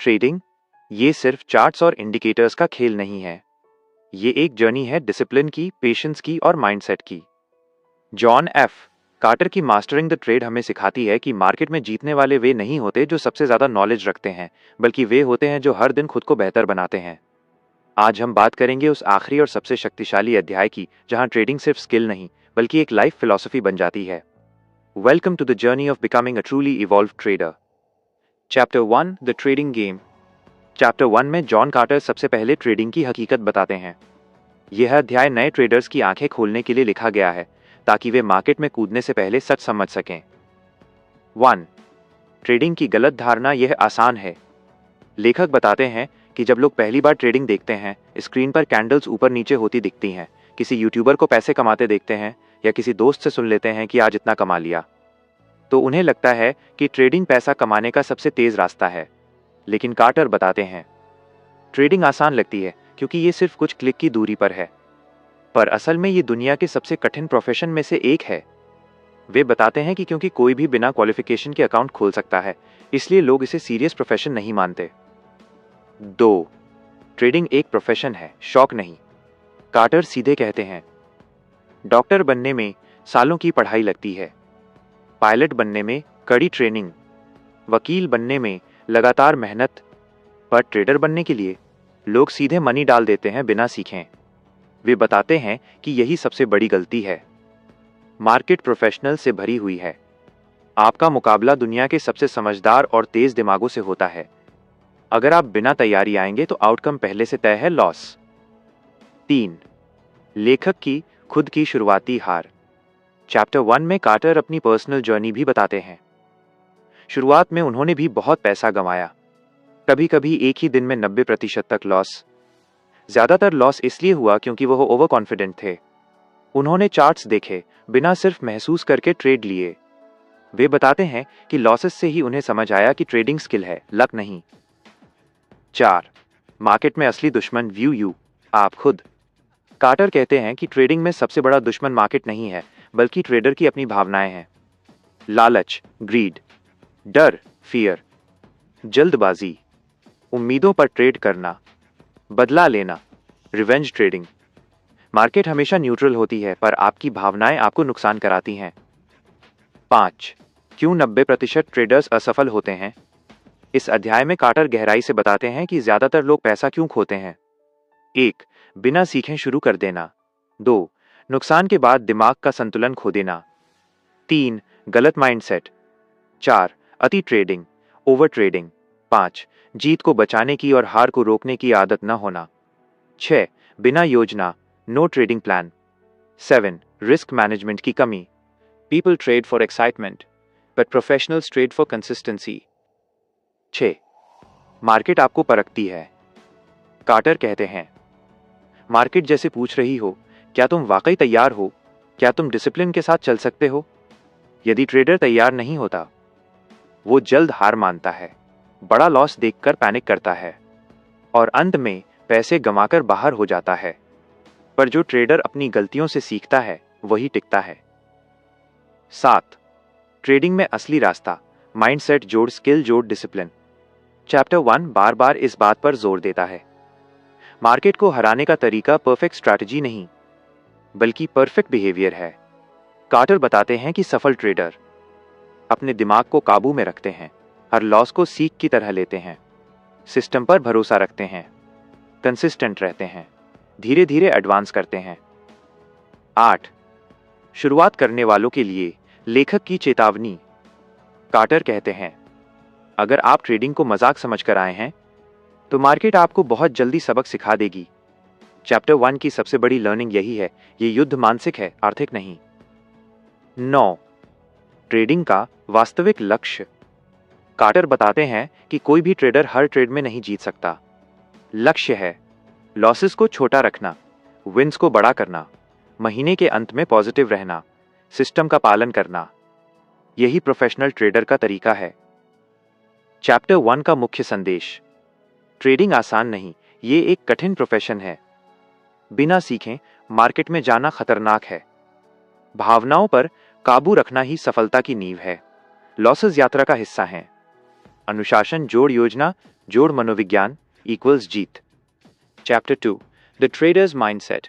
Trading ये सिर्फ charts और इंडिकेटर्स का खेल नहीं है। ये एक जर्नी है डिसिप्लिन की, पेशेंस की और माइंडसेट की। जॉन एफ कार्टर की मास्टरिंग द ट्रेड हमें सिखाती है कि मार्केट में जीतने वाले वे नहीं होते जो सबसे ज्यादा नॉलेज रखते हैं, बल्कि वे होते हैं जो हर दिन खुद को बेहतर बनाते हैं। आज हम बात करेंगे उस आखिरी और सबसे शक्तिशाली अध्याय की जहां ट्रेडिंग सिर्फ स्किल नहीं बल्कि एक लाइफ फिलॉसफी बन जाती है। Welcome to the journey of becoming a truly evolved trader. Chapter 1 the trading game. Chapter 1 में जॉन कार्टर सबसे पहले ट्रेडिंग की हकीकत बताते हैं। यह अध्याय नए ट्रेडर्स की आंखें खोलने के लिए लिखा गया है ताकि वे मार्केट में कूदने से पहले सच समझ सकें। 1 ट्रेडिंग की गलत धारणा। यह आसान है। लेखक बताते हैं कि जब लोग पहली बार ट्रेडिंग देखते हैं, स्क्रीन पर कैंडल्स ऊपर नीचे होती दिखती हैं, किसी यूट्यूबर को पैसे कमाते देखते हैं या किसी दोस्त से सुन लेते हैं कि आज इतना कमा लिया, तो उन्हें लगता है कि ट्रेडिंग पैसा कमाने का सबसे तेज रास्ता है। लेकिन कार्टर बताते हैं ट्रेडिंग आसान लगती है क्योंकि ये सिर्फ कुछ क्लिक की दूरी पर है, पर असल में ये दुनिया के सबसे कठिन प्रोफेशन में से एक है। वे बताते हैं कि क्योंकि कोई भी बिना क्वालिफिकेशन के अकाउंट खोल सकता है, इसलिए लोग इसे सीरियस प्रोफेशन नहीं मानते। 2 ट्रेडिंग एक प्रोफेशन है, शौक नहीं। कार्टर सीधे कहते हैं डॉक्टर बनने में सालों की पढ़ाई लगती है, पायलट बनने में कड़ी ट्रेनिंग, वकील बनने में लगातार मेहनत, पर ट्रेडर बनने के लिए लोग सीधे मनी डाल देते हैं बिना सीखें। वे बताते हैं कि यही सबसे बड़ी गलती है। मार्केट प्रोफेशनल से भरी हुई है। आपका मुकाबला दुनिया के सबसे समझदार और तेज दिमागों से होता है। अगर आप बिना तैयारी आएंगे तो आउटकम पहले से तय है, लॉस। 3 लेखक की खुद की शुरुआती हार। चैप्टर 1 में कार्टर अपनी पर्सनल जर्नी भी बताते हैं। शुरुआत में उन्होंने भी बहुत पैसा गंवाया, कभी कभी एक ही दिन में 90% तक लॉस। ज्यादातर लॉस इसलिए हुआ क्योंकि वह ओवर कॉन्फिडेंट थे। उन्होंने चार्ट्स देखे, बिना सिर्फ महसूस करके ट्रेड लिए। वे बताते हैं कि लॉसेस से ही उन्हें समझ आया कि ट्रेडिंग स्किल है, लक नहीं। 4 मार्केट में असली दुश्मन व्यू यू, आप खुद। कार्टर कहते हैं कि ट्रेडिंग में सबसे बड़ा दुश्मन मार्केट नहीं है, बल्कि ट्रेडर की अपनी भावनाएं हैं। लालच, ग्रीड, डर, फियर, जल्दबाजी, उम्मीदों पर ट्रेड करना, बदला लेना, रिवेंज ट्रेडिंग। मार्केट हमेशा न्यूट्रल होती है, पर आपकी भावनाएं आपको नुकसान कराती हैं। 5 क्यों 90% ट्रेडर्स असफल होते हैं। इस अध्याय में कार्टर गहराई से बताते हैं कि ज्यादातर लोग पैसा क्यों खोते हैं। 1 बिना सीखे शुरू कर देना। 2 नुकसान के बाद दिमाग का संतुलन खो देना। 3 गलत माइंडसेट। 4 अति ट्रेडिंग, ओवर ट्रेडिंग। 5 जीत को बचाने की और हार को रोकने की आदत न होना। 6 बिना योजना, no trading plan. 7 risk management की कमी। People trade for excitement but professionals trade for consistency. 6 market आपको परखती है। कार्टर कहते हैं मार्केट जैसे पूछ रही हो, क्या तुम वाकई तैयार हो, क्या तुम डिसिप्लिन के साथ चल सकते हो। यदि ट्रेडर तैयार नहीं होता, वो जल्द हार मानता है, बड़ा लॉस देखकर पैनिक करता है और अंत में पैसे गंवाकर बाहर हो जाता है। पर जो ट्रेडर अपनी गलतियों से सीखता है वही टिकता है। 7 ट्रेडिंग में असली रास्ता, माइंडसेट जोड़ स्किल जोड़ डिसिप्लिन। चैप्टर 1 बार बार इस बात पर जोर देता है मार्केट को हराने का तरीका परफेक्ट स्ट्रैटेजी नहीं बल्कि परफेक्ट बिहेवियर है। कार्टर बताते हैं कि सफल ट्रेडर अपने दिमाग को काबू में रखते हैं, हर लॉस को सीख की तरह लेते हैं, सिस्टम पर भरोसा रखते हैं, कंसिस्टेंट रहते हैं, धीरे धीरे एडवांस करते हैं। 8 शुरुआत करने वालों के लिए लेखक की चेतावनी। कार्टर कहते हैं अगर आप ट्रेडिंग को मजाक समझकर आए हैं तो मार्केट आपको बहुत जल्दी सबक सिखा देगी। चैप्टर 1 की सबसे बड़ी लर्निंग यही है, ये युद्ध मानसिक है, आर्थिक नहीं। 9 ट्रेडिंग का वास्तविक लक्ष्य। कार्टर बताते हैं कि कोई भी ट्रेडर हर ट्रेड में नहीं जीत सकता। लक्ष्य है लॉसेस को छोटा रखना, विंस को बड़ा करना, महीने के अंत में पॉजिटिव रहना, सिस्टम का पालन करना। यही प्रोफेशनल ट्रेडर का तरीका है। चैप्टर 1 का मुख्य संदेश। ट्रेडिंग आसान नहीं, ये एक कठिन प्रोफेशन है। बिना सीखे मार्केट में जाना खतरनाक है। भावनाओं पर काबू रखना ही सफलता की नींव है। लॉसेस यात्रा का हिस्सा हैं। अनुशासन जोड़ योजना, जोड़ मनोविज्ञान equals Jeet. Chapter 2 the traders mindset.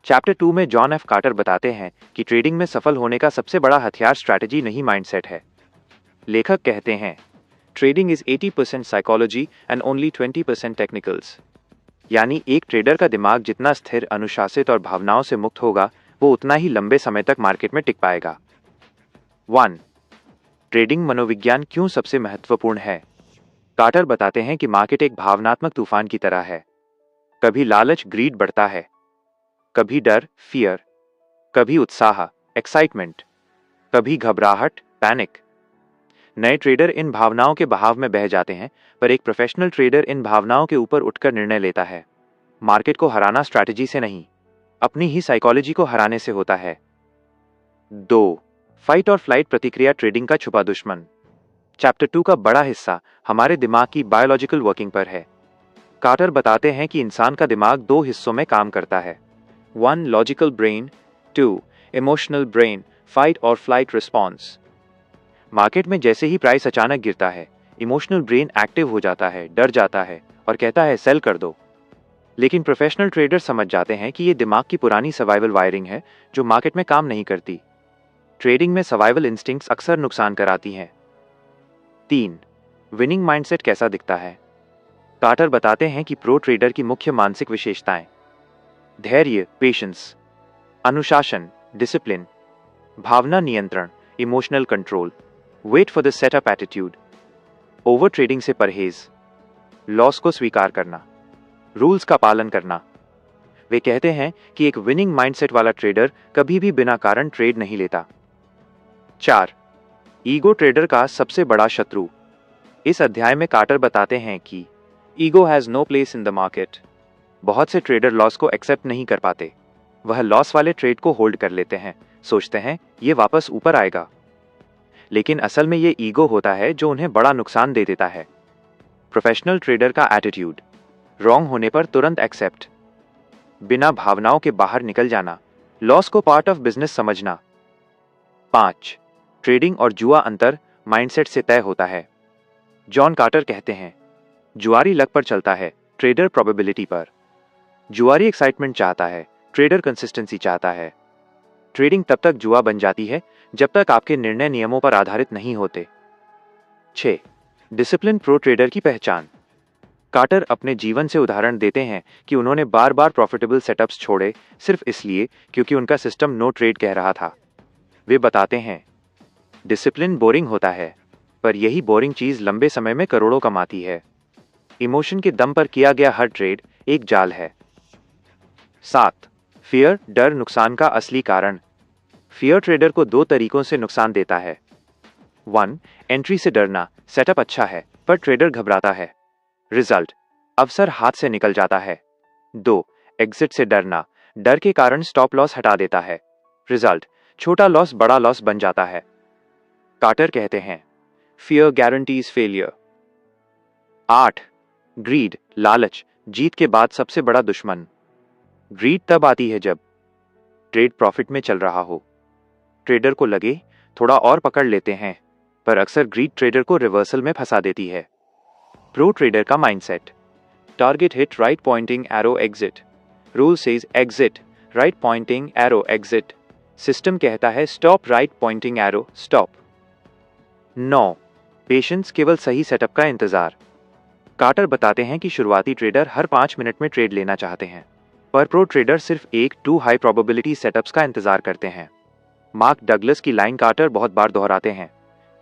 Chapter 2 में जॉन एफ कार्टर बताते हैं कि ट्रेडिंग में सफल होने का सबसे बड़ा हथियार स्ट्रैटेजी नहीं माइंडसेट है। लेखक कहते हैं trading is 80% psychology and only 20% technicals. यानी एक ट्रेडर का दिमाग जितना स्थिर, अनुशासित और भावनाओं से मुक्त होगा, वो उतना ही लंबे समय तक मार्केट में टिक पाएगा। 1. ट्रेडिंग मनोविज्ञान क्यों सबसे महत्वपूर्ण है। कार्टर बताते हैं कि मार्केट एक भावनात्मक तूफान की तरह है। कभी लालच, ग्रीड बढ़ता है, कभी डर, फियर, कभी उत्साह, एक्साइटमेंट, कभी घबराहट, पैनिक। नए ट्रेडर इन भावनाओं के बहाव में बह जाते हैं, पर एक प्रोफेशनल ट्रेडर इन भावनाओं के ऊपर उठकर निर्णय लेता है। मार्केट को हराना स्ट्रैटेजी से नहीं, अपनी ही साइकोलॉजी को हराने से होता है। 2. फाइट और फ्लाइट प्रतिक्रिया ट्रेडिंग का छुपा दुश्मन। चैप्टर 2 का बड़ा हिस्सा हमारे दिमाग की बायोलॉजिकल वर्किंग पर है। कार्टर बताते हैं कि इंसान का दिमाग 2 हिस्सों में काम करता है। 1. Logical brain, 2. Emotional brain, fight और फ्लाइट रिस्पॉन्स। मार्केट में जैसे ही प्राइस अचानक गिरता है, इमोशनल ब्रेन एक्टिव हो जाता है, डर जाता है और कहता है सेल कर दो। लेकिन प्रोफेशनल ट्रेडर समझ जाते हैं कि ये दिमाग की पुरानी सर्वाइवल वायरिंग है जो मार्केट में काम नहीं करती। ट्रेडिंग में सर्वाइवल इंस्टिंक्ट्स अक्सर नुकसान कराती हैं। 3. विनिंग माइंडसेट कैसा दिखता है। कार्टर बताते हैं कि प्रो ट्रेडर की मुख्य मानसिक विशेषताएं धैर्य, पेशेंस, अनुशासन, डिसिप्लिन, भावना नियंत्रण, emotional control, wait for the setup attitude, over trading से परहेज, लॉस को स्वीकार करना, रूल्स का पालन करना। वे कहते हैं कि एक विनिंग माइंडसेट वाला ट्रेडर कभी भी बिना कारण ट्रेड नहीं लेता। 4. ईगो ट्रेडर का सबसे बड़ा शत्रु। इस अध्याय में कार्टर बताते हैं कि ego has no place in the market. बहुत से ट्रेडर लॉस को एक्सेप्ट नहीं कर पाते। वह लॉस वाले ट्रेड को होल्ड कर लेते हैं, सोचते हैं ये वापस ऊपर आएगा। लेकिन असल में ये ईगो होता है जो उन्हें बड़ा नुकसान दे देता है। प्रोफेशनल ट्रेडर का एटीट्यूड रॉन्ग होने पर तुरंत एक्सेप्ट, बिना भावनाओं के बाहर निकल जाना, लॉस को पार्ट ऑफ बिजनेस समझना। 5. ट्रेडिंग और जुआ अंतर माइंडसेट से तय होता है। जॉन कार्टर कहते हैं जुआरी लक पर चलता है, ट्रेडर प्रोबेबिलिटी पर। जुआरी एक्साइटमेंट चाहता है, ट्रेडर कंसिस्टेंसी चाहता है। ट्रेडिंग तब तक जुआ बन जाती है जब तक आपके निर्णय नियमों पर आधारित नहीं होते। 6. डिसिप्लिन प्रो ट्रेडर की पहचान। कार्टर अपने जीवन से उदाहरण देते हैं कि उन्होंने बार बार प्रॉफिटेबल सेटअप्स छोड़े सिर्फ इसलिए क्योंकि उनका सिस्टम नो ट्रेड कह रहा था। वे बताते हैं डिसिप्लिन बोरिंग होता है, पर यही बोरिंग चीज लंबे समय में करोड़ों कमाती है। इमोशन के दम पर किया गया हर ट्रेड एक जाल है। 7. फियर, डर नुकसान का असली कारण। फियर ट्रेडर को 2 तरीकों से नुकसान देता है। 1. एंट्री से डरना, सेटअप अच्छा है पर ट्रेडर घबराता है, रिजल्ट अवसर हाथ से निकल जाता है। 2. एग्जिट से डरना, डर के कारण स्टॉप लॉस हटा देता है, रिजल्ट छोटा लॉस बड़ा लॉस बन जाता है। कार्टर कहते हैं फियर गारंटीज फेलियर। 8. ग्रीड, लालच, जीत के बाद सबसे बड़ा दुश्मन। ग्रीड तब आती है जब ट्रेड प्रॉफिट में चल रहा हो, ट्रेडर को लगे थोड़ा और पकड़ लेते हैं, पर अक्सर ग्रीड ट्रेडर को रिवर्सल में फंसा देती है। प्रो ट्रेडर का mindset target hit, right pointing arrow exit. Rule says exit, right pointing arrow exit. System कहता है stop, right pointing arrow stop. 9. Patience, केवल सही सेटअप का इंतजार। कार्टर बताते हैं कि शुरुआती ट्रेडर हर 5 मिनट में ट्रेड लेना चाहते हैं, पर प्रो ट्रेडर सिर्फ 1-2 हाई प्रोबेबिलिटी सेटअप्स का इंतजार करते हैं। मार्क डगलस की लाइन कार्टर बहुत बार दोहराते हैं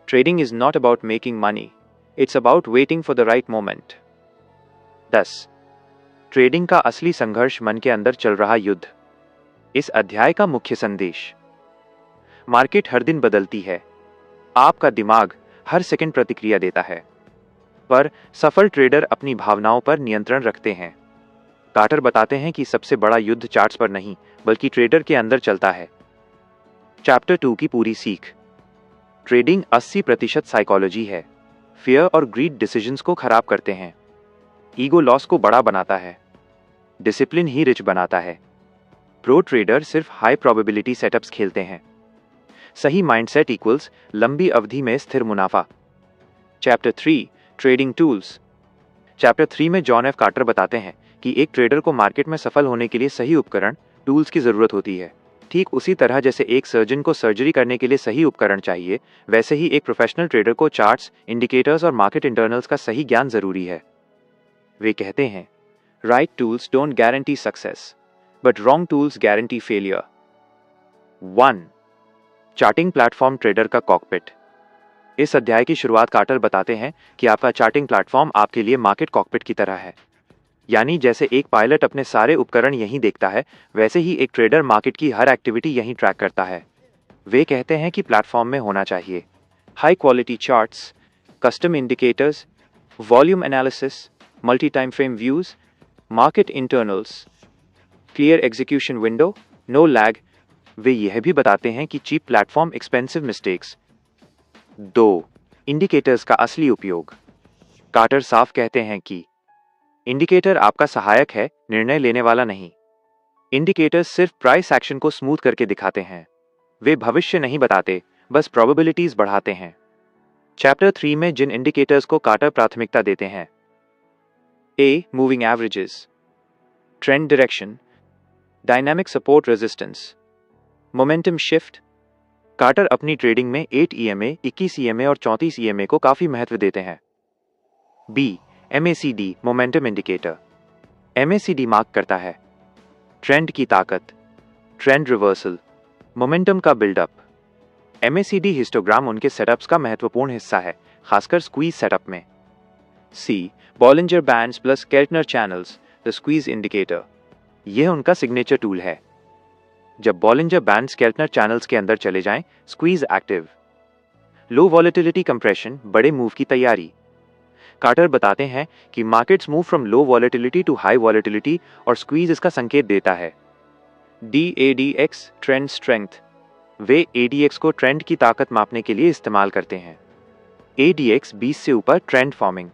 trading is not about making money, it's about waiting for the right moment. 10. Trading का असली संघर्ष मन के अंदर चल रहा युद्ध। इस अध्याय का मुख्य संदेश मार्केट हर दिन बदलती है, आपका दिमाग हर सेकंड प्रतिक्रिया देता है, पर सफल ट्रेडर अपनी भावनाओं पर नियंत्रण रखते हैं। कार्टर बताते हैं कि सबसे बड़ा युद्ध चार्ट्स पर नहीं बल्कि ट्रेडर के अंदर चलता है। चैप्टर 2 की पूरी सीख ट्रेडिंग 80% साइकोलॉजी है। फियर और ग्रीड डिसीजंस को खराब करते हैं, ईगो लॉस को बड़ा बनाता है, डिसिप्लिन ही रिच बनाता है। प्रो ट्रेडर सिर्फ हाई प्रोबेबिलिटी सेटअप्स खेलते हैं। सही माइंडसेट इक्वल्स लंबी अवधि में स्थिर मुनाफा। चैप्टर 3 ट्रेडिंग टूल्स चैप्टर 3 में जॉन एफ कार्टर बताते हैं कि एक ट्रेडर को मार्केट में सफल होने के लिए सही उपकरण, टूल्स की जरूरत होती है। ठीक उसी तरह जैसे एक सर्जन को सर्जरी करने के लिए सही उपकरण चाहिए, वैसे ही एक प्रोफेशनल ट्रेडर को चार्ट्स, इंडिकेटर्स और मार्केट इंटरनल्स का सही ज्ञान जरूरी है। वे कहते हैं, right tools don't guarantee success, but wrong tools guarantee failure. 1. Charting platform trader का कॉकपिट। इस अध्याय की शुरुआत कार्टर बताते हैं कि आपका चार्टिंग प्लेटफॉर्म आपके लिए मार्केट कॉकपिट की तरह है। यानी जैसे एक पायलट अपने सारे उपकरण यहीं देखता है, वैसे ही एक ट्रेडर मार्केट की हर एक्टिविटी यहीं ट्रैक करता है। वे कहते हैं कि प्लेटफॉर्म में होना चाहिए high quality charts, custom indicators, volume analysis, multi time frame views, market internals, clear execution window, no lag. वे यह भी बताते हैं कि cheap platform expensive mistakes. 2. Indicators का असली उपयोग। कार्टर साफ कहते हैं कि इंडिकेटर आपका सहायक है, निर्णय लेने वाला नहीं। इंडिकेटर्स सिर्फ प्राइस एक्शन को स्मूथ करके दिखाते हैं। वे भविष्य नहीं बताते, बस प्रोबेबिलिटीज बढ़ाते हैं। चैप्टर 3 में जिन इंडिकेटर्स को कार्टर प्राथमिकता देते हैं: A. Moving averages, trend direction, dynamic support resistance, momentum shift. Carter अपनी ट्रेडिंग में 8 EMA, 21 EMA और 34 EMA को काफी महत्व देते हैं। B. MACD momentum indicator. MACD मार्क करता है ट्रेंड की ताकत, ट्रेंड रिवर्सल, मोमेंटम का बिल्डअप। MACD हिस्टोग्राम उनके सेटअप्स का महत्वपूर्ण हिस्सा है, खासकर स्क्वीज सेटअप में। C. Bollinger bands plus Keltner channels, the squeeze indicator. यह उनका सिग्नेचर टूल है। जब बॉलिंजर बैंड्स केल्टनर चैनल्स के अंदर चले जाएं, squeeze active. Low volatility compression, बड़े मूव की तैयारी। कार्टर बताते हैं कि markets move from low volatility to high volatility और स्क्वीज इसका संकेत देता है। DADX trend strength. वे ADX को ट्रेंड की ताकत मापने के लिए इस्तेमाल करते हैं। ADX 20 से ऊपर trend forming,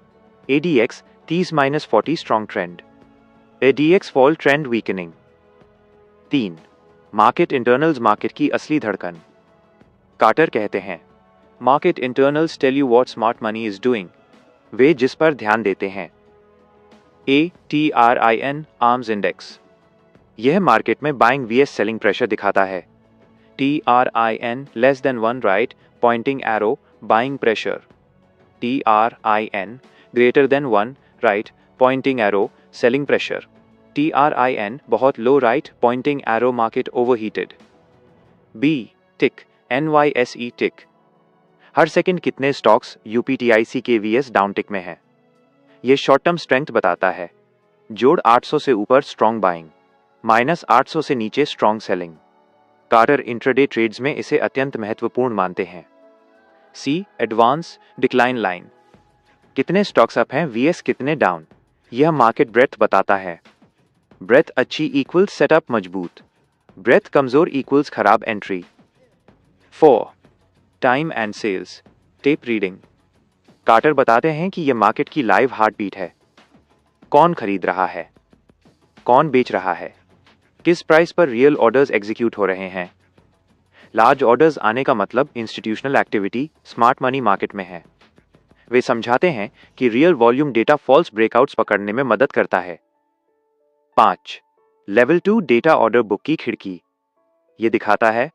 ADX 30-40 strong trend, ADX fall trend weakening. 3. Market internals market की असली धड़कन। कार्टर कहते हैं, market internals tell you what smart money is doing. वे जिस पर ध्यान देते हैं: TRIN आर्म्स इंडेक्स। यह मार्केट में बाइंग vs सेलिंग प्रेशर दिखाता है। TRIN less than 1 right pointing arrow buying pressure, TRIN greater than 1 right pointing arrow selling pressure, TRIN बहुत low right pointing arrow market overheated. B. Tick NYSE tick. हर second कितने stocks UPTIC के VS down tick में है। यह short term strength बताता है। जोड़ 800 से ऊपर स्ट्रॉन्ग बाइंग, -800 से नीचे strong selling. Carter intraday trades में इसे अत्यंत महत्वपूर्ण मानते हैं। सी. Advance decline line. कितने स्टॉक्स अप हैं VS कितने डाउन, यह मार्केट ब्रेथ बताता है। ब्रेथ अच्छी इक्वल्स सेटअप मजबूत, ब्रेथ कमजोर इक्वल्स खराब entry. 4. Time and sales tape reading. Carter बताते हैं कि यह मार्केट की लाइव हार्ट बीट है। कौन खरीद रहा है, कौन बेच रहा है, किस प्राइस पर रियल ऑर्डर्स एग्जीक्यूट हो रहे हैं। लार्ज ऑर्डर्स आने का मतलब institutional activity smart money market में है। वे समझाते हैं कि real volume data false breakouts पकड़ने में मदद करता है। 5. लेवल 2 डेटा ऑर्डर बुक की खिड़की। यह दिखाता है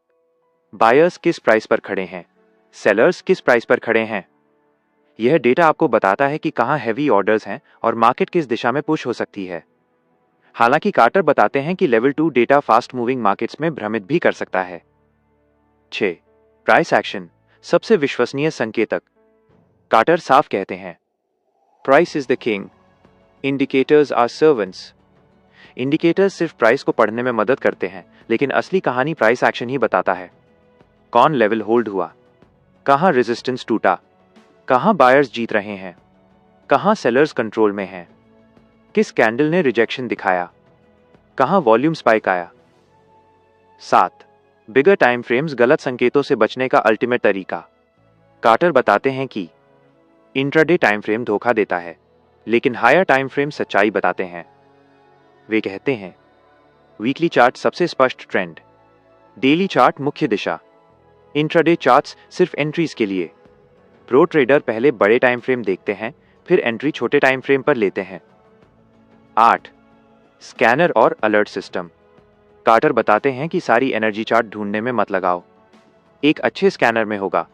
बायर्स किस प्राइस पर खड़े हैं, सेलर्स किस प्राइस पर खड़े हैं। यह डेटा आपको बताता है कि कहां हैवी ऑर्डर्स हैं और मार्केट किस दिशा में पुश हो सकती है। हालांकि कार्टर बताते हैं कि level 2 data fast moving markets में भ्रमित भी कर सकता है। 6. प्राइस एक्शन सबसे विश्वसनीय संकेतक। कार्टर साफ कहते हैं, price is the king, indicators are servants. Indicators सिर्फ प्राइस को पढ़ने में मदद करते हैं, लेकिन असली कहानी प्राइस एक्शन ही बताता है। कौन लेवल होल्ड हुआ, कहां रेजिस्टेंस टूटा, कहां बायर्स जीत रहे हैं, कहां सेलर्स कंट्रोल में हैं, किस कैंडल ने रिजेक्शन दिखाया, कहां वॉल्यूम स्पाइक आया। 7. बिगर टाइम फ्रेम्स गलत संकेतों से बचने का अल्टीमेट तरीका। कार्टर बताते हैं कि इंट्राडे टाइम फ्रेम धोखा देता है, लेकिन हायर टाइम फ्रेम सच्चाई बताते हैं। वे कहते हैं, वीकली चार्ट सबसे स्पष्ट ट्रेंड, डेली चार्ट मुख्य दिशा, इंट्राडे चार्ट्स सिर्फ एंट्रीज के लिए। प्रो ट्रेडर पहले बड़े टाइम फ्रेम देखते हैं, फिर एंट्री छोटे टाइम फ्रेम पर लेते हैं। 8. स्कैनर और अलर्ट सिस्टम। कार्टर बताते हैं कि सारी एनर्जी चार्ट ढूंढने में मत लगाओ, एक अच्छे स्कैनर में होगा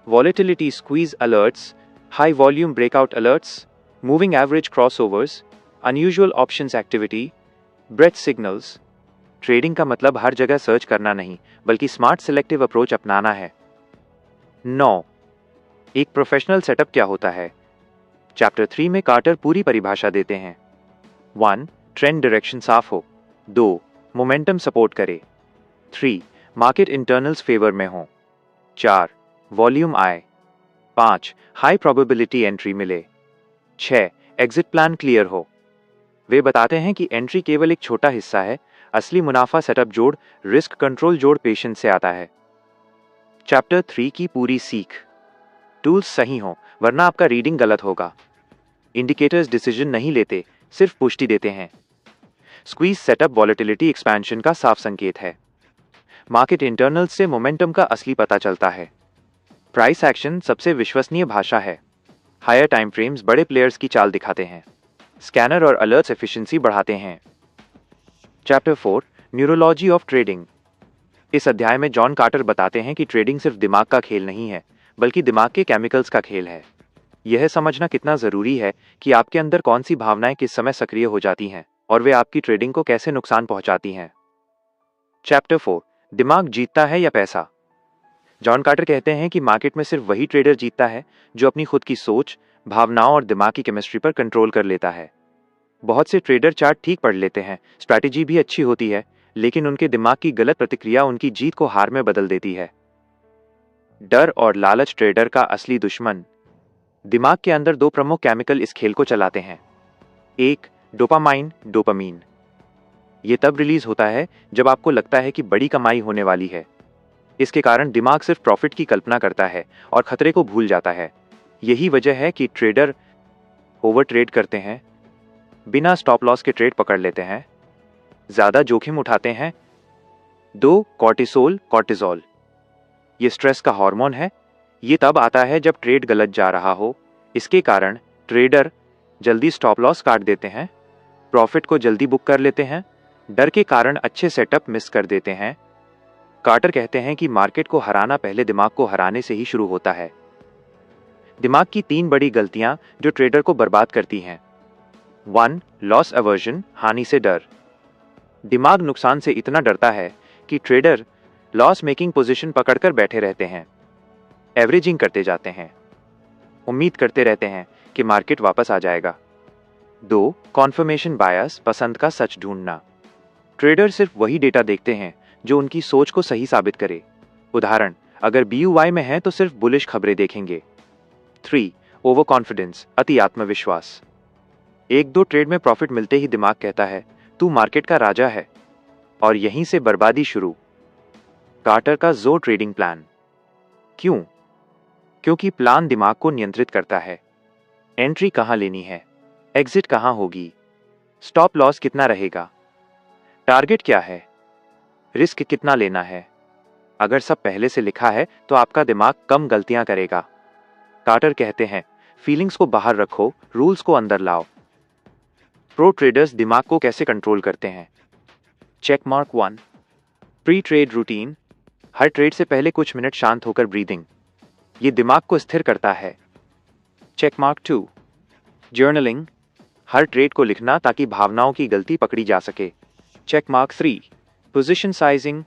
volatility squeeze alerts, high volume breakout alerts, moving average crossovers, unusual options activity, breadth signals. Trading का मतलब हर जगह सर्च करना नहीं, बल्कि स्मार्ट सिलेक्टिव अप्रोच अपनाना है। 9. एक प्रोफेशनल सेटअप क्या होता है? चैप्टर 3 में कार्टर पूरी परिभाषा देते हैं। 1. ट्रेंड डायरेक्शन साफ हो। 2. मोमेंटम सपोर्ट करे। 3. मार्केट इंटरनल्स फेवर में हो। 4. वॉल्यूम आए। 5. हाई प्रोबेबिलिटी एंट्री मिले। 6. एग्जिट प्लान क्लियर हो। वे बताते हैं कि एंट्री केवल एक छोटा हिस्सा है, असली मुनाफा सेटअप जोड़, रिस्क कंट्रोल जोड़ पेशेंस से आता है। चैप्टर 3 की पूरी सीख। टूल्स सही हो, वरना आपका रीडिंग गलत होगा। इंडिकेटर्स डिसीजन नहीं लेते, सिर्फ पुष्टि देते हैं। स्क्वीज सेटअप वॉलेटिलिटी एक्सपेंशन का साफ संकेत है। मार्केट इंटरनल्स से मोमेंटम का असली पता चलता है। प्राइस एक्शन सबसे विश्वसनीय भाषा है। हायर टाइम फ्रेम्स बड़े प्लेयर्स की चाल दिखाते हैं। स्कैनर और अलर्ट्स एफिशिएंसी बढ़ाते हैं। Chapter 4 neurology of trading. इस अध्याय में जॉन कार्टर बताते हैं कि ट्रेडिंग सिर्फ दिमाग का खेल नहीं है, बल्कि दिमाग के केमिकल्स का खेल है। यह समझना कितना जरूरी है कि आपके अंदर कौन सी भावनाएं किस समय सक्रिय हो जाती हैं और वे आपकी ट्रेडिंग को कैसे नुकसान पहुंचाती हैं। चैप्टर 4 दिमाग जीतता है या पैसा। जॉन कार्टर कहते हैं कि मार्केट में सिर्फ वही ट्रेडर जीतता है जो अपनी खुद की सोच, भावनाओं और दिमाग की केमिस्ट्री पर कंट्रोल कर लेता है। बहुत से ट्रेडर चार्ट ठीक पढ़ लेते हैं, स्ट्रैटेजी भी अच्छी होती है, लेकिन उनके दिमाग की गलत प्रतिक्रिया उनकी जीत को हार में बदल देती है। डर और लालच ट्रेडर का असली दुश्मन। दिमाग के अंदर दो प्रमुख केमिकल इस खेल को चलाते हैं। एक डोपामाइन, डोपामीन। ये तब रिलीज होता है जब आपको लगता है कि बड़ी कमाई होने वाली है। इसके कारण दिमाग सिर्फ प्रॉफिट की कल्पना करता है और खतरे को भूल जाता है। यही वजह है कि ट्रेडर ओवर ट्रेड करते हैं, बिना स्टॉप लॉस के ट्रेड पकड़ लेते हैं, ज्यादा जोखिम उठाते हैं। 2 कॉर्टिसोल। ये स्ट्रेस का हार्मोन है। ये तब आता है जब ट्रेड गलत जा रहा हो। इसके कारण ट्रेडर जल्दी स्टॉप लॉस काट देते हैं, प्रॉफिट को जल्दी बुक कर लेते हैं, डर के कारण अच्छे सेटअप मिस कर देते हैं। कार्टर कहते हैं कि मार्केट को हराना पहले दिमाग को हराने से ही शुरू होता है। दिमाग की 3 बड़ी गलतियां जो ट्रेडर को बर्बाद करती हैं। 1 लॉस अवर्जन, हानि से डर। दिमाग नुकसान से इतना डरता है कि ट्रेडर लॉस मेकिंग पोजीशन पकड़कर बैठे रहते हैं, एवरेजिंग करते जाते हैं, उम्मीद करते रहते हैं कि मार्केट वापस आ जाएगा। 2 कॉन्फर्मेशन बायस, पसंद का सच ढूंढना। ट्रेडर सिर्फ वही डेटा देखते हैं जो उनकी सोच को सही साबित करे। उदाहरण, अगर BUY में है तो सिर्फ बुलिश खबरें देखेंगे। 3 ओवर कॉन्फिडेंस, अति आत्मविश्वास। 1-2 ट्रेड में प्रॉफिट मिलते ही दिमाग कहता है तू मार्केट का राजा है, और यहीं से बर्बादी शुरू। कार्टर का जो ट्रेडिंग प्लान। क्यों? क्योंकि प्लान दिमाग को नियंत्रित करता है। एंट्री कहां लेनी है, एग्जिट कहां होगी, स्टॉप लॉस कितना रहेगा, टारगेट क्या है, रिस्क कितना लेना है। अगर सब पहले से लिखा है तो आपका दिमाग कम गलतियां करेगा। कार्टर कहते हैं फीलिंग्स को बाहर रखो, रूल्स को अंदर लाओ। प्रो ट्रेडर्स दिमाग को कैसे कंट्रोल करते हैं। Check mark 1 pre trade routine. हर ट्रेड से पहले कुछ मिनट शांत होकर ब्रीदिंग, ये दिमाग को स्थिर करता है। Check mark 2 journaling. हर ट्रेड को लिखना ताकि भावनाओं की गलती पकड़ी जा सके। Check mark 3 position sizing.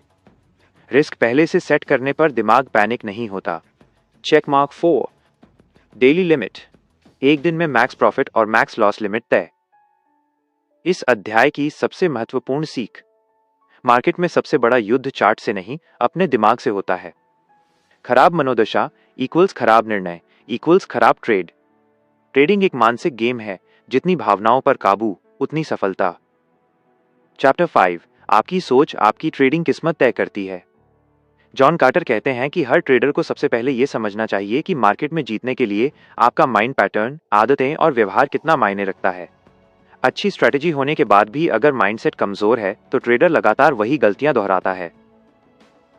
Risk पहले से सेट करने पर दिमाग पैनिक नहीं होता। Check mark 4 daily limit. एक दिन में मैक्स प्रॉफिट और मैक्स लॉस लिमिट तय। इस अध्याय की सबसे महत्वपूर्ण सीख, मार्केट में सबसे बड़ा युद्ध चार्ट से नहीं, अपने दिमाग से होता है। खराब मनोदशा इक्वल्स खराब निर्णय इक्वल्स खराब ट्रेड। ट्रेडिंग एक मानसिक गेम है, जितनी भावनाओं पर काबू उतनी सफलता। चैप्टर 5 आपकी सोच आपकी ट्रेडिंग किस्मत तय करती है। जॉन कार्टर कहते हैं कि हर ट्रेडर को सबसे पहले यह समझना चाहिए कि मार्केट में जीतने के लिए आपका माइंड पैटर्न, आदतें और व्यवहार कितना मायने रखता है। अच्छी स्ट्रैटेजी होने के बाद भी अगर माइंडसेट कमजोर है तो ट्रेडर लगातार वही गलतियां दोहराता है।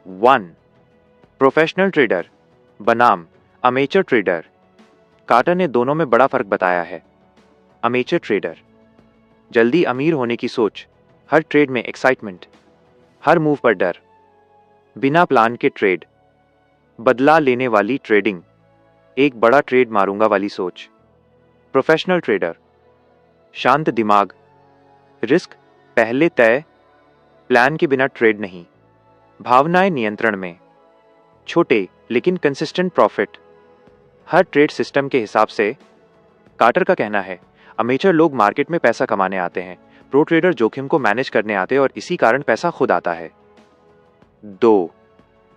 1 प्रोफेशनल ट्रेडर बनाम अमेचर ट्रेडर। कार्टर ने दोनों में बड़ा फर्क बताया है। अमेचर ट्रेडर, जल्दी अमीर होने की सोच, हर ट्रेड में एक्साइटमेंट, हर मूव पर डर, बिना प्लान के ट्रेड, बदला लेने वाली ट्रेडिंग, एक बड़ा ट्रेड मारूंगा वाली सोच। प्रोफेशनल ट्रेडर, शांत दिमाग, रिस्क पहले तय, प्लान के बिना ट्रेड नहीं, भावनाएं नियंत्रण में, छोटे लेकिन कंसिस्टेंट प्रॉफिट, हर ट्रेड सिस्टम के हिसाब से। कार्टर का कहना है, अमेचर लोग मार्केट में पैसा कमाने आते हैं, प्रो ट्रेडर जोखिम को मैनेज करने आते हैं और इसी कारण पैसा खुद आता है। 2.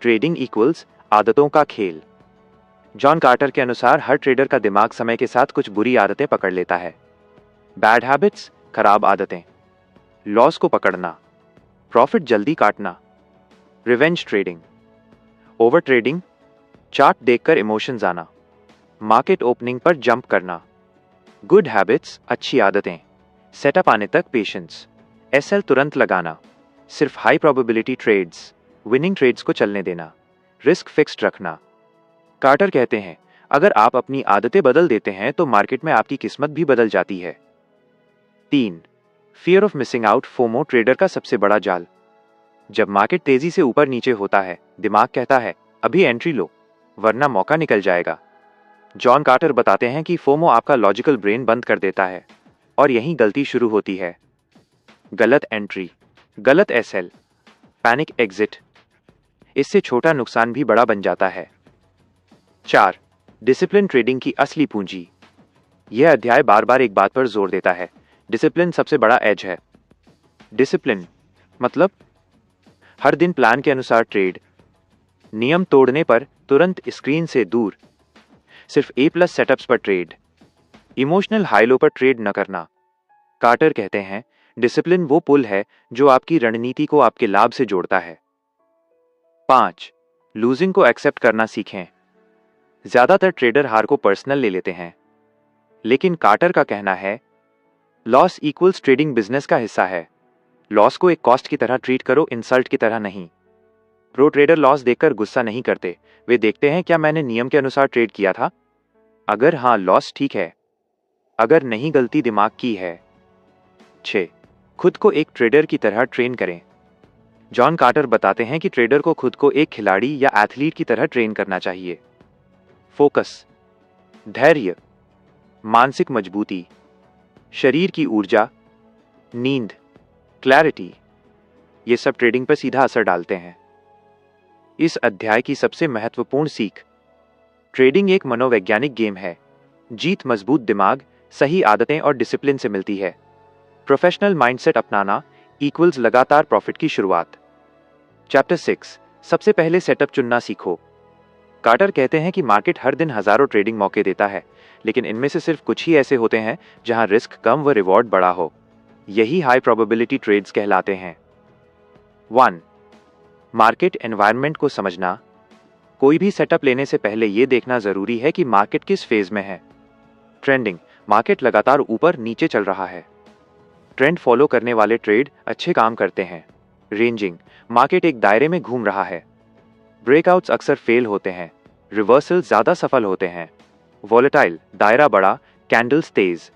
ट्रेडिंग इक्वल्स आदतों का खेल। जॉन कार्टर के अनुसार हर ट्रेडर का दिमाग समय के साथ कुछ बुरी आदतें पकड़ लेता है। बैड हैबिट्स, खराब आदतें, लॉस को पकड़ना, प्रॉफिट जल्दी काटना, revenge trading, over trading, chart देखकर इमोशंस आना, मार्केट ओपनिंग पर जंप करना। गुड हैबिट्स, अच्छी आदतें, सेटअप आने तक पेशेंस, एसएल तुरंत लगाना, सिर्फ high probability trades, winning trades को चलने देना, रिस्क फिक्स्ड रखना। कार्टर कहते हैं, अगर आप अपनी आदतें बदल देते हैं तो मार्केट में आपकी किस्मत भी बदल जाती है। 3. Fear of missing out, FOMO trader का सबसे बड़ा जाल। जब मार्केट तेजी से ऊपर नीचे होता है, दिमाग कहता है अभी एंट्री लो वरना मौका निकल जाएगा। जॉन कार्टर बताते हैं कि फोमो आपका लॉजिकल ब्रेन बंद कर देता है और यहीं गलती शुरू होती है। गलत एंट्री, गलत एसएल, पैनिक एग्जिट, इससे छोटा नुकसान भी बड़ा बन जाता है। 4. डिसिप्लिन ट्रेडिंग की असली पूंजी। यह अध्याय बार बार एक बात पर जोर देता है, डिसिप्लिन सबसे बड़ा एज है। डिसिप्लिन मतलब हर दिन प्लान के अनुसार ट्रेड, नियम तोड़ने पर तुरंत स्क्रीन से दूर, सिर्फ A+ सेटअप्स पर ट्रेड, इमोशनल हाई लो पर ट्रेड न करना। कार्टर कहते हैं, डिसिप्लिन वो पुल है जो आपकी रणनीति को आपके लाभ से जोड़ता है। 5. लूजिंग को एक्सेप्ट करना सीखें। ज्यादातर ट्रेडर हार को पर्सनल ले लेते हैं, लेकिन कार्टर का कहना है लॉस इक्वल्स ट्रेडिंग बिजनेस का हिस्सा है। लॉस को एक कॉस्ट की तरह ट्रीट करो, इंसल्ट की तरह नहीं। प्रो ट्रेडर लॉस देखकर गुस्सा नहीं करते, वे देखते हैं क्या मैंने नियम के अनुसार ट्रेड किया था, अगर हाँ लॉस ठीक है, अगर नहीं गलती दिमाग की है। 6. खुद को एक ट्रेडर की तरह ट्रेन करें। जॉन कार्टर बताते हैं कि ट्रेडर को खुद को एक खिलाड़ी या एथलीट की तरह ट्रेन करना चाहिए। फोकस, धैर्य, मानसिक मजबूती, शरीर की ऊर्जा, नींद, क्लैरिटी, ये सब ट्रेडिंग पर सीधा असर डालते हैं। इस अध्याय की सबसे महत्वपूर्ण सीख, ट्रेडिंग एक मनोवैज्ञानिक गेम है। जीत मजबूत दिमाग, सही आदतें और डिसिप्लिन से मिलती है। प्रोफेशनल माइंडसेट अपनाना इक्वल्स लगातार प्रॉफिट की शुरुआत। चैप्टर 6, सबसे पहले सेटअप चुनना सीखो। कार्टर कहते हैं कि मार्केट हर दिन हजारों ट्रेडिंग मौके देता है, लेकिन इनमें से सिर्फ कुछ ही ऐसे होते हैं जहां रिस्क कम व रिवॉर्ड बड़ा हो। यही हाई प्रोबेबिलिटी ट्रेड्स कहलाते हैं। 1. मार्केट एनवायरनमेंट को समझना। कोई भी सेटअप लेने से पहले यह देखना जरूरी है कि मार्केट किस फेज में है। ट्रेंडिंग, मार्केट लगातार ऊपर नीचे चल रहा है, ट्रेंड फॉलो करने वाले ट्रेड अच्छे काम करते हैं। रेंजिंग, मार्केट एक दायरे में घूम रहा है, ब्रेकआउट्स अक्सर फेल होते हैं, रिवर्सल ज्यादा सफल होते हैं। वॉलेटाइल, दायरा बड़ा, कैंडल्स तेज,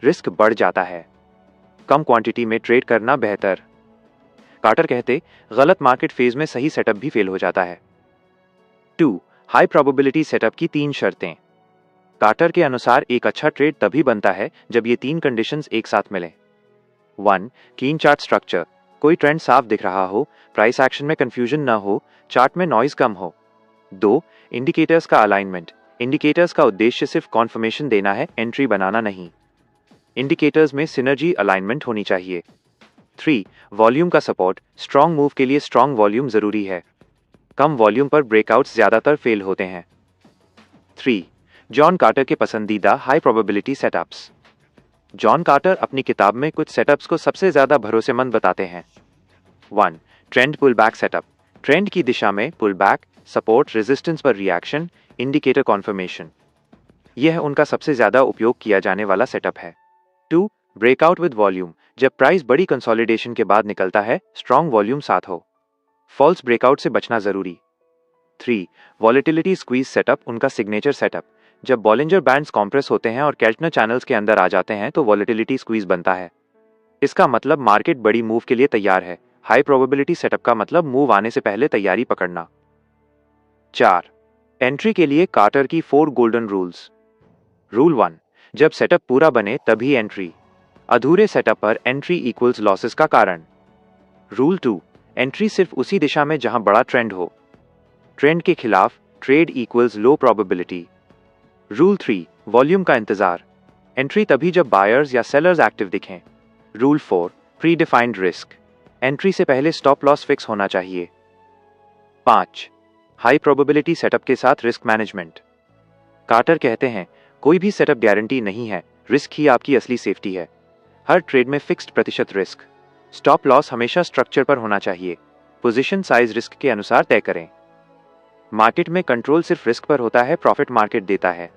रिस्क बढ़ जाता है, कम क्वांटिटी में ट्रेड करना बेहतर। कार्टर कहते, गलत मार्केट फेज में सही सेटअप भी फेल हो जाता है। 2. हाई प्रोबेबिलिटी सेटअप की 3 शर्तें। कार्टर के अनुसार एक अच्छा ट्रेड तभी बनता है जब ये 3 कंडीशंस एक साथ मिलें। 1. क्लीन चार्ट स्ट्रक्चर, कोई ट्रेंड साफ दिख रहा हो, प्राइस एक्शन में कंफ्यूजन न हो, चार्ट में नॉइज कम हो। 2. इंडिकेटर्स का अलाइनमेंट, इंडिकेटर्स का उद्देश्य सिर्फ कॉन्फर्मेशन देना है, एंट्री बनाना नहीं। इंडिकेटर्स में सिनर्जी अलाइनमेंट होनी चाहिए। 3. वॉल्यूम का सपोर्ट, स्ट्रॉन्ग मूव के लिए स्ट्रॉन्ग वॉल्यूम जरूरी है, कम वॉल्यूम पर ब्रेकआउट्स ज्यादातर फेल होते हैं। 3. जॉन कार्टर के पसंदीदा high probability setups. John Carter अपनी किताब में कुछ सेटअप्स को सबसे ज्यादा भरोसेमंद बताते हैं। 1. Trend pull back setup, trend की दिशा में पुल बैक, सपोर्ट रेजिस्टेंस पर रिएक्शन, इंडिकेटर कॉन्फर्मेशन, यह उनका सबसे ज्यादा उपयोग किया जाने वाला सेटअप है। 2. ब्रेकआउट विद वॉल्यूम, जब प्राइस बड़ी कंसोलिडेशन के बाद निकलता है, स्ट्रॉन्ग वॉल्यूम साथ हो, फॉल्स ब्रेकआउट से बचना जरूरी। 3. वॉलेटिलिटी स्क्वीज सेटअप, उनका सिग्नेचर सेटअप, जब बॉलिंजर बैंड्स कॉम्प्रेस होते हैं और केल्टनर चैनल्स के अंदर आ जाते हैं तो वॉलेटिलिटी स्क्वीज बनता है। इसका मतलब मार्केट बड़ी मूव के लिए तैयार है। हाई प्रोबेबिलिटी सेटअप का मतलब मूव आने से पहले तैयारी पकड़ना। 4. एंट्री के लिए कार्टर की 4 गोल्डन रूल्स। रूल 1, जब सेटअप पूरा बने तभी एंट्री। अधूरे सेटअप पर एंट्री इक्वल्स लॉसेस का कारण। रूल 2, एंट्री सिर्फ उसी दिशा में जहां बड़ा ट्रेंड हो। ट्रेंड के खिलाफ ट्रेड इक्वल्स लो प्रोबेबिलिटी। रूल 3, वॉल्यूम का इंतजार। एंट्री तभी जब बायर्स या सेलर्स एक्टिव दिखें। Rule 4, pre defined risk. Entry से पहले स्टॉप लॉस फिक्स होना चाहिए। 5. हाई प्रोबेबिलिटी सेटअप के साथ रिस्क मैनेजमेंट। कार्टर कहते हैं, कोई भी सेटअप गारंटी नहीं है, रिस्क ही आपकी असली सेफ्टी है। हर ट्रेड में फिक्स्ड प्रतिशत रिस्क। स्टॉप लॉस हमेशा स्ट्रक्चर पर होना चाहिए। पोजीशन साइज रिस्क के अनुसार तय करें। मार्केट में कंट्रोल सिर्फ रिस्क पर होता है, प्रॉफिट मार्केट देता है।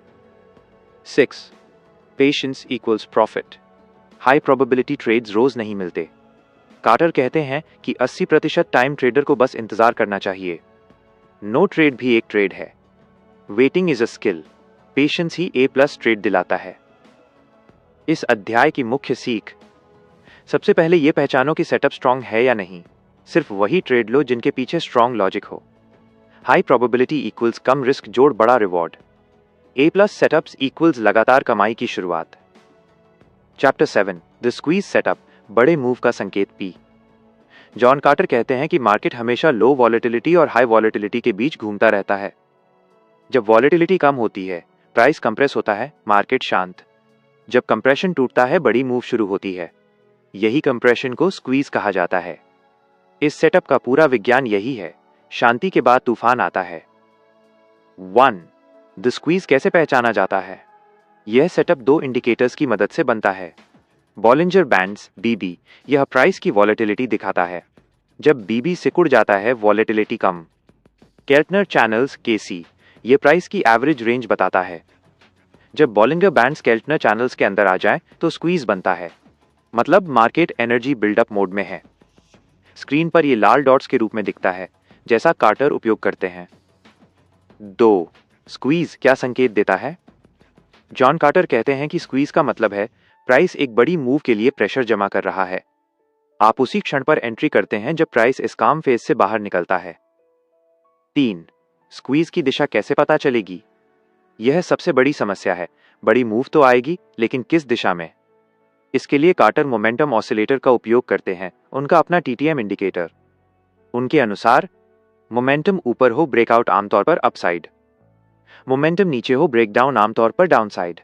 6. Patience equals profit. High probability trades रोज नहीं मिलते। कार्टर कहते हैं कि 80% टाइम ट्रेडर को बस इंतजार करना चाहिए। नो ट्रेड भी एक ट्रेड है। Waiting is a skill. Patience he A+ trade दिलाता है। इस अध्याय की मुख्य सीख। सबसे पहले यह पहचानो कि सेटअप स्ट्रांग है या नहीं। सिर्फ वही ट्रेड लो जिनके पीछे स्ट्रांग लॉजिक हो। हाई प्रोबेबिलिटी इक्वल्स कम रिस्क जोड़ बड़ा रिवॉर्ड। A+ सेटअप्स इक्वल्स लगातार कमाई की शुरुआत। चैप्टर 7, द स्क्वीज सेटअप, बड़े मूव का संकेत P। जॉन कार्टर कहते हैं कि मार्केट हमेशा लो वॉलेटिलिटी और हाई वॉलेटिलिटी के बीच घूमता रहता है। जब वॉलेटिलिटी कम होती है, प्राइस कंप्रेस होता है, मार्केट शांत। जब कंप्रेशन टूटता है, बड़ी मूव शुरू होती है। यही कंप्रेशन को स्क्वीज कहा जाता है। इस सेटअप का पूरा विज्ञान यही है। शांति के बाद तूफान आता है। 1. द स्क्वीज कैसे पहचाना जाता है? यह सेटअप 2 इंडिकेटर्स की मदद से बनता है। बॉलिंजर बैंड्स BB, यह प्राइस की वॉलेटिलिटी दिखाता है। जब BB सिकुड़ जाता है, वॉलेटिलिटी कम। केल्टनर चैनल्स KC, यह प्राइस की एवरेज रेंज बताता है। जब बॉलिंजर बैंड्स केल्टनर चैनल्स के अंदर आ जाए तो स्क्वीज बनता है, मतलब मार्केट एनर्जी बिल्डअप मोड में है। स्क्रीन पर यह लाल डॉट्स के रूप में दिखता है, जैसा कार्टर उपयोग करते हैं। 2. स्क्वीज क्या संकेत देता है? जॉन कार्टर कहते हैं कि स्क्वीज का मतलब है प्राइस एक बड़ी मूव के लिए प्रेशर जमा कर रहा है। आप उसी क्षण पर एंट्री करते हैं जब प्राइस इस काम फेज से बाहर निकलता है। 3. स्क्वीज की दिशा कैसे पता चलेगी? यह सबसे बड़ी समस्या है। बड़ी मूव तो आएगी, लेकिन किस दिशा में? इसके लिए कार्टर मोमेंटम ऑसिलेटर का उपयोग करते हैं, उनका अपना TTM इंडिकेटर। उनके अनुसार मोमेंटम ऊपर हो, ब्रेकआउट आमतौर पर अपसाइड। मोमेंटम नीचे हो, ब्रेकडाउन आमतौर पर डाउनसाइड।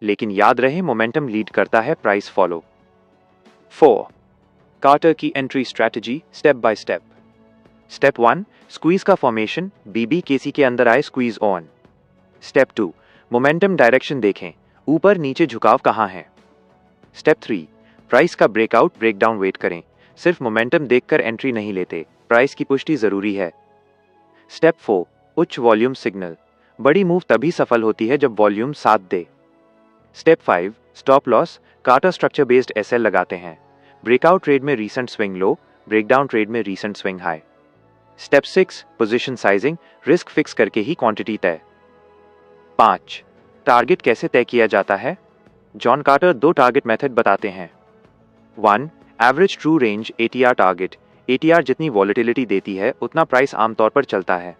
लेकिन याद रहे, मोमेंटम लीड करता है, प्राइस फॉलो। 4. कार्टर की entry strategy step by step. Step 1, squeeze का फॉर्मेशन, BB KC के अंदर आए, squeeze on. Step 2, momentum direction देखें, ऊपर नीचे झुकाव कहां है। स्टेप 3, प्राइस का ब्रेकआउट ब्रेकडाउन वेट करें। सिर्फ मोमेंटम देखकर एंट्री नहीं लेते, प्राइस की पुष्टि जरूरी है। स्टेप 4, उच्च वॉल्यूम सिग्नल। बड़ी मूव तभी सफल होती है जब वॉल्यूम साथ दे। Step 5, stop loss. Carter structure based SL लगाते हैं। ब्रेकआउट ट्रेड में recent swing low, breakdown trade में recent swing high. Step 6, position sizing, risk fix करके ही क्वांटिटी तय। 5, टारगेट कैसे तय किया जाता है? जॉन कार्टर 2 टारगेट मेथड बताते हैं। 1, average true range ATR target. ATR जितनी वॉलेटिलिटी देती है, उतना प्राइस आमतौर पर चलता है।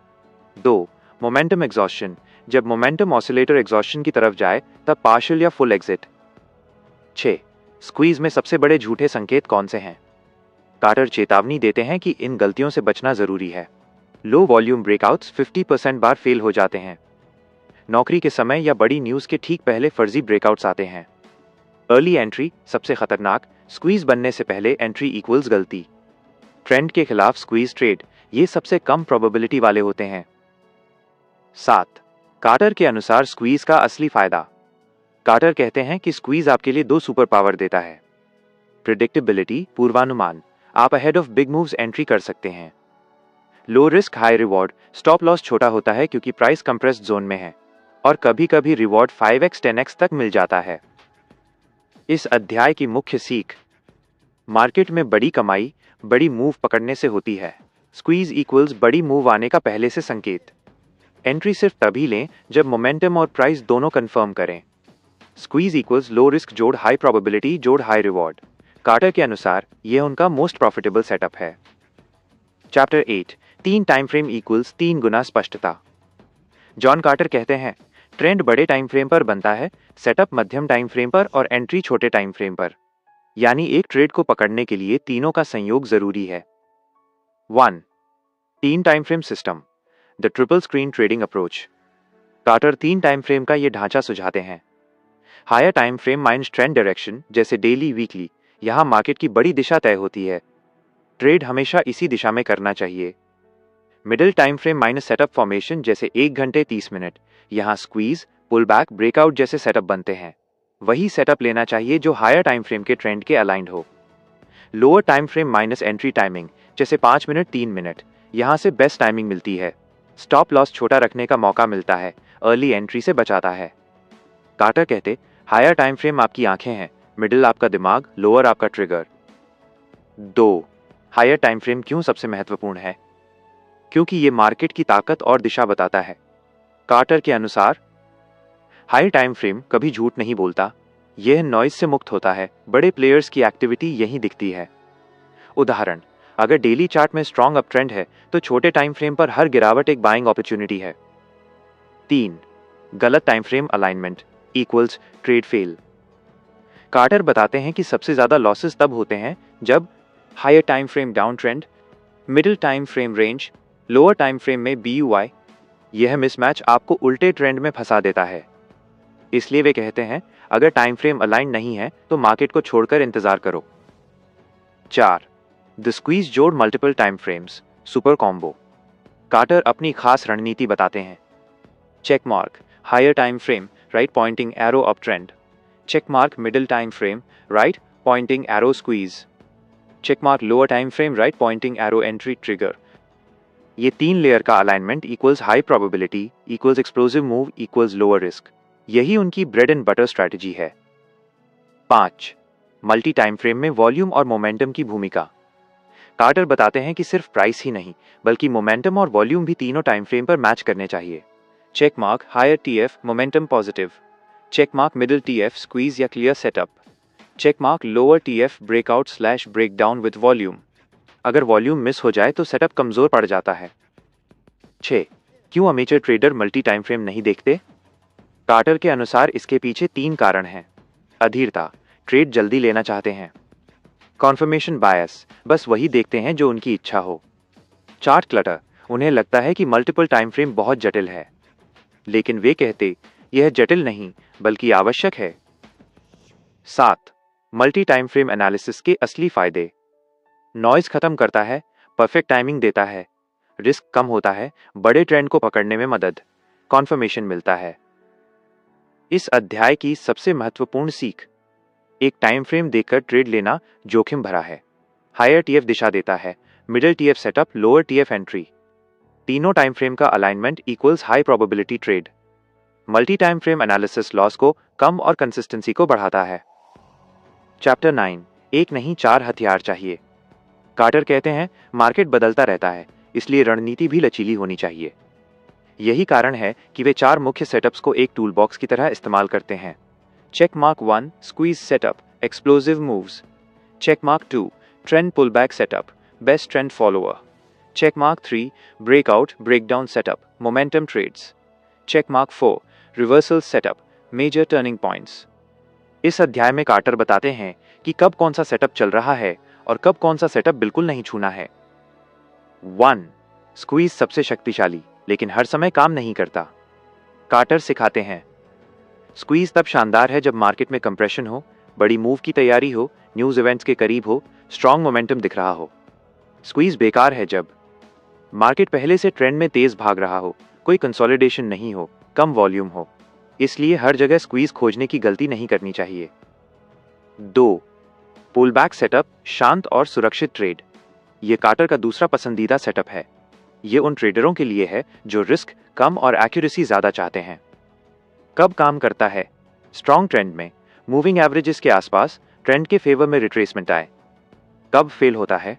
2, मोमेंटम एग्जॉस्शन। जब मोमेंटम ऑसिलेटर एग्जॉस्शन की तरफ जाए, तब पार्शियल या फुल एग्जिट। 6, स्क्वीज में सबसे बड़े झूठे संकेत कौन से हैं? कार्टर चेतावनी देते हैं कि इन गलतियों से बचना जरूरी है। लो वॉल्यूम ब्रेकआउट्स 50% बार फेल हो जाते हैं। नौकरी के समय या बड़ी न्यूज के ठीक पहले फर्जी ब्रेकआउट्स आते हैं। अर्ली एंट्री सबसे खतरनाक। स्क्वीज बनने से पहले एंट्री इक्वल्स गलती। ट्रेंड के खिलाफ स्क्वीज ट्रेड, ये सबसे कम प्रोबेबिलिटी वाले होते हैं। 7, कार्टर के अनुसार स्क्वीज का असली फायदा। कार्टर कहते हैं कि स्क्वीज आपके लिए 2 सुपर पावर देता है। प्रिडिक्टेबिलिटी, पूर्वानुमान, आप ahead of big moves entry कर सकते हैं। Low risk high reward, stop loss छोटा होता है क्योंकि प्राइस कंप्रेस्ड जोन में है, और कभी कभी रिवॉर्ड 5x 10x तक मिल जाता है। इस अध्याय की मुख्य सीख। मार्केट में बड़ी कमाई बड़ी मूव पकड़ने से होती है। स्क्वीज इक्वल्स बड़ी मूव आने का पहले से संकेत। एंट्री सिर्फ तभी लें जब मोमेंटम और प्राइस दोनों कंफर्म करें। स्क्वीज इक्वल्स लो रिस्क जोड़ हाई प्रोबेबिलिटी जोड़ हाई रिवॉर्ड। कार्टर के अनुसार यह उनका मोस्ट प्रॉफिटेबल सेटअप है। चैप्टर 8 3 टाइम फ्रेम इक्वल्स 3 गुना स्पष्टता। जॉन कार्टर कहते हैं, ट्रेंड बड़े टाइम फ्रेम पर बनता है, सेटअप मध्यम टाइम फ्रेम पर और एंट्री छोटे टाइम फ्रेम पर। यानी एक ट्रेड को पकड़ने के लिए तीनों का संयोग जरूरी है। 1 3 time frame system, the triple screen trading approach. Carter 3 time frame का यह ढांचा सुझाते हैं। Higher time frame minus trend direction, जैसे डेली वीकली, यहां मार्केट की बड़ी दिशा तय होती है। ट्रेड हमेशा इसी दिशा में करना चाहिए। Middle time frame minus setup formation, जैसे 1 घंटे 30 मिनट, यहां स्क्वीज, पुल बैक, ब्रेकआउट जैसे सेटअप बनते हैं। वही सेटअप लेना चाहिए जो हायर टाइम फ्रेम के ट्रेंड के अलाइंड हो। Lower time frame minus entry timing, जैसे 5 मिनट 3 मिनट, यहां से बेस्ट टाइमिंग मिलती है। स्टॉप लॉस छोटा रखने का मौका मिलता है, अर्ली एंट्री से बचाता है। कार्टर कहते, हायर टाइम फ्रेम आपकी आंखें हैं, मिडिल आपका दिमाग, लोअर आपका ट्रिगर। 2 हायर टाइम फ्रेम क्यों सबसे महत्वपूर्ण है? क्योंकि ये मार्केट की ताकत और दिशा बताता है। कार्टर के अनुसार हाई टाइम फ्रेम कभी झूठ नहीं बोलता, यह नॉइज से मुक्त होता है, बड़े प्लेयर्स की एक्टिविटी यहीं दिखती है। उदाहरण, अगर डेली चार्ट में स्ट्रॉन्ग अप ट्रेंड है तो छोटे टाइम फ्रेम पर हर गिरावट एक बाइंग अपॉर्चुनिटी है। 3 गलत time frame alignment equals trade fail. Carter बताते हैं कि सबसे ज्यादा लॉसेस तब होते हैं जब higher time frame down trend, middle time frame range, lower time frame में BUI, यह मिसमैच आपको उल्टे ट्रेंड में फंसा देता है। इसलिए वे कहते हैं, अगर टाइम फ्रेम अलाइन नहीं है तो मार्केट को छोड़कर इंतजार करो। 4 द स्क्वीज जोड़ multiple time frames super combo. Carter अपनी खास रणनीति बताते हैं। Check mark higher time frame, right pointing arrow up trend. Check mark middle time frame, right pointing arrow squeeze. Check mark lower time frame, right pointing arrow entry trigger. ये 3 layer का alignment equals high probability equals explosive move equals lower risk. यही उनकी bread and butter strategy है। 5 multi time frame में volume और momentum की भूमिका। Quarter बताते हैं कि सिर्फ प्राइस ही नहीं बल्कि मोमेंटम और वॉल्यूम भी तीनों टाइम फ्रेम पर मैच करने चाहिए। Check mark higher TF momentum positive. Check mark middle TF squeeze या clear setup. Check mark lower TF breakout slash breakdown with volume. अगर वॉल्यूम मिस हो जाए तो सेटअप कमजोर पड़ जाता है। 6 क्यों amateur trader multi time frame नहीं देखते? कार्टर के अनुसार इसके पीछे 3 कारण हैं। अधीरता, ट्रेड जल्दी लेना चाहते हैं। कॉन्फर्मेशन बायस, बस वही देखते हैं जो उनकी इच्छा हो। चार्ट क्लटर, उन्हें लगता है कि मल्टीपल टाइम फ्रेम बहुत जटिल है, लेकिन वे कहते यह जटिल नहीं बल्कि आवश्यक है। 7 मल्टी टाइम फ्रेम एनालिसिस के असली फायदे। नॉइज खत्म करता है, परफेक्ट टाइमिंग देता है, रिस्क कम होता है, बड़े ट्रेंड को पकड़ने में मदद, कॉन्फर्मेशन मिलता है। इस अध्याय की सबसे महत्वपूर्ण सीख, एक टाइम फ्रेम देखकर ट्रेड लेना जोखिम भरा है। हायर TF दिशा देता है, middle TF setup, lower TF entry. तीनों टाइम फ्रेम का alignment equals high probability trade. Multi time frame analysis loss को कम और कंसिस्टेंसी को बढ़ाता है। चैप्टर 9 एक नहीं 4 हथियार चाहिए। कार्टर कहते हैं, मार्केट बदलता रहता है, इसलिए रणनीति भी लचीली होनी चाहिए। यही कारण है कि वे 4 मुख्य सेटअप्स को एक टूल बॉक्स की तरह इस्तेमाल करते हैं। Check mark 1 squeeze setup, explosive moves. Check mark 2 trend pull back setup, best trend follower. Check mark 3 breakout breakdown setup, momentum trades. Check mark 4 reversal setup, major turning points. इस अध्याय में quarter बताते हैं कि कब कौन सा सेटअप चल रहा है और कब कौन सा सेटअप बिल्कुल नहीं छूना है। 1 स्क्वीज सबसे शक्तिशाली लेकिन हर समय काम नहीं करता। कार्टर सिखाते हैं, स्क्वीज तब शानदार है जब मार्केट में कंप्रेशन हो, बड़ी मूव की तैयारी हो, न्यूज इवेंट्स के करीब हो, स्ट्रॉन्ग मोमेंटम दिख रहा हो। स्क्वीज बेकार है जब मार्केट पहले से ट्रेंड में तेज भाग रहा हो, कोई कंसोलिडेशन नहीं हो, कम वॉल्यूम हो। इसलिए हर जगह स्क्वीज खोजने की गलती नहीं करनी चाहिए। 2 पुल बैक सेटअप, शांत और सुरक्षित ट्रेड। ये कार्टर का दूसरा पसंदीदा सेटअप है। ये उन ट्रेडरों के लिए है जो रिस्क कम और एक्यूरेसी ज्यादा चाहते हैं। कब काम करता है? स्ट्रॉन्ग ट्रेंड में, मूविंग एवरेजेस के आसपास, ट्रेंड के फेवर में रिट्रेसमेंट आए। कब फेल होता है?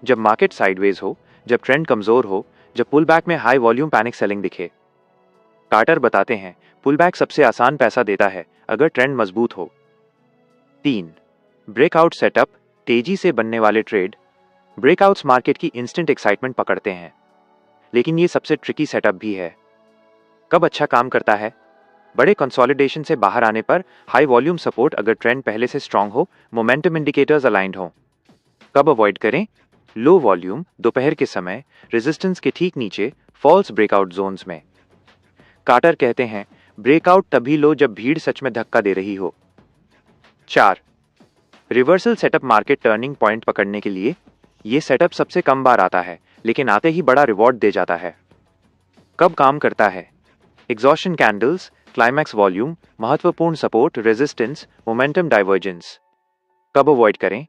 जब मार्केट साइडवेज हो, जब ट्रेंड कमजोर हो, जब पुल बैक में हाई वॉल्यूम पैनिक सेलिंग दिखे। कार्टर बताते हैं पुल बैक सबसे आसान पैसा देता है अगर ट्रेंड मजबूत हो। 3. ब्रेकआउट सेटअप, तेजी से बनने वाले ट्रेड। ब्रेकआउट्स मार्केट की इंस्टेंट एक्साइटमेंट पकड़ते हैं, लेकिन ये सबसे ट्रिकी सेटअप भी है। कब अच्छा काम करता है? बड़े कंसोलिडेशन से बाहर आने पर, हाई वॉल्यूम सपोर्ट अगर ट्रेंड पहले से स्ट्रांग हो, मोमेंटम इंडिकेटर्स अलाइंड हो। कब अवॉइड करें? लो वॉल्यूम, दोपहर के समय, रेजिस्टेंस के ठीक नीचे, फॉल्स ब्रेकआउट जोन्स में। कार्टर कहते हैं ब्रेकआउट तभी लो जब भीड़ सच में धक्का दे रही हो। 4. Reversal setup, market turning point पकड़ने के लिए ये सेटअप सबसे कम बार आता है, लेकिन आते ही बड़ा रिवॉर्ड दे जाता है। कब काम करता है? एग्जॉशन कैंडल्स, क्लाइमैक्स वॉल्यूम, महत्वपूर्ण सपोर्ट, रेजिस्टेंस, मोमेंटम डाइवर्जेंस। कब अवॉइड करें?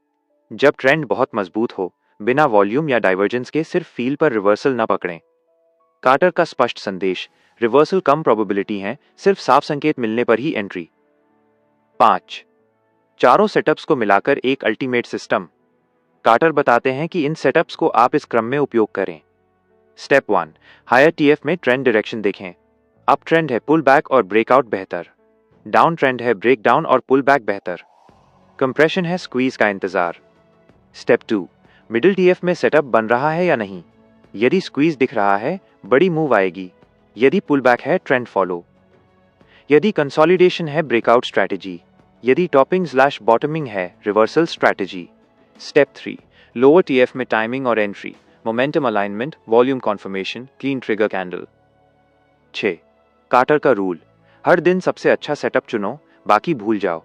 जब ट्रेंड बहुत मजबूत हो, बिना वॉल्यूम या डाइवर्जेंस के सिर्फ फील पर रिवर्सल न पकड़ें। कार्टर का स्पष्ट संदेश, रिवर्सल कम प्रोबेबिलिटी है, सिर्फ साफ संकेत मिलने पर ही एंट्री। 5. चारों सेटअप्स को मिलाकर एक अल्टीमेट सिस्टम। कार्टर बताते हैं कि इन सेटअप्स को आप इस क्रम में उपयोग करें। स्टेप 1. हायर टीएफ में ट्रेंड डायरेक्शन देखें। अप ट्रेंड है, पुल बैक और ब्रेकआउट बेहतर। डाउन ट्रेंड है, ब्रेक डाउन और पुल बैक बेहतर। कंप्रेशन है, स्क्वीज का इंतजार। स्टेप 2. मिडिल टीएफ में सेटअप बन रहा है या नहीं। यदि स्क्वीज दिख रहा है, बड़ी मूव आएगी। यदि पुल बैक है, ट्रेंड फॉलो। यदि कंसोलिडेशन है, ब्रेकआउट स्ट्रैटेजी। यदि टॉपिंग स्लैश बॉटमिंग है, reversal strategy. Step 3. Lower TF में टाइमिंग और entry, momentum alignment, volume confirmation, clean trigger candle. 6. Carter का रूल, हर दिन सबसे अच्छा सेटअप चुनो, बाकी भूल जाओ।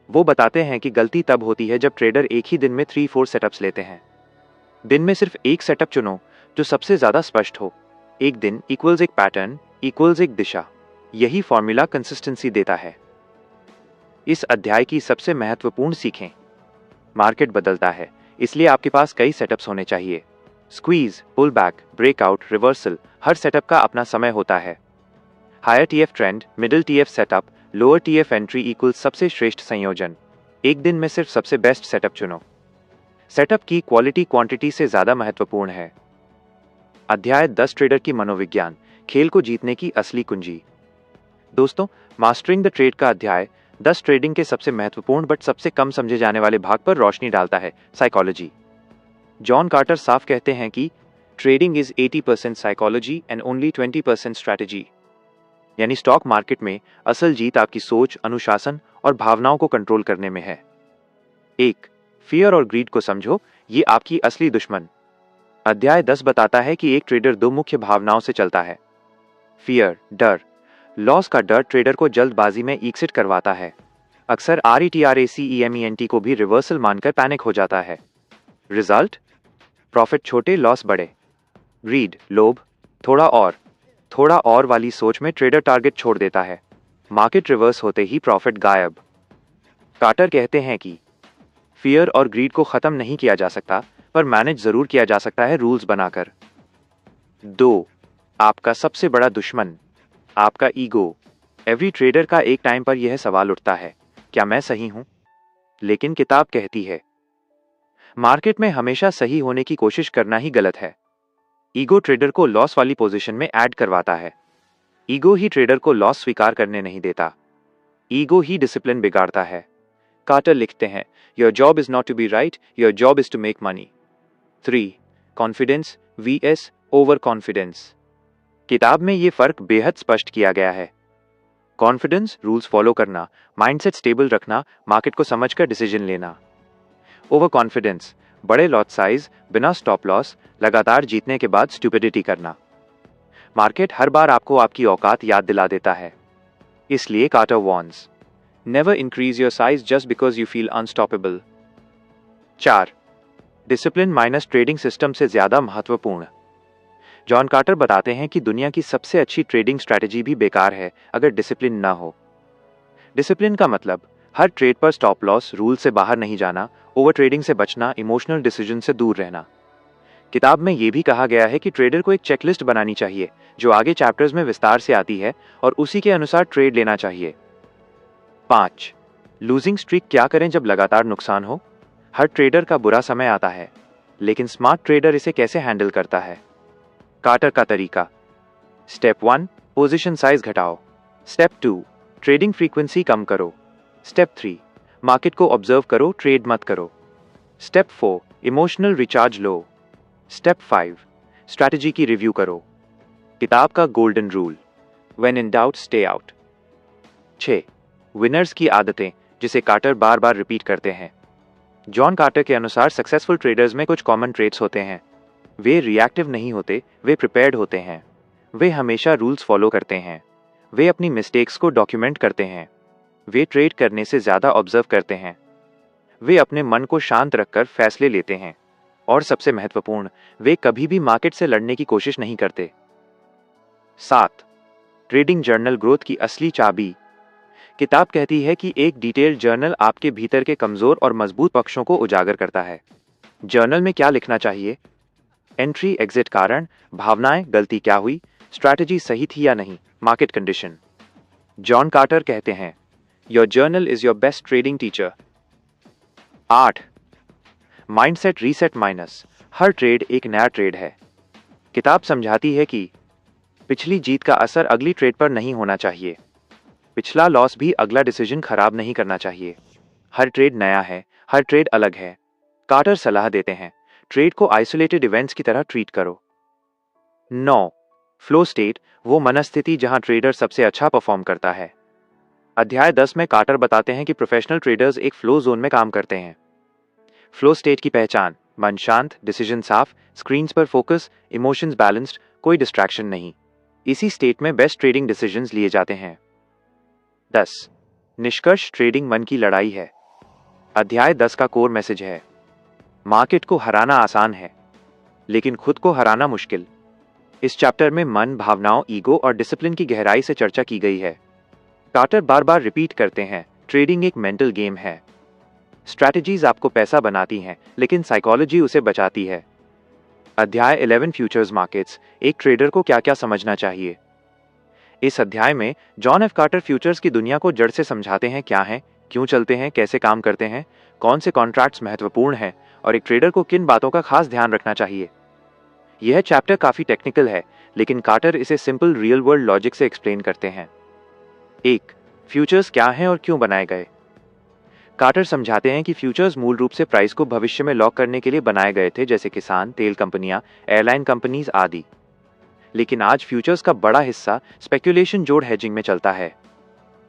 वो बताते हैं कि गलती तब होती है जब ट्रेडर एक ही दिन में 3-4 सेटअप्स लेते हैं। दिन में सिर्फ एक सेटअप चुनो जो सबसे ज्यादा स्पष्ट हो। एक दिन इक्वल्स एक पैटर्न इक्वल्स एक दिशा। यही फॉर्मूला कंसिस्टेंसी देता है। इस अध्याय की सबसे महत्वपूर्ण सीखें, मार्केट बदलता है, इसलिए आपके पास कई सेटअप्स होने चाहिए। Squeeze, pull back, breakout, reversal, हर सेटअप का अपना समय होता है। Higher TF trend, middle TF setup, lower TF entry equal सबसे श्रेष्ठ संयोजन। एक दिन में सिर्फ सबसे बेस्ट सेटअप चुनो। सेटअप की क्वालिटी क्वांटिटी से ज्यादा महत्वपूर्ण है। अध्याय 10, ट्रेडर की मनोविज्ञान, खेल को जीतने की असली कुंजी। दोस्तों, मास्टरिंग द ट्रेड का अध्याय 10 ट्रेडिंग के सबसे महत्वपूर्ण बट सबसे कम समझे जाने वाले भाग पर रोशनी डालता है, साइकोलॉजी। जॉन कार्टर साफ कहते हैं कि trading is 80% psychology and only 20% strategy. यानी स्टॉक मार्केट में असल जीत आपकी सोच, अनुशासन और भावनाओं को कंट्रोल करने में है। 1. फियर और ग्रीड को समझो, ये आपकी असली दुश्मन। अध्याय 10 बताता है कि एक ट्रेडर 2 मुख्य भावनाओं से चलता है। फियर, डर। लॉस का डर ट्रेडर को जल्दबाजी में एग्जिट करवाता है। अक्सर RETRACEMENT को भी रिवर्सल मानकर पैनिक हो जाता है। रिजल्ट, प्रॉफिट छोटे, लॉस बड़े। ग्रीड, लोभ, थोड़ा और वाली सोच में ट्रेडर टारगेट छोड़ देता है। मार्केट रिवर्स होते ही प्रॉफिट गायब। कार्टर कहते हैं कि फियर और ग्रीड को खत्म नहीं किया जा सकता, पर मैनेज जरूर किया जा सकता है रूल्स बनाकर। 2. आपका सबसे बड़ा दुश्मन, आपका ईगो। एवरी ट्रेडर का एक टाइम पर यह सवाल उठता है, क्या मैं सही हूं? लेकिन किताब कहती है मार्केट में हमेशा सही होने की कोशिश करना ही गलत है। ईगो ट्रेडर को लॉस वाली पोजीशन में ऐड करवाता है। ईगो ही ट्रेडर को लॉस स्वीकार करने नहीं देता। ईगो ही डिसिप्लिन बिगाड़ता है। कार्टर लिखते हैं, your job is not to be right, your job is to make money. 3. Confidence vs over confidence. किताब में यह फर्क बेहद स्पष्ट किया गया है। कॉन्फिडेंस, रूल्स फॉलो करना, माइंडसेट स्टेबल रखना, मार्केट को समझकर डिसीजन लेना। ओवर कॉन्फिडेंस, बड़े लॉट साइज, बिना स्टॉप लॉस, लगातार जीतने के बाद स्टुपिडिटी करना। मार्केट हर बार आपको आपकी औकात याद दिला देता है। इसलिए Carter warns, never increase your size just because you feel unstoppable. 4. Discipline minus trading system से ज्यादा महत्वपूर्ण। जॉन कार्टर बताते हैं कि दुनिया की सबसे अच्छी ट्रेडिंग स्ट्रैटेजी भी बेकार है अगर डिसिप्लिन ना हो। डिसिप्लिन का मतलब हर ट्रेड पर स्टॉप लॉस, रूल से बाहर नहीं जाना, ओवर ट्रेडिंग से बचना, इमोशनल डिसीजन से दूर रहना। किताब में यह भी कहा गया है कि ट्रेडर को एक चेकलिस्ट बनानी चाहिए जो आगे चैप्टर्स में विस्तार से आती है और उसी के अनुसार ट्रेड लेना चाहिए। 5. लूजिंग स्ट्रीक क्या करें जब लगातार नुकसान हो। हर ट्रेडर का बुरा समय आता है, लेकिन स्मार्ट ट्रेडर इसे कैसे हैंडल करता है। कार्टर का तरीका। स्टेप 1. पोजीशन साइज घटाओ। स्टेप 2, ट्रेडिंग फ्रीक्वेंसी कम करो। स्टेप 3, मार्केट को ऑब्जर्व करो, ट्रेड मत करो। स्टेप 4, इमोशनल रिचार्ज लो। स्टेप 5, स्ट्रैटेजी की रिव्यू करो। किताब का golden rule, when in doubt stay out. 6, winners की आदतें जिसे कार्टर बार बार रिपीट करते हैं। जॉन कार्टर के अनुसार सक्सेसफुल ट्रेडर्स में कुछ कॉमन ट्रेड्स होते हैं। वे रिएक्टिव नहीं होते, वे प्रिपेयर्ड होते हैं। वे हमेशा रूल्स फॉलो करते हैं। वे अपनी मिस्टेक्स को डॉक्यूमेंट करते हैं। वे ट्रेड करने से ज्यादा ऑब्जर्व करते हैं। वे अपने मन को शांत रखकर फैसले लेते हैं। और सबसे महत्वपूर्ण, वे कभी भी मार्केट से लड़ने की कोशिश नहीं करते। 7, ट्रेडिंग जर्नल ग्रोथ की असली चाबी। किताब कहती है कि एक डिटेल्ड जर्नल आपके भीतर के कमजोर और मजबूत पक्षों को उजागर करता है। जर्नल में क्या लिखना चाहिए? एंट्री एग्जिट कारण, भावनाएं, गलती क्या हुई, स्ट्रैटेजी सही थी या नहीं, मार्केट कंडीशन। जॉन कार्टर कहते हैं, your journal is your best trading teacher. 8, mindset reset minus, her trade एक नया ट्रेड है। किताब समझाती है कि पिछली जीत का असर अगली ट्रेड पर नहीं होना चाहिए। पिछला लॉस भी अगला डिसीजन खराब नहीं करना चाहिए। हर ट्रेड नया है, हर ट्रेड अलग है। कार्टर सलाह देते हैं, ट्रेड को आइसोलेटेड इवेंट्स की तरह ट्रीट करो। 9, फ्लो स्टेट, वो मनस्थिति जहां ट्रेडर सबसे अच्छा परफॉर्म करता है। अध्याय 10 में कार्टर बताते हैं कि प्रोफेशनल ट्रेडर्स एक फ्लो जोन में काम करते हैं। फ्लो स्टेट की पहचान, मन शांत, डिसीजन साफ, स्क्रीन्स पर फोकस, इमोशंस बैलेंस्ड, कोई डिस्ट्रैक्शन नहीं। इसी स्टेट में बेस्ट ट्रेडिंग डिसीजंस लिए जाते हैं। 10, निष्कर्ष, ट्रेडिंग मन की लड़ाई है। अध्याय 10 का कोर मैसेज है, मार्केट को हराना आसान है, लेकिन खुद को हराना मुश्किल। इस चैप्टर में मन, भावनाओं, ईगो और डिसिप्लिन की गहराई से चर्चा की गई है। कार्टर बार बार रिपीट करते हैं, ट्रेडिंग एक मेंटल गेम है। स्ट्रैटेजीज आपको पैसा बनाती हैं, लेकिन साइकोलॉजी उसे बचाती है। अध्याय 11, फ्यूचर्स मार्केट्स, एक ट्रेडर को क्या क्या समझना चाहिए। इस अध्याय में जॉन एफ कार्टर फ्यूचर्स की दुनिया को जड़ से समझाते हैं, क्या हैं, क्यों चलते हैं, कैसे काम करते हैं, कौन से कॉन्ट्रैक्ट्स महत्वपूर्ण हैं और एक ट्रेडर को किन बातों का खास ध्यान रखना चाहिए। यह चैप्टर काफी टेक्निकल है, लेकिन कार्टर इसे सिंपल रियल वर्ल्ड लॉजिक से एक्सप्लेन करते हैं। 1, फ्यूचर्स क्या हैं और क्यों बनाए गए। कार्टर समझाते हैं कि फ्यूचर्स मूल रूप से प्राइस को भविष्य में लॉक करने के लिए बनाए गए थे, जैसे किसान, तेल कंपनियां, एयरलाइन कंपनीज आदि। लेकिन आज फ्यूचर्स का बड़ा हिस्सा स्पेक्यूलेशन जोड़ हेजिंग में चलता है।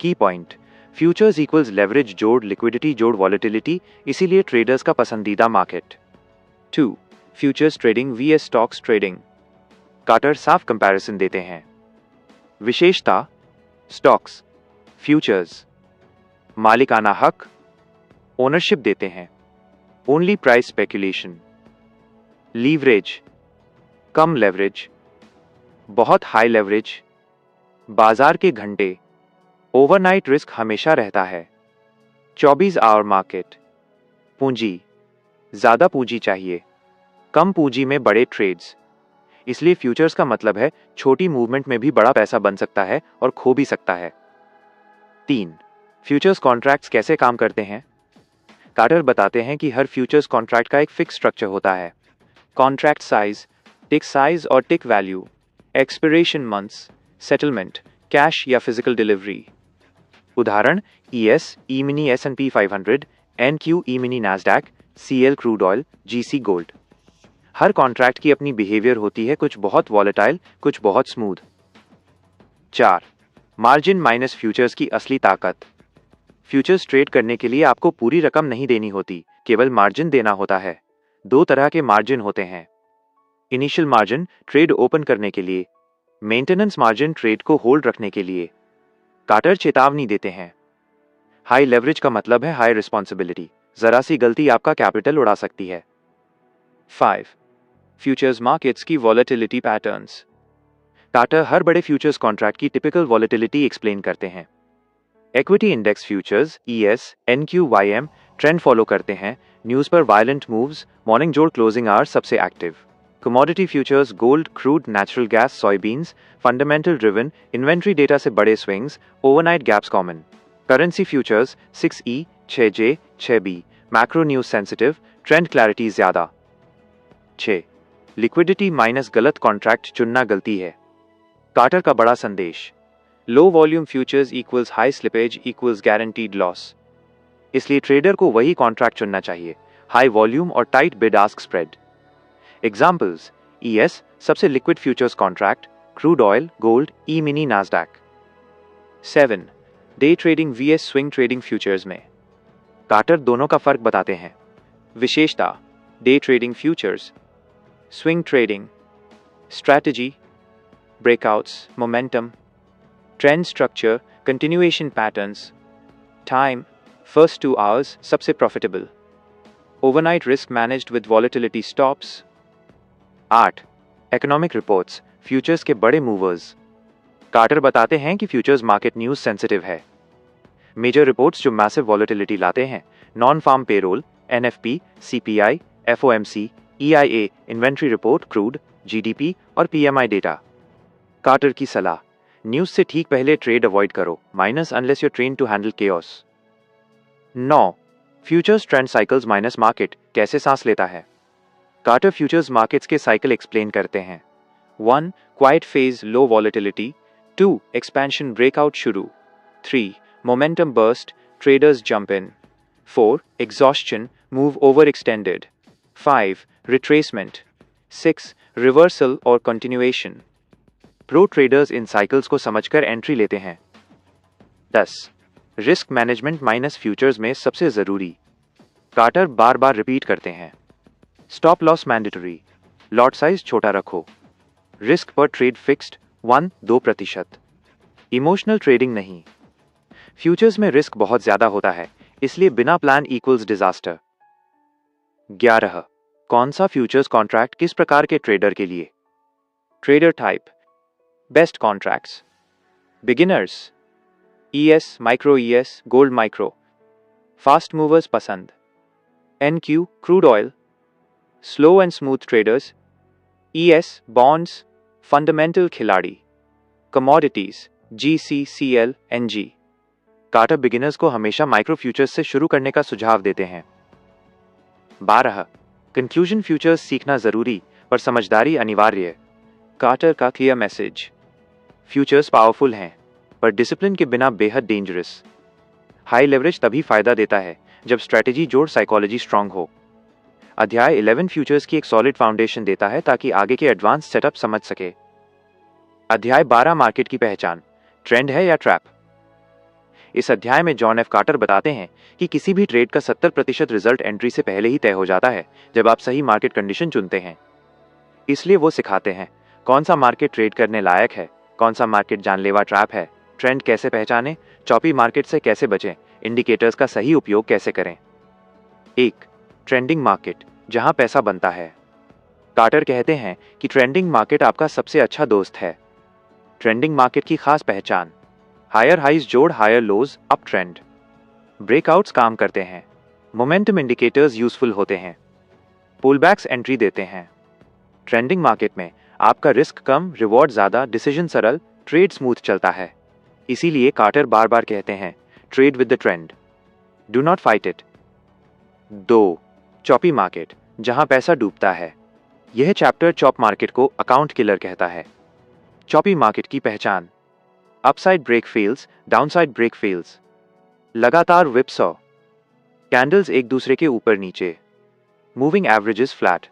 Key point, futures equals leverage जोड़, लिक्विडिटी जोड़, वॉलेटिलिटी, इसीलिए ट्रेडर्स का पसंदीदा market. 2, futures trading vs stocks trading. Carter साफ कंपैरिजन देते हैं। विशेषता, स्टॉक्स, फ्यूचर्स, मालिकाना हक, ओनरशिप देते हैं, ओनली प्राइस स्पेक्यूलेशन। लीवरेज, कम लेवरेज, बहुत हाई लेवरेज, बाजार के घंटे, ओवरनाइट रिस्क हमेशा रहता है। 24 आवर मार्केट। पूंजी, ज्यादा पूंजी चाहिए, कम पूंजी में बड़े ट्रेड्स। इसलिए फ्यूचर्स का मतलब है छोटी मूवमेंट में भी बड़ा पैसा बन सकता है और खो भी सकता है। 3, फ्यूचर्स कॉन्ट्रैक्ट्स कैसे काम करते हैं। कार्टर बताते हैं कि हर फ्यूचर्स कॉन्ट्रैक्ट का एक फिक्स स्ट्रक्चर होता है। कॉन्ट्रैक्ट साइज, टिक साइज और tick value, expiration months, settlement, cash या फिजिकल डिलीवरी। उदाहरण, ES, E mini S&P 500, NQ, E mini Nasdaq, CL crude oil, GC gold. हर कॉन्ट्रैक्ट की अपनी बिहेवियर होती है, कुछ बहुत वॉलेटाइल, कुछ बहुत स्मूथ। 4, मार्जिन माइनस फ्यूचर्स की असली ताकत। फ्यूचर्स ट्रेड करने के लिए आपको पूरी रकम नहीं देनी होती, केवल मार्जिन देना होता है। 2 तरह के मार्जिन होते हैं। इनिशियल मार्जिन, ट्रेड ओपन करने के लिए। मेंटेनेंस मार्जिन, ट्रेड को होल्ड रखने के लिए। कार्टर चेतावनी देते हैं, हाई लेवरेज का मतलब है हाई रिस्पॉन्सिबिलिटी, जरा सी गलती आपका कैपिटल उड़ा सकती है। 5, फ्यूचर्स मार्केट्स की वॉलेटिलिटी पैटर्न्स। कार्टर हर बड़े फ्यूचर्स कॉन्ट्रैक्ट की टिपिकल वॉलेटिलिटी एक्सप्लेन करते हैं। Equity index futures, ES, NQYM trend follow करते हैं, न्यूज पर वायलेंट मूव्स, मॉर्निंग जोड़ क्लोजिंग आवर्स सबसे active. Commodity futures, gold, crude, natural gas, soya beans, fundamental driven, inventory data से बड़े swings, overnight gaps common. Currency futures, 6E, 6J, 6B, macro news sensitive, trend clarity ज्यादा। 6, liquidity minus गलत contract चुनना गलती है। Quarter का बड़ा संदेश, low volume futures equals high slippage equals guaranteed loss. इसलिए ट्रेडर को वही कॉन्ट्रैक्ट चुनना चाहिए, हाई वॉल्यूम और tight bid ask spread. Examples, ES सबसे liquid futures contract, crude oil, gold, E mini, Nasdaq. 7. Day trading vs swing trading futures में Carter दोनों का फर्क बताते हैं। विशेषता, day trading futures, swing trading, strategy, breakouts, momentum, trend structure, continuation patterns, time, first 2 hours सबसे profitable, overnight risk managed with volatility stops. 8. Economic reports, futures के बड़े मूवर्स। कार्टर बताते हैं कि फ्यूचर्स मार्केट न्यूज सेंसिटिव है। Major reports जो massive volatility लाते हैं, non farm payroll, NFP, CPI, FOMC, EIA, inventory report, crude, GDP और PMI डेटा। कार्टर की सलाह, न्यूज से ठीक पहले ट्रेड अवॉइड करो, minus unless you're train to handle chaos. 9. Futures trend cycles minus market कैसे सांस लेता है। कार्टर फ्यूचर्स मार्केट्स के साइकिल एक्सप्लेन करते हैं। 1. Quiet phase, low volatility. 2. Expansion, breakout शुरू। 3. Momentum burst, traders jump in. 4. Exhaustion, move over extended. 5. Retracement. 6. Reversal और continuation. Pro traders इन साइकिल्स को समझकर एंट्री लेते हैं। 10. रिस्क मैनेजमेंट माइनस फ्यूचर्स में सबसे जरूरी। कार्टर बार बार रिपीट करते हैं। Stop loss mandatory, lot size छोटा रखो। रिस्क पर ट्रेड फिक्स्ड 1-2%। इमोशनल ट्रेडिंग नहीं, फ्यूचर्स में रिस्क बहुत ज्यादा होता है, इसलिए बिना प्लान इक्वल्स डिजास्टर। 11. कौन सा फ्यूचर्स कॉन्ट्रैक्ट किस प्रकार के ट्रेडर के लिए। Trader type, best contracts, beginners, ES, micro ES, gold micro, fast movers पसंद, NQ, crude oil, slow and smooth traders, ES, bonds, fundamental खिलाड़ी, commodities, GCCL, NG। Carter beginners को हमेशा माइक्रो फ्यूचर्स से शुरू करने का सुझाव देते हैं। 12. कंक्लूजन, फ्यूचर्स सीखना जरूरी पर समझदारी अनिवार्य। कार्टर का क्लियर मैसेज, फ्यूचर्स पावरफुल हैं पर डिसिप्लिन के बिना बेहद डेंजरस। हाई लेवरेज तभी फायदा देता है जब स्ट्रेटेजी जोड़ साइकोलॉजी स्ट्रांग हो। अध्याय 11 फ्यूचर्स की एक सॉलिड फाउंडेशन देता है ताकि आगे के एडवांस सेटअप समझ सके। अध्याय 12 मार्केट की पहचान, ट्रेंड है या ट्रैप। इस अध्याय में जॉन एफ कार्टर बताते हैं कि किसी भी ट्रेड का 70% रिजल्ट एंट्री से पहले ही तय हो जाता है जब आप सही मार्केट कंडीशन चुनते हैं। इसलिए वो सिखाते हैं कौन सा मार्केट ट्रेड करने लायक है, कौन सा मार्केट जानलेवा ट्रैप है, ट्रेंड कैसे पहचानें, चॉपी मार्केट से कैसे बचें, इंडिकेटर्स का सही उपयोग कैसे करें। 1. ट्रेंडिंग मार्केट, जहां पैसा बनता है। कार्टर कहते हैं कि ट्रेंडिंग मार्केट आपका सबसे अच्छा दोस्त है। ट्रेंडिंग मार्केट की खास पहचान, हायर हाइज जोड़ higher lows, up trend. Breakouts काम करते हैं, मोमेंटम इंडिकेटर्स यूजफुल होते हैं, पुलबैक्स एंट्री देते हैं। ट्रेंडिंग मार्केट में आपका रिस्क कम, रिवॉर्ड ज्यादा, डिसीजन सरल, ट्रेड स्मूथ चलता है। इसीलिए कार्टर बार बार कहते हैं, trade with the trend, do not fight it. 2. Choppy market, जहां पैसा डूबता है। यह चैप्टर चॉप मार्केट को अकाउंट किलर कहता है। चॉपी मार्केट की पहचान, upside break fails, downside break fails, लगातार विपसॉ, कैंडल्स एक दूसरे के ऊपर नीचे, मूविंग एवरेजेस फ्लैट।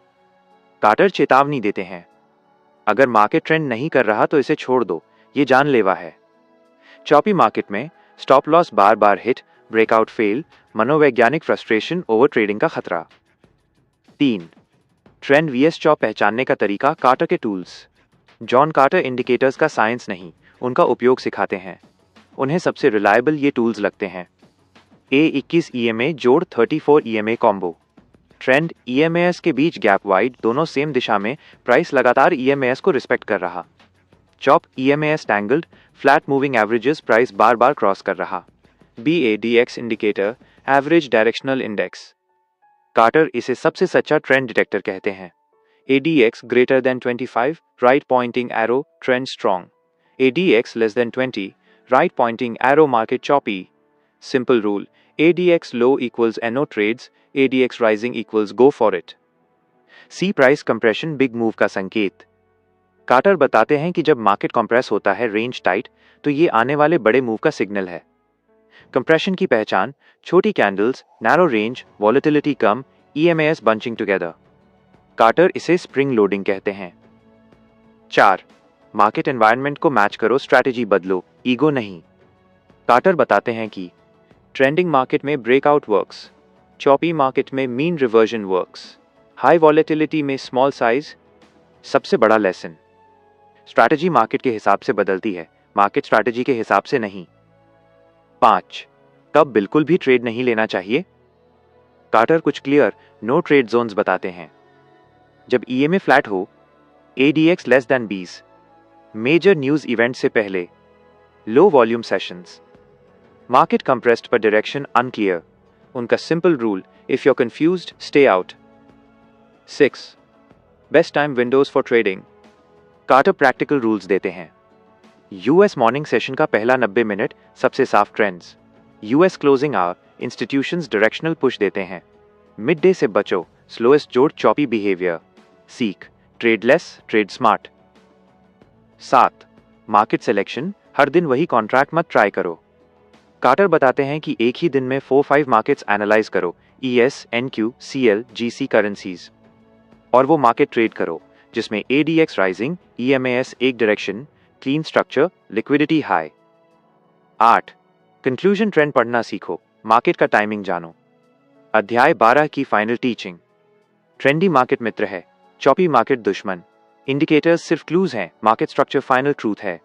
कार्टर चेतावनी देते हैं, अगर मार्केट ट्रेंड नहीं कर रहा तो इसे छोड़ दो, ये जानलेवा है। चॉपी मार्केट में स्टॉप लॉस बार बार हिट, ब्रेकआउट फेल, मनोवैज्ञानिक फ्रस्ट्रेशन, ओवर ट्रेडिंग का खतरा। 3. ट्रेंड VS चॉप पहचानने का तरीका, कार्टर के टूल्स। जॉन कार्टर इंडिकेटर्स का साइंस नहीं, उनका उपयोग सिखाते हैं। उन्हें सबसे रिलायबल ये टूल्स लगते हैं। A21 EMA जोड़ 34 EMA कॉम्बो, ट्रेंड EMAS के बीच गैप वाइड, दोनों सेम दिशा में, प्राइस लगातार EMAS को रिस्पेक्ट कर रहा। Chop EMAS tangled, flat moving averages, price बार बार क्रॉस कर रहा। BADX indicator, average directional index. Carter इसे सबसे सच्चा ट्रेंड डिटेक्टर कहते हैं। ADX greater than 25, right pointing arrow, trend strong. ADX less than 20, right pointing arrow, market choppy. Simple rule, ADX low equals NO trades, ADX rising equals go for it. C price compression, big move का संकेत। Quarter बताते हैं कि जब market compress होता है range tight, तो ये आने वाले बड़े मूव का सिग्नल है। कंप्रेशन की पहचान: छोटी कैंडल्स, नैरो रेंज, वॉलेटिलिटी कम, EMAS बंचिंग टुगेदर। कार्टर इसे स्प्रिंग लोडिंग कहते हैं। 4. मार्केट एनवायरनमेंट को मैच करो, स्ट्रैटेजी बदलो, ईगो नहीं। कार्टर बताते हैं कि ट्रेंडिंग मार्केट में ब्रेकआउट वर्क्स, चॉपी मार्केट में mean reversion works, high volatility में स्मॉल साइज। सबसे बड़ा लेसन: स्ट्रैटेजी मार्केट के हिसाब से बदलती है, मार्केट स्ट्रैटेजी के हिसाब से नहीं। 5. कब बिल्कुल भी ट्रेड नहीं लेना चाहिए? कार्टर कुछ क्लियर नो ट्रेड जोन्स बताते हैं। जब EMA फ्लैट हो, ADX less than 20, major news event से पहले, low volume sessions, market compressed पर डायरेक्शन अनक्लियर, उनका simple rule: if you are confused stay out. 6. Best time windows for trading. Carter practical rules देते हैं। US morning session का पहला 90 minute सबसे साफ trends. US closing hour institutions directional push देते हैं। मिड डे से बचो, स्लोएस्ट जोड़ चॉपी बिहेवियर। सीख trade less, trade smart. 7. Market selection: हर दिन वही कॉन्ट्रैक्ट मत ट्राई करो। कार्टर बताते हैं कि एक ही दिन में 4-5 मार्केट्स एनालाइज करो, ES, NQ, CL, GC currencies, और वो मार्केट ट्रेड करो जिसमें ADX राइजिंग, EMAS एक direction, clean structure, liquidity high. 8. Conclusion: trend पढ़ना सीखो, मार्केट का टाइमिंग जानो। अध्याय 12 की फाइनल टीचिंग: ट्रेंडी मार्केट मित्र है, चॉपी मार्केट दुश्मन। इंडिकेटर्स सिर्फ क्लूज हैं, मार्केट स्ट्रक्चर फाइनल ट्रूथ है।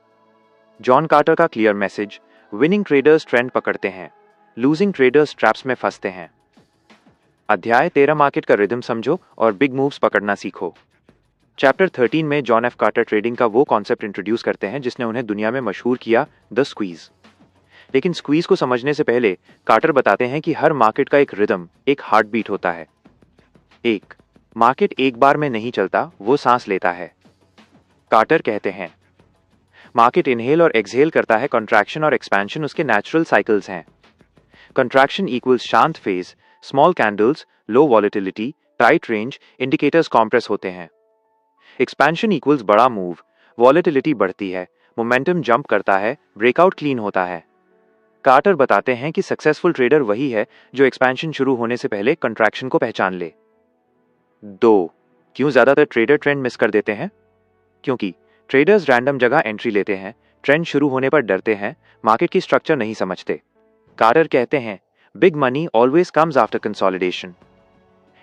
जॉन कार्टर का clear message: winning traders trend पकड़ते हैं, लूजिंग ट्रेडर्स ट्रैप्स में फंसते हैं। अध्याय 13 मार्केट का रिदम समझो और बिग मूव्स पकड़ना सीखो। चैप्टर 13 में जॉन एफ कार्टर ट्रेडिंग का वो कॉन्सेप्ट इंट्रोड्यूस करते हैं जिसने उन्हें दुनिया में मशहूर किया, द स्क्वीज। लेकिन स्क्वीज को समझने से पहले कार्टर बताते हैं कि हर मार्केट का एक रिदम, एक हार्ट बीट होता है। 1. मार्केट एक बार में नहीं चलता, वो सांस लेता है। कार्टर कहते हैं मार्केट इनहेल और एक्सहेल करता है, कॉन्ट्रैक्शन और एक्सपेंशन उसके नेचुरल साइकिल्स हैं। कंट्रैक्शन इक्वल्स शांत फेज, small candles, low volatility, tight range, indicators compress होते हैं। एक्सपेंशन इक्वल्स बड़ा मूव, वॉलेटिलिटी बढ़ती है, मोमेंटम जंप करता है, ब्रेकआउट क्लीन होता है। कार्टर बताते हैं कि सक्सेसफुल ट्रेडर वही है जो एक्सपेंशन शुरू होने से पहले कंट्रैक्शन को पहचान ले। 2. क्यों ज्यादातर ट्रेडर ट्रेंड मिस कर देते हैं? क्योंकि ट्रेडर्स रैंडम जगह एंट्री लेते हैं, ट्रेंड शुरू होने पर डरते हैं, मार्केट की स्ट्रक्चर नहीं समझते। कार्टर कहते हैं big money always comes after consolidation,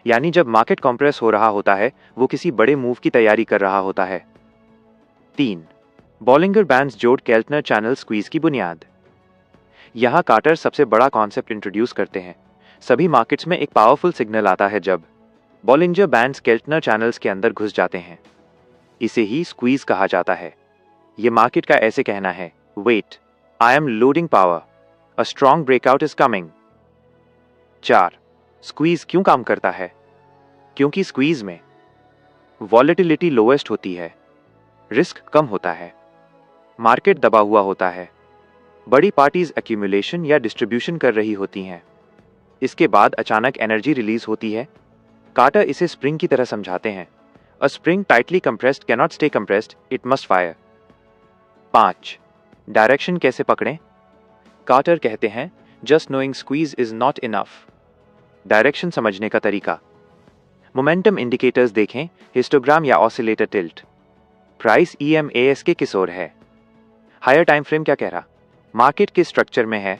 यानी जब मार्केट कॉम्प्रेस हो रहा होता है, वो किसी बड़े मूव की तैयारी कर रहा होता है। 3. बॉलिंगर बैंड्स जोड़ केल्टनर चैनल स्क्वीज की बुनियाद। यहां कार्टर सबसे बड़ा कॉन्सेप्ट इंट्रोड्यूस करते हैं। सभी मार्केट्स में एक पावरफुल सिग्नल आता है जब बॉलिंजर बैंड्स केल्टनर चैनल्स के अंदर घुस जाते हैं। इसे ही स्क्वीज कहा जाता है। यह मार्केट का ऐसे कहना है, wait, I am loading power, a strong breakout is coming. 4. Squeeze क्यों काम करता है? क्योंकि स्क्वीज में वॉलेटिलिटी लोएस्ट होती है, रिस्क कम होता है, मार्केट दबा हुआ होता है, बड़ी पार्टीज एक्यूमुलेशन या डिस्ट्रीब्यूशन कर रही होती हैं, इसके बाद अचानक एनर्जी रिलीज होती है। कार्टर इसे स्प्रिंग की तरह समझाते हैं। अ spring tightly compressed can not stay compressed, it must fire. 5. Direction कैसे पकड़ें? कार्टर कहते हैं just knowing squeeze is not enough. Direction समझने का तरीका: मोमेंटम इंडिकेटर्स देखें, हिस्टोग्राम या ऑसिलेटर टिल्ट। प्राइस EMAS के किस ओर है? हायर टाइम फ्रेम क्या कह रहा? मार्केट के स्ट्रक्चर में है,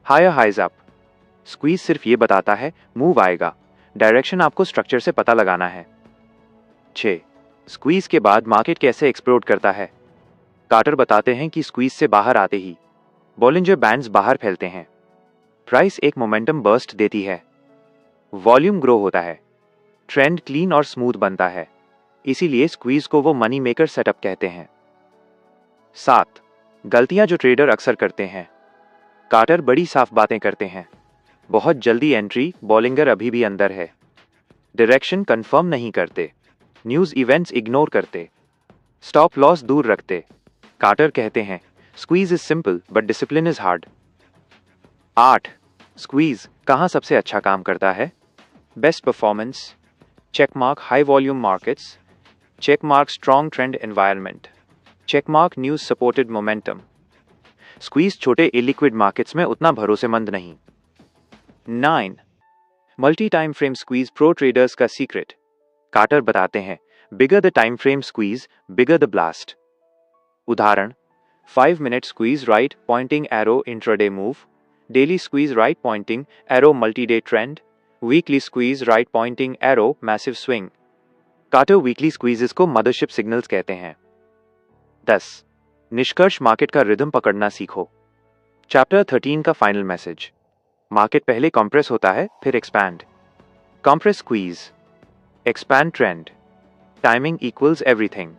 हायर हाइज अप। स्क्वीज सिर्फ ये बताता है मूव आएगा, डायरेक्शन आपको स्ट्रक्चर से पता लगाना है। 6. स्क्वीज के बाद मार्केट कैसे एक्सप्लोड करता है? कार्टर बताते हैं कि स्क्वीज से बाहर आते ही बॉलिंजर बैंड्स बाहर फैलते हैं, प्राइस एक मोमेंटम बर्स्ट देती है, वॉल्यूम ग्रो होता है, ट्रेंड क्लीन और स्मूथ बनता है, इसीलिए स्क्वीज को वो मनी मेकर सेटअप कहते हैं। 7. गलतियां जो ट्रेडर अक्सर करते हैं। कार्टर बड़ी साफ बातें करते हैं। बहुत जल्दी एंट्री, बॉलिंगर अभी भी अंदर है, डायरेक्शन कंफर्म नहीं करते, न्यूज इवेंट्स इग्नोर करते, स्टॉप लॉस दूर रखते। कार्टर कहते हैं squeeze is simple but discipline is hard. 8. Squeeze कहां सबसे अच्छा काम करता है? Best performance, checkmark high volume markets, Checkmark strong trend environment. Checkmark news supported momentum. Squeeze छोटे illiquid markets में उतना भरोसेमंद नहीं. 9. Multi-time frame squeeze pro traders का secret. कार्टर बताते हैं, bigger the time frame squeeze, bigger the blast. उदाहरण, 5-minute squeeze right pointing arrow intraday move, daily squeeze right pointing arrow multi-day trend, weekly squeeze right pointing arrow massive swing. Carter weekly squeezes को mothership signals कहते हैं. 10. निष्कर्ष market का rhythm पकड़ना सीखो. Chapter 13 का final message. Market पहले compress होता है, फिर expand. Compress squeeze, expand trend, timing equals everything.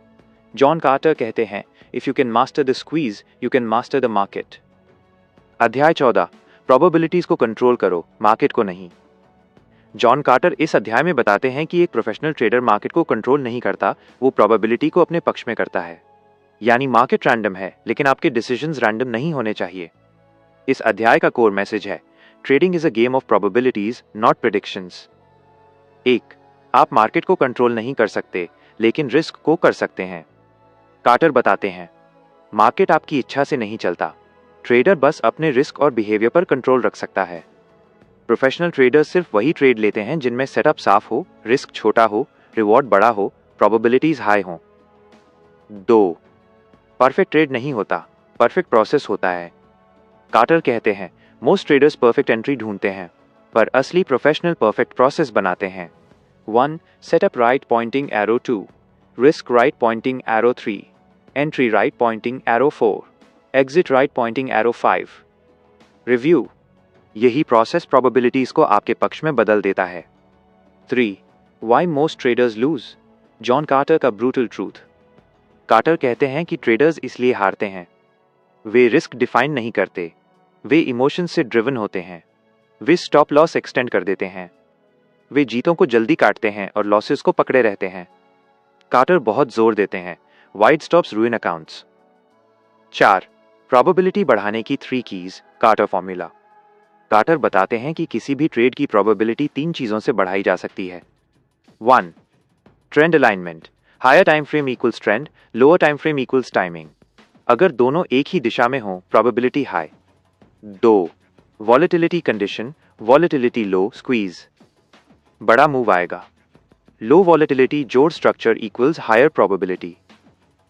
John Carter कहते हैं, if you can master the squeeze you can master the market. अध्याय 14. प्रोबेबिलिटीज को कंट्रोल करो, मार्केट को नहीं. जॉन कार्टर इस अध्याय में बताते हैं कि एक प्रोफेशनल ट्रेडर मार्केट को कंट्रोल नहीं करता, वो प्रोबेबिलिटी को अपने पक्ष में करता है. यानी मार्केट रैंडम है, लेकिन आपके डिसीजंस रैंडम नहीं होने चाहिए. इस अध्याय का कोर मैसेज है, trading is a game of probabilities not predictions. 1. आप मार्केट को कंट्रोल नहीं कर सकते, लेकिन रिस्क को कर सकते हैं. कार्टर बताते हैं, मार्केट आपकी इच्छा से नहीं चलता, ट्रेडर बस अपने रिस्क और बिहेवियर पर कंट्रोल रख सकता है. प्रोफेशनल ट्रेडर्स सिर्फ वही ट्रेड लेते हैं जिनमें सेटअप साफ हो, रिस्क छोटा हो, रिवॉर्ड बड़ा हो, प्रोबेबिलिटीज हाई हो. 2. परफेक्ट ट्रेड नहीं होता, परफेक्ट प्रोसेस होता है. कार्टर कहते हैं, मोस्ट ट्रेडर्स परफेक्ट एंट्री ढूंढते हैं, पर असली प्रोफेशनल परफेक्ट प्रोसेस बनाते हैं. 1. Setup right pointing arrow 2, risk right pointing arrow 3, entry right pointing arrow 4, exit right pointing arrow 5. Review, यही प्रोसेस प्रोबेबिलिटीज को आपके पक्ष में बदल देता है. 3. Why most traders lose, John Carter का ब्रूटल ट्रूथ. कार्टर कहते हैं कि ट्रेडर्स इसलिए हारते हैं, वे रिस्क डिफाइन नहीं करते, वे इमोशन से ड्रिवन होते हैं, वे स्टॉप लॉस एक्सटेंड कर देते हैं, वे जीतों को जल्दी काटते हैं और लॉसेस को पकड़े रहते हैं. कार्टर बहुत जोर देते हैं, वाइड स्टॉप्स रूइन अकाउंट्स. 4. प्रोबेबिलिटी बढ़ाने की 3 कीज, कार्टर फॉर्मूला. कार्टर बताते हैं कि किसी भी ट्रेड की प्रोबेबिलिटी 3 चीजों से बढ़ाई जा सकती है. 1. Trend alignment, higher time frame equals trend, lower time frame equals timing. अगर दोनों एक ही दिशा में हो, probability high. 2. Volatility condition, volatility low, squeeze, बड़ा मूव आएगा. लो वॉलेटिलिटी जोड़ structure equals higher probability.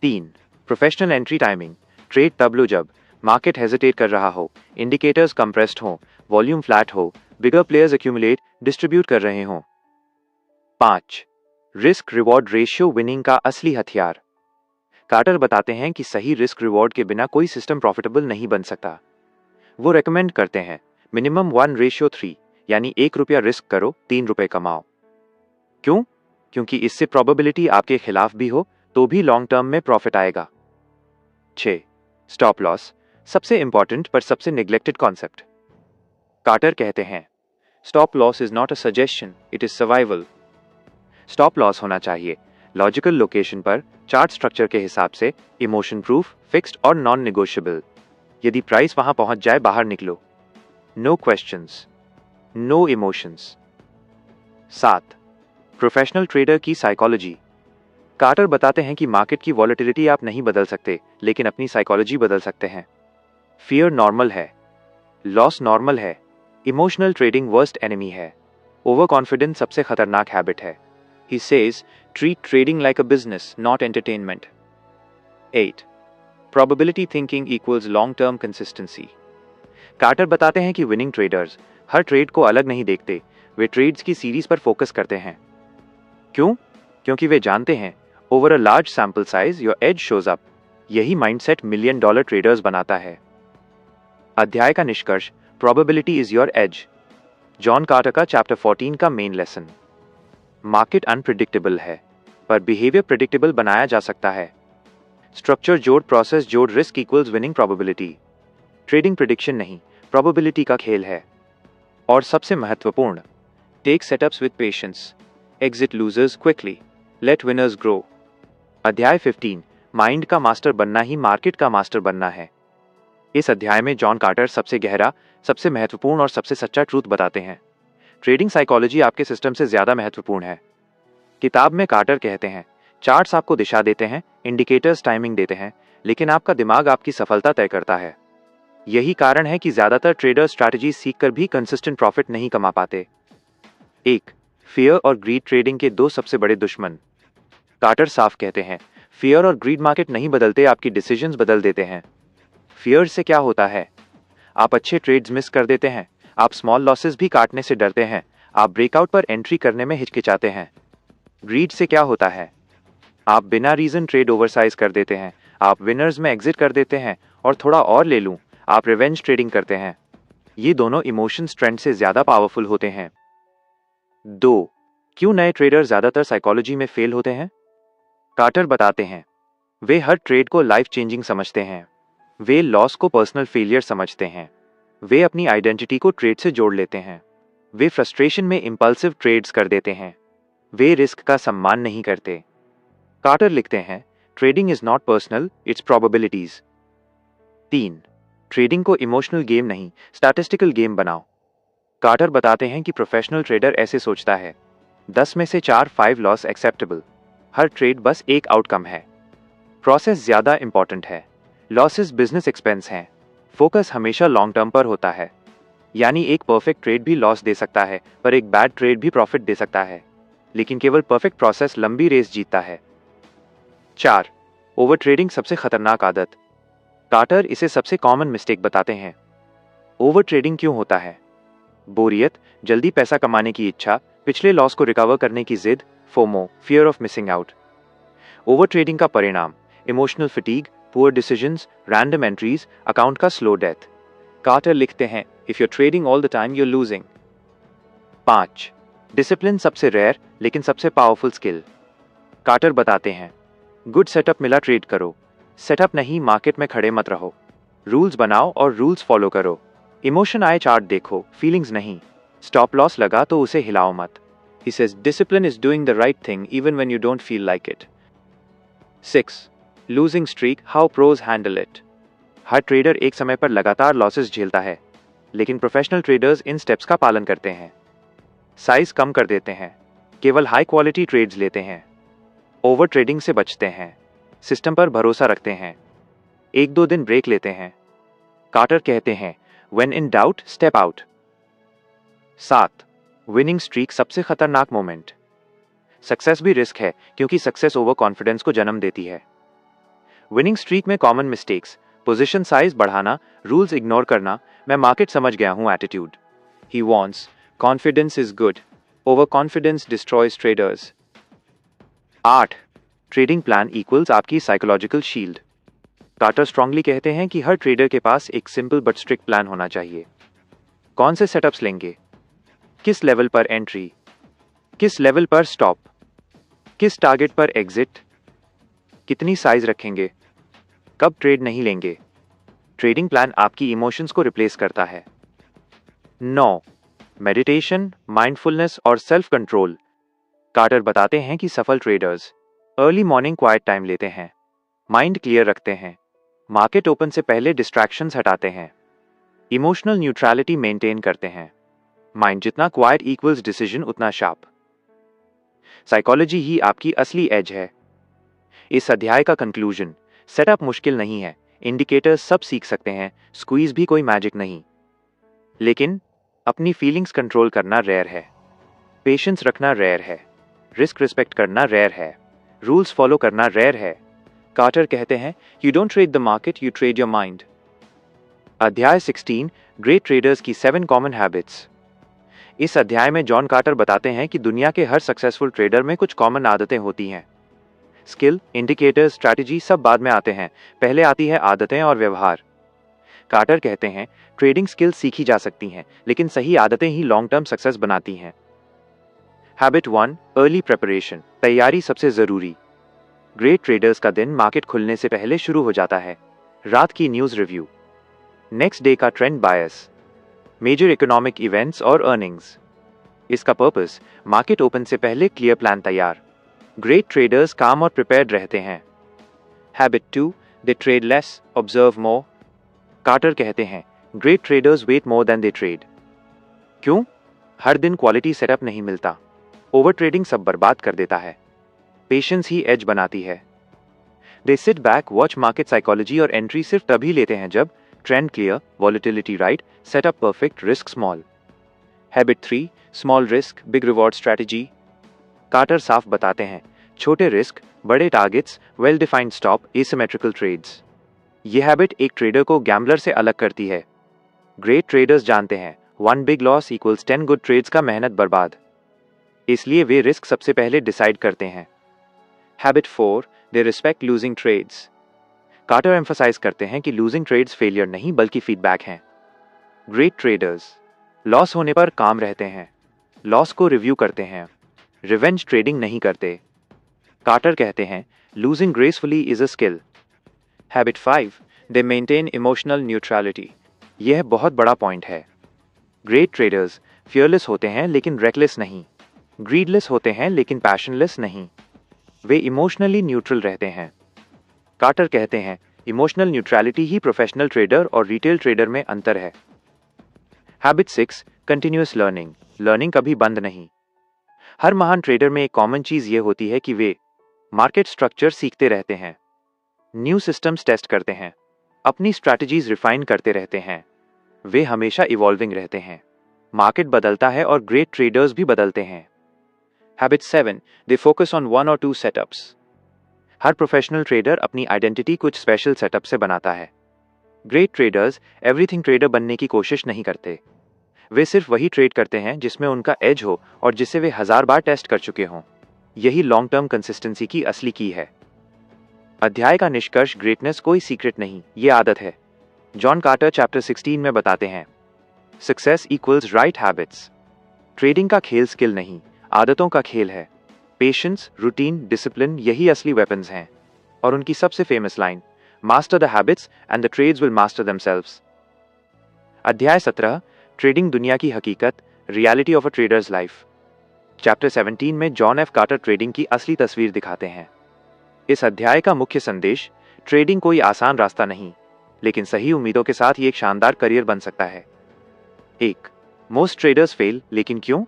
3. Professional entry timing, trade तब लो जब मार्केट हेजिटेट कर रहा हो, इंडिकेटर्स कंप्रेस्ड हो, वॉल्यूम फ्लैट हो, बिगर प्लेयर्स एक्यूमुलेट डिस्ट्रीब्यूट कर रहे हों. 5. रिस्क रिवॉर्ड रेशियो विनिंग का असली हथियार. कार्टर बताते हैं कि सही रिस्क रिवॉर्ड के बिना कोई सिस्टम प्रॉफिटेबल नहीं बन सकता. वो रेकमेंड करते हैं मिनिमम 1:3, यानी 1 रुपया रिस्क करो, 3 रुपए कमाओ. क्यों? क्योंकि इससे प्रोबेबिलिटी आपके खिलाफ भी हो तो भी लॉन्ग टर्म में प्रॉफिट आएगा. 6. स्टॉप लॉस, सबसे इंपॉर्टेंट पर सबसे निग्लेक्टेड कॉन्सेप्ट. कार्टर कहते हैं, stop loss is not a suggestion, it is survival. Stop loss होना चाहिए लॉजिकल लोकेशन पर, चार्ट स्ट्रक्चर के हिसाब से, इमोशन प्रूफ, फिक्स्ड और नॉन नेगोशिएबल. यदि प्राइस वहां पहुंच जाए, बाहर निकलो. No questions, no emotions. 7. Professional trader की साइकोलॉजी. कार्टर बताते हैं कि मार्केट की वॉलेटिलिटी आप नहीं बदल सकते, लेकिन अपनी साइकोलॉजी बदल सकते हैं. फियर नॉर्मल है, लॉस नॉर्मल है, इमोशनल ट्रेडिंग वर्स्ट एनिमी है, ओवर कॉन्फिडेंस सबसे खतरनाक हैबिट है. He says, treat trading like a business, not entertainment. 8. Probability thinking equals long-term consistency. Carter बताते हैं कि विनिंग ट्रेडर्स हर ट्रेड को अलग नहीं देखते, वे ट्रेड्स की सीरीज पर फोकस करते हैं. क्यों? क्योंकि वे जानते हैं, over a large sample size your edge shows up. यही माइंडसेट $1 मिलियन ट्रेडर्स बनाता है. अध्याय का निष्कर्ष, probability is your edge. John Carter का चैप्टर 14 का मेन लेसन. मार्केट अनप्रिडिक्टेबल है, पर बिहेवियर प्रिडिक्टेबल बनाया जा सकता है. स्ट्रक्चर जोड़ प्रोसेस जोड़ risk equals winning probability. Trading prediction नहीं, प्रोबेबिलिटी का खेल है. और सबसे महत्वपूर्ण, take setups with patience, exit losers quickly, let winners grow. अध्याय 15, माइंड का मास्टर बनना ही मार्केट का मास्टर बनना है. इस अध्याय में जॉन कार्टर सबसे गहरा, सबसे महत्वपूर्ण और सबसे सच्चा ट्रूथ बताते हैं. ट्रेडिंग साइकोलॉजी आपके सिस्टम से ज्यादा महत्वपूर्ण है. किताब में कार्टर कहते हैं, चार्ट्स आपको दिशा देते हैं, इंडिकेटर्स टाइमिंग देते हैं, लेकिन आपका दिमाग आपकी सफलता तय करता है। यही कारण है कि ज्यादातर ट्रेडर स्ट्रैटेजी सीखकर भी कंसिस्टेंट प्रॉफिट नहीं कमा पाते। 1. फियर और ग्रीड ट्रेडिंग के दो सबसे बड़े दुश्मन। कार्टर साफ कहते हैं, फियर और ग्रीड मार्केट नहीं बदलते, आपकी डिसीजंस बदल देते हैं। फियर से क्या होता है? आप अच्छे ट्रेड्स मिस कर देते हैं, आप स्मॉल लॉसेस भी काटने से डरते हैं, आप ब्रेकआउट पर एंट्री करने में हिचकिचाते हैं। ग्रीड से क्या होता है? आप बिना रीजन ट्रेड ओवरसाइज कर देते हैं, आप विनर्स में एग्जिट कर देते हैं और थोड़ा और ले लूं, आप रिवेंज ट्रेडिंग करते हैं। ये दोनों इमोशंस ट्रेंड से ज्यादा पावरफुल होते हैं। 2. क्यों नए ट्रेडर ज्यादातर साइकोलॉजी में फेल होते हैं? कार्टर बताते हैं, वे हर ट्रेड को लाइफ चेंजिंग समझते हैं, वे लॉस को पर्सनल फेलियर समझते हैं, वे अपनी आइडेंटिटी को ट्रेड से जोड़ लेते हैं, वे फ्रस्ट्रेशन में इंपल्सिव ट्रेड्स कर देते हैं, वे रिस्क का सम्मान नहीं करते। कार्टर लिखते हैं, trading is not personal, it's probabilities. 3. Trading को इमोशनल गेम नहीं, स्टैटिस्टिकल गेम बनाओ। कार्टर बताते हैं कि प्रोफेशनल ट्रेडर ऐसे सोचता है, 10 में से 4-5 लॉस एक्सेप्टेबल, हर ट्रेड बस एक आउटकम है। प्रोसेस ज्यादा इंपॉर्टेंट है, लॉसेस बिजनेस एक्सपेंस हैं, फोकस हमेशा लॉन्ग टर्म पर होता है। यानी एक परफेक्ट ट्रेड भी लॉस दे सकता है, पर एक बैड ट्रेड भी प्रॉफिट दे सकता है, लेकिन केवल परफेक्ट प्रोसेस लंबी रेस जीतता है। 4. ओवर ट्रेडिंग सबसे खतरनाक आदत। कार्टर इसे सबसे कॉमन मिस्टेक बताते हैं। ओवर ट्रेडिंग क्यों होता है? बोरियत, जल्दी पैसा कमाने की इच्छा, पिछले लॉस को रिकवर करने की जिद, FOMO, fear of missing out. Over trading का परिणाम, emotional fatigue, poor decisions, random entries, account का स्लो डेथ। कार्टर लिखते हैं, if you trading all the time you losing. 5. Discipline सबसे रेयर लेकिन सबसे पावरफुल स्किल। कार्टर बताते हैं, गुड सेटअप मिला ट्रेड करो, सेटअप नहीं मार्केट में खड़े मत रहो, रूल्स बनाओ और रूल्स फॉलो करो, इमोशन आए चार्ट देखो, फीलिंग्स नहीं, स्टॉप लॉस लगा तो उसे हिलाओ मत। He says discipline is doing the right thing even when you don't feel like it. 6. Losing streak, how pros handle it. Her trader एक समय पर लगातार लॉसेस झेलता है, लेकिन प्रोफेशनल ट्रेडर्स इन स्टेप्स का पालन करते हैं। साइज कम कर देते हैं, केवल हाई क्वालिटी ट्रेड्स लेते हैं, ओवर ट्रेडिंग से बचते हैं, सिस्टम पर भरोसा रखते हैं, 1-2 दिन ब्रेक लेते हैं। कार्टर कहते हैं, when in doubt, step out. 7. Winning streak सबसे खतरनाक मोमेंट। सक्सेस भी रिस्क है, क्योंकि सक्सेस ओवर कॉन्फिडेंस को जन्म देती है। विनिंग स्ट्रीक में कॉमन मिस्टेक्स, पोजीशन साइज बढ़ाना, रूल्स इग्नोर करना, मैं मार्केट समझ गया हूं attitude. He wants, confidence is good, over confidence destroys traders. 8. Trading plan equals आपकी साइकोलॉजिकल शील्ड। कार्टर स्ट्रांगली कहते हैं कि हर ट्रेडर के पास एक सिंपल बट स्ट्रिक्ट प्लान होना चाहिए। कौन से सेटअप्स लेंगे, किस लेवल पर एंट्री, किस लेवल पर स्टॉप, किस टारगेट पर एग्जिट, कितनी साइज रखेंगे, कब ट्रेड नहीं लेंगे। ट्रेडिंग प्लान आपकी इमोशंस को रिप्लेस करता है। 9. मेडिटेशन, माइंडफुलनेस और सेल्फ कंट्रोल। कार्टर बताते हैं कि सफल traders early morning quiet time लेते हैं, माइंड क्लियर रखते हैं, मार्केट ओपन से पहले डिस्ट्रैक्शंस हटाते हैं, इमोशनल न्यूट्रलिटी मेंटेन करते हैं। माइंड जितना क्वाइट इक्वल्स डिसीजन उतना शार्प। साइकोलॉजी ही आपकी असली एज है। इस अध्याय का कंक्लूजन, सेटअप मुश्किल नहीं है, इंडिकेटर्स सब सीख सकते हैं, स्क्वीज भी कोई मैजिक नहीं, लेकिन अपनी फीलिंग्स कंट्रोल करना रेयर है, पेशेंस रखना रेयर है, रिस्क रिस्पेक्ट करना रेयर है, रूल्स फॉलो करना रेयर है। कार्टर कहते हैं, you don't trade the market, you trade your mind. अध्याय 16, ग्रेट ट्रेडर्स की 7 कॉमन हैबिट्स। इस अध्याय में जॉन कार्टर बताते हैं कि दुनिया के हर सक्सेसफुल ट्रेडर में कुछ कॉमन आदतें होती हैं। स्किल, इंडिकेटर्स, स्ट्रैटेजी सब बाद में आते हैं, पहले आती है आदतें और व्यवहार। कार्टर कहते हैं, ट्रेडिंग स्किल्स सीखी जा सकती हैं, लेकिन सही आदतें ही लॉन्ग टर्म सक्सेस बनाती हैं। हैबिट 1, अर्ली प्रिपरेशन, तैयारी सबसे जरूरी। ग्रेट ट्रेडर्स का दिन मार्केट खुलने से पहले शुरू हो जाता है। रात की न्यूज रिव्यू, नेक्स्ट डे का trend bias, major economic events और अर्निंग्स। इसका पर्पस, मार्केट ओपन से पहले क्लियर प्लान तैयार। ग्रेट ट्रेडर्स काम और प्रिपेयर्ड रहते हैं। Habit 2, they trade less, observe more. Carter कहते हैं, great traders wait more than they trade. क्यों? हर दिन क्वालिटी सेटअप नहीं मिलता, ओवर ट्रेडिंग सब बर्बाद कर देता है। पेशेंस ही एज बनाती है। They sit back, watch market psychology और एंट्री सिर्फ तभी लेते हैं जब trend clear, volatility right, setup perfect, risk small. Habit 3, small risk big reward strategy. Carter साफ बताते हैं, छोटे रिस्क, बड़े targets, well defined stop, asymmetrical trades. ये हैबिट एक ट्रेडर को गैम्बलर से अलग करती है। ग्रेट ट्रेडर्स जानते हैं 1 big loss equals 10 good trades का मेहनत बर्बाद, इसलिए वे रिस्क सबसे पहले डिसाइड करते हैं। Habit 4, they respect losing trades. Carter emphasise करते हैं कि लूजिंग ट्रेड्स फेलियर नहीं बल्कि फीडबैक हैं। ग्रेट ट्रेडर्स लॉस होने पर काम रहते हैं, लॉस को रिव्यू करते हैं, रिवेंज ट्रेडिंग नहीं करते। कार्टर कहते हैं losing gracefully is a skill. Habit 5, they maintain emotional neutrality. यह बहुत बड़ा पॉइंट है। ग्रेट ट्रेडर्स फियरलेस होते हैं लेकिन रेकलेस नहीं, ग्रीडलेस होते हैं लेकिन पैशनलेस नहीं, वे इमोशनली न्यूट्रल रहते हैं। कार्टर कहते हैं इमोशनल न्यूट्रलिटी ही प्रोफेशनल ट्रेडर और रिटेल ट्रेडर में अंतर है। Habit 6, continuous learning. लर्निंग कभी बंद नहीं। हर महान ट्रेडर में एक कॉमन चीज ये होती है कि वे मार्केट स्ट्रक्चर सीखते रहते हैं, न्यू सिस्टम्स टेस्ट करते हैं, अपनी स्ट्रैटेजीज रिफाइन करते रहते हैं। वे हमेशा इवॉल्विंग रहते हैं। मार्केट बदलता है और ग्रेट ट्रेडर्स भी बदलते हैं। Habit 7, they focus on 1 or 2 setups. Her professional trader अपनी आइडेंटिटी कुछ स्पेशल सेटअप से बनाता है। ग्रेट ट्रेडर्स एवरीथिंग ट्रेडर बनने की कोशिश नहीं करते। वे सिर्फ वही ट्रेड करते हैं जिसमें उनका एज हो और जिसे वे 1000 बार टेस्ट कर चुके हों। यही लॉन्ग टर्म कंसिस्टेंसी की असली की है। अध्याय का निष्कर्ष, ग्रेटनेस कोई सीक्रेट नहीं, ये आदत है। जॉन कार्टर चैप्टर 16 में बताते हैं success equals right habits. Trading का खेल स्किल नहीं, आदतों का खेल है। पेशेंस, रूटीन, डिसिप्लिन यही असली वेपन्स हैं। और उनकी सबसे famous line, master the habits and the trades will master themselves. अध्याय 17, ट्रेडिंग दुनिया की हकीकत, reality of a trader's life. Chapter 17 में जॉन एफ कार्टर ट्रेडिंग की असली तस्वीर दिखाते हैं। इस अध्याय का मुख्य संदेश, ट्रेडिंग कोई आसान रास्ता नहीं, लेकिन सही उम्मीदों के साथ ये एक शानदार करियर बन सकता है। 1, मोस्ट ट्रेडर्स फेल, लेकिन क्यों?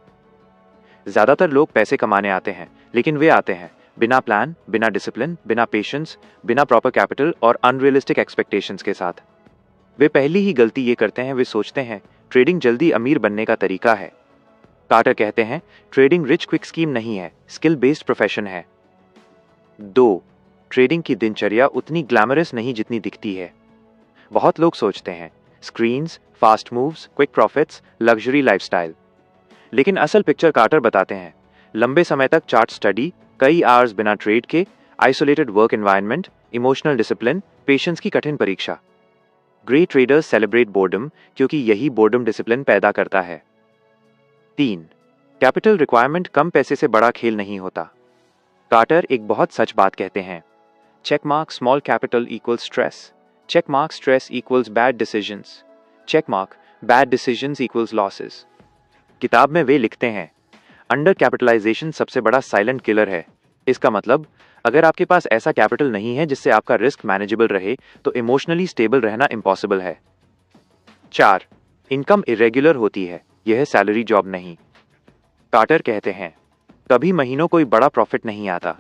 ज्यादातर लोग पैसे कमाने आते हैं, लेकिन वे आते हैं बिना प्लान, बिना डिसिप्लिन, बिना पेशेंस, बिना प्रॉपर कैपिटल और अनरियलिस्टिक एक्सपेक्टेशंस के साथ। वे पहली ही गलती ये करते हैं, वे सोचते हैं ट्रेडिंग जल्दी अमीर बनने का तरीका है। कार्टर कहते हैं ट्रेडिंग रिच क्विक स्कीम नहीं है, स्किल बेस्ड प्रोफेशन है। 2, ट्रेडिंग की दिनचर्या उतनी ग्लैमरस नहीं जितनी दिखती है। बहुत लोग सोचते हैं screens, fast moves, quick profits, luxury lifestyle, लेकिन असल पिक्चर कार्टर बताते हैं लंबे समय तक चार्ट स्टडी, कई आवर्स बिना ट्रेड के, isolated work environment, emotional discipline, patience की कठिन परीक्षा। ग्रेट ट्रेडर्स सेलिब्रेट बोर्डम क्योंकि यही बोर्डम डिसिप्लिन पैदा करता है। 3, कैपिटल रिक्वायरमेंट कम पैसे से बड़ा खेल नहीं होता। कार्टर एक बहुत सच बात कहते हैं, check mark small capital equals stress, check mark stress equals bad decisions, check mark bad decisions equals losses. किताब में वे लिखते हैं अंडर कैपिटलाइजेशन सबसे बड़ा साइलेंट किलर है। इसका मतलब अगर आपके पास ऐसा कैपिटल नहीं है जिससे आपका रिस्क मैनेजेबल रहे तो इमोशनली स्टेबल रहना इम्पॉसिबल है। 4, इनकम इरेगुलर होती है, यह सैलरी जॉब नहीं। कार्टर कहते हैं कभी महीनों कोई बड़ा प्रॉफिट नहीं आता,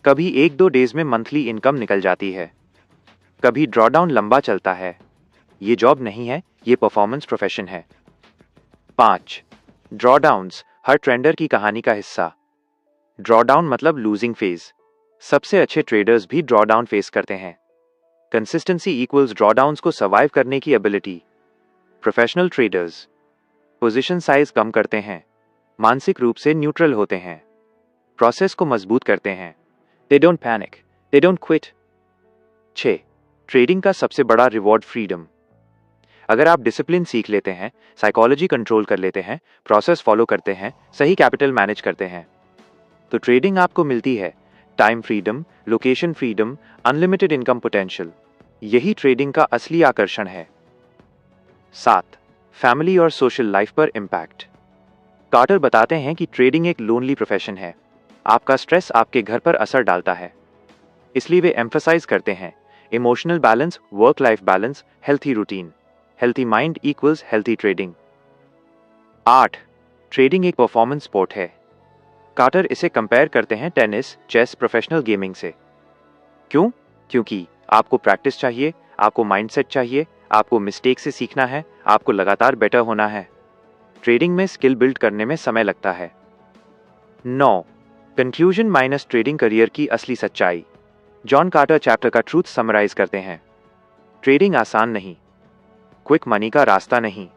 कभी 1-2 डेज में मंथली इनकम निकल जाती है, कभी ड्रॉडाउन लंबा चलता है। ये जॉब नहीं है, ये परफॉर्मेंस प्रोफेशन है। 5, ड्रॉडाउन्स हर ट्रेंडर की कहानी का हिस्सा। ड्रॉडाउन मतलब लूजिंग फेज। सबसे अच्छे ट्रेडर्स भी ड्रॉडाउन फेस करते हैं। कंसिस्टेंसी इक्वल्स ड्रॉडाउन्स को सर्वाइव करने की ability. Professional traders position size कम करते हैं, मानसिक रूप से न्यूट्रल होते हैं, प्रोसेस को मजबूत करते हैं। They don't panic, they don't quit. 6, trading का सबसे बड़ा रिवॉर्ड फ्रीडम। अगर आप डिसिप्लिन सीख लेते हैं, साइकोलॉजी कंट्रोल कर लेते हैं, प्रोसेस फॉलो करते हैं, सही कैपिटल मैनेज करते हैं, तो ट्रेडिंग आपको मिलती है time freedom, location freedom, unlimited income potential. यही ट्रेडिंग का असली आकर्षण है। 7, फैमिली और सोशल लाइफ पर इम्पैक्ट। कार्टर बताते हैं कि ट्रेडिंग एक लोनली प्रोफेशन है। आपका स्ट्रेस आपके घर पर असर डालता है, इसलिए वे एम्फसाइज करते हैं emotional balance, work life balance, healthy routine. Healthy mind equals healthy trading. 8, trading एक परफॉर्मेंस स्पोर्ट है। कार्टर इसे कंपेयर करते हैं टेनिस, चेस, प्रोफेशनल गेमिंग से। क्यों? क्योंकि आपको प्रैक्टिस चाहिए, आपको माइंडसेट चाहिए, आपको मिस्टेक से सीखना है, आपको लगातार बेटर होना है। ट्रेडिंग में स्किल बिल्ड करने में समय लगता है। 9. कंक्लूजन माइनस ट्रेडिंग करियर की असली सच्चाई। जॉन कार्टर चैप्टर का ट्रूथ समराइज करते हैं। ट्रेडिंग आसान नहीं, क्विक मनी का रास्ता नहीं,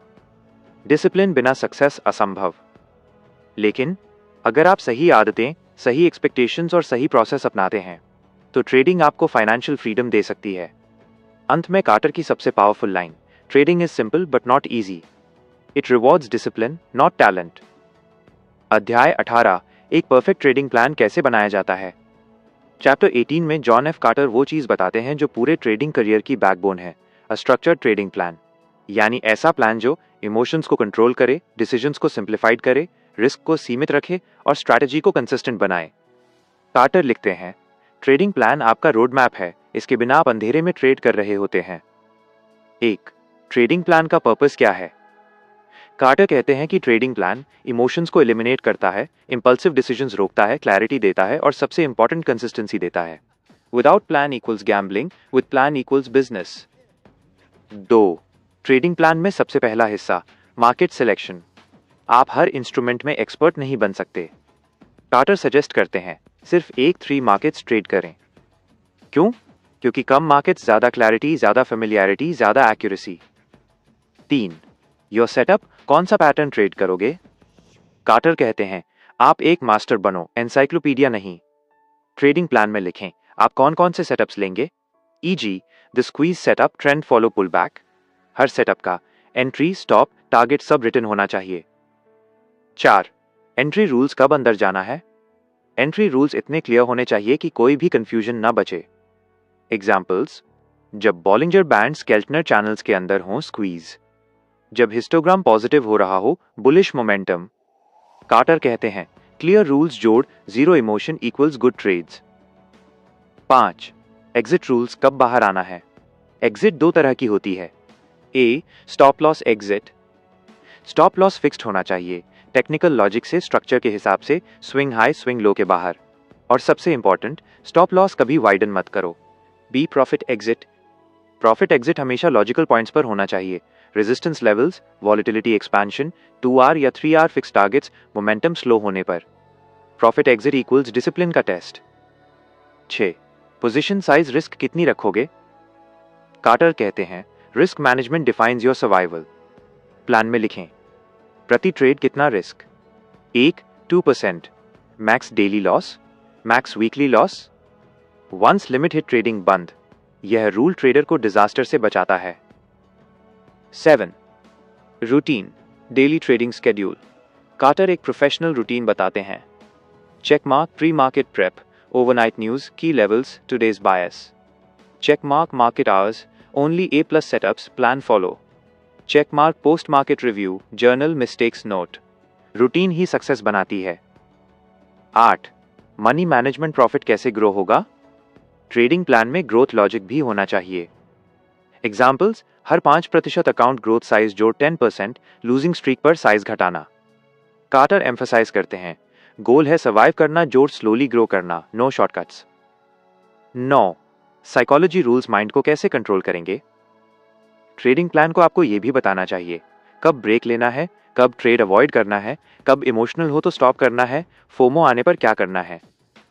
डिसिप्लिन बिना सक्सेस असंभव। लेकिन अगर आप सही आदतें, सही एक्सपेक्टेशंस और सही प्रोसेस अपनाते हैं तो ट्रेडिंग आपको फाइनेंशियल फ्रीडम दे सकती है। अंत में कार्टर की सबसे powerful line, trading is simple but not easy, it rewards discipline not talent. अध्याय 18, एक परफेक्ट ट्रेडिंग प्लान कैसे बनाया जाता है। चैप्टर 18 में जॉन एफ कार्टर वो चीज बताते हैं जो पूरे ट्रेडिंग करियर की बैकबोन है, अ स्ट्रक्चर्ड ट्रेडिंग प्लान। यानी ऐसा प्लान जो इमोशंस को कंट्रोल करे, डिसीजंस को सिंप्लीफाइड करे, रिस्क को सीमित रखे और स्ट्रैटेजी को कंसिस्टेंट बनाए। कार्टर लिखते हैं, ट्रेडिंग प्लान आपका रोड मैप है, इसके बिना आप अंधेरे में ट्रेड कर रहे होते हैं। 1. ट्रेडिंग प्लान का पर्पस क्या है। कार्टर कहते हैं कि ट्रेडिंग प्लान इमोशंस को एलिमिनेट करता है, इंपल्सिव डिसीजंस रोकता है, क्लैरिटी देता है और सबसे इंपॉर्टेंट कंसिस्टेंसी देता है। Without plan equals gambling, with plan equals business. 2. Trading plan में सबसे पहला हिस्सा, मार्केट सिलेक्शन। आप हर इंस्ट्रूमेंट में एक्सपर्ट नहीं बन सकते। कार्टर सजेस्ट करते हैं सिर्फ 3 मार्केट्स ट्रेड करें। क्यों? क्योंकि कम मार्केट्स, ज्यादा क्लैरिटी, ज्यादा फेमिलियरिटी, ज्यादा एक्यूरेसी। 3. योर सेटअप, कौन सा पैटर्न ट्रेड करोगे। कार्टर कहते हैं आप एक मास्टर बनो, एनसाइक्लोपीडिया नहीं। ट्रेडिंग प्लान में लिखें आप कौन कौन से सेटअप्स लेंगे, easy the squeeze setup, trend follow, pull back. हर सेटअप का एंट्री, स्टॉप, टारगेट सब रिटन होना चाहिए। 4. एंट्री रूल्स, कब अंदर जाना है। एंट्री रूल्स इतने क्लियर होने चाहिए कि कोई भी कंफ्यूजन ना बचे। एग्जाम्पल्स, जब बॉलिंजर बैंड स्केल्टनर चैनल्स के अंदर हो, स्क्वीज। जब हिस्टोग्राम पॉजिटिव हो रहा हो, बुलिश मोमेंटम। कार्टर कहते हैं क्लियर रूल्स जोड़, zero emotion equals good trades. 5. Exit rules, कब बाहर आना है। एग्जिट 2 तरह की होती है। A. Stop loss exit. Stop loss fixed होना चाहिए, टेक्निकल लॉजिक से, स्ट्रक्चर के हिसाब से, स्विंग हाई स्विंग लो के बाहर। और सबसे इंपॉर्टेंट, स्टॉप लॉस कभी वाइडन मत करो। B. Profit exit. Profit exit हमेशा लॉजिकल पॉइंट्स पर होना चाहिए, resistance levels, volatility expansion, 2R या 3R fix targets, momentum slow होने पर। प्रॉफिट एग्जिट इक्वल्स डिसिप्लिन का टेस्ट। 6. पोजीशन साइज, रिस्क कितनी रखोगे। कार्टर कहते हैं risk management defines your survival. Plan में लिखें प्रति ट्रेड कितना risk. 1. 2%, max daily loss, max weekly loss. Once limit hit trading बंद। यह रूल ट्रेडर को डिजास्टर से बचाता है। 7. Routine, daily trading schedule. Carter एक प्रोफेशनल रूटीन बताते हैं। Check mark, pre market prep, overnight news, key levels, today's bias. Check mark, market hours, only A+ setups, plan follow. Check mark, post market review, journal, mistakes note. Routine ही success बनाती है। 8. Money management, profit कैसे grow होगा। Trading plan में growth logic भी होना चाहिए। Examples, हर 5% अकाउंट ग्रोथ साइज जोड़ 10%, लूजिंग स्ट्रीक पर साइज घटाना। कार्टर एम्फसाइज करते हैं गोल है सर्वाइव करना, जोड़ स्लोली ग्रो करना, no shortcuts. 9. Psychology rules, mind को कैसे कंट्रोल करेंगे। ट्रेडिंग प्लान को आपको यह भी बताना चाहिए कब ब्रेक लेना है, कब ट्रेड अवॉइड करना है, कब इमोशनल हो तो स्टॉप करना है, फोमो आने पर क्या करना है।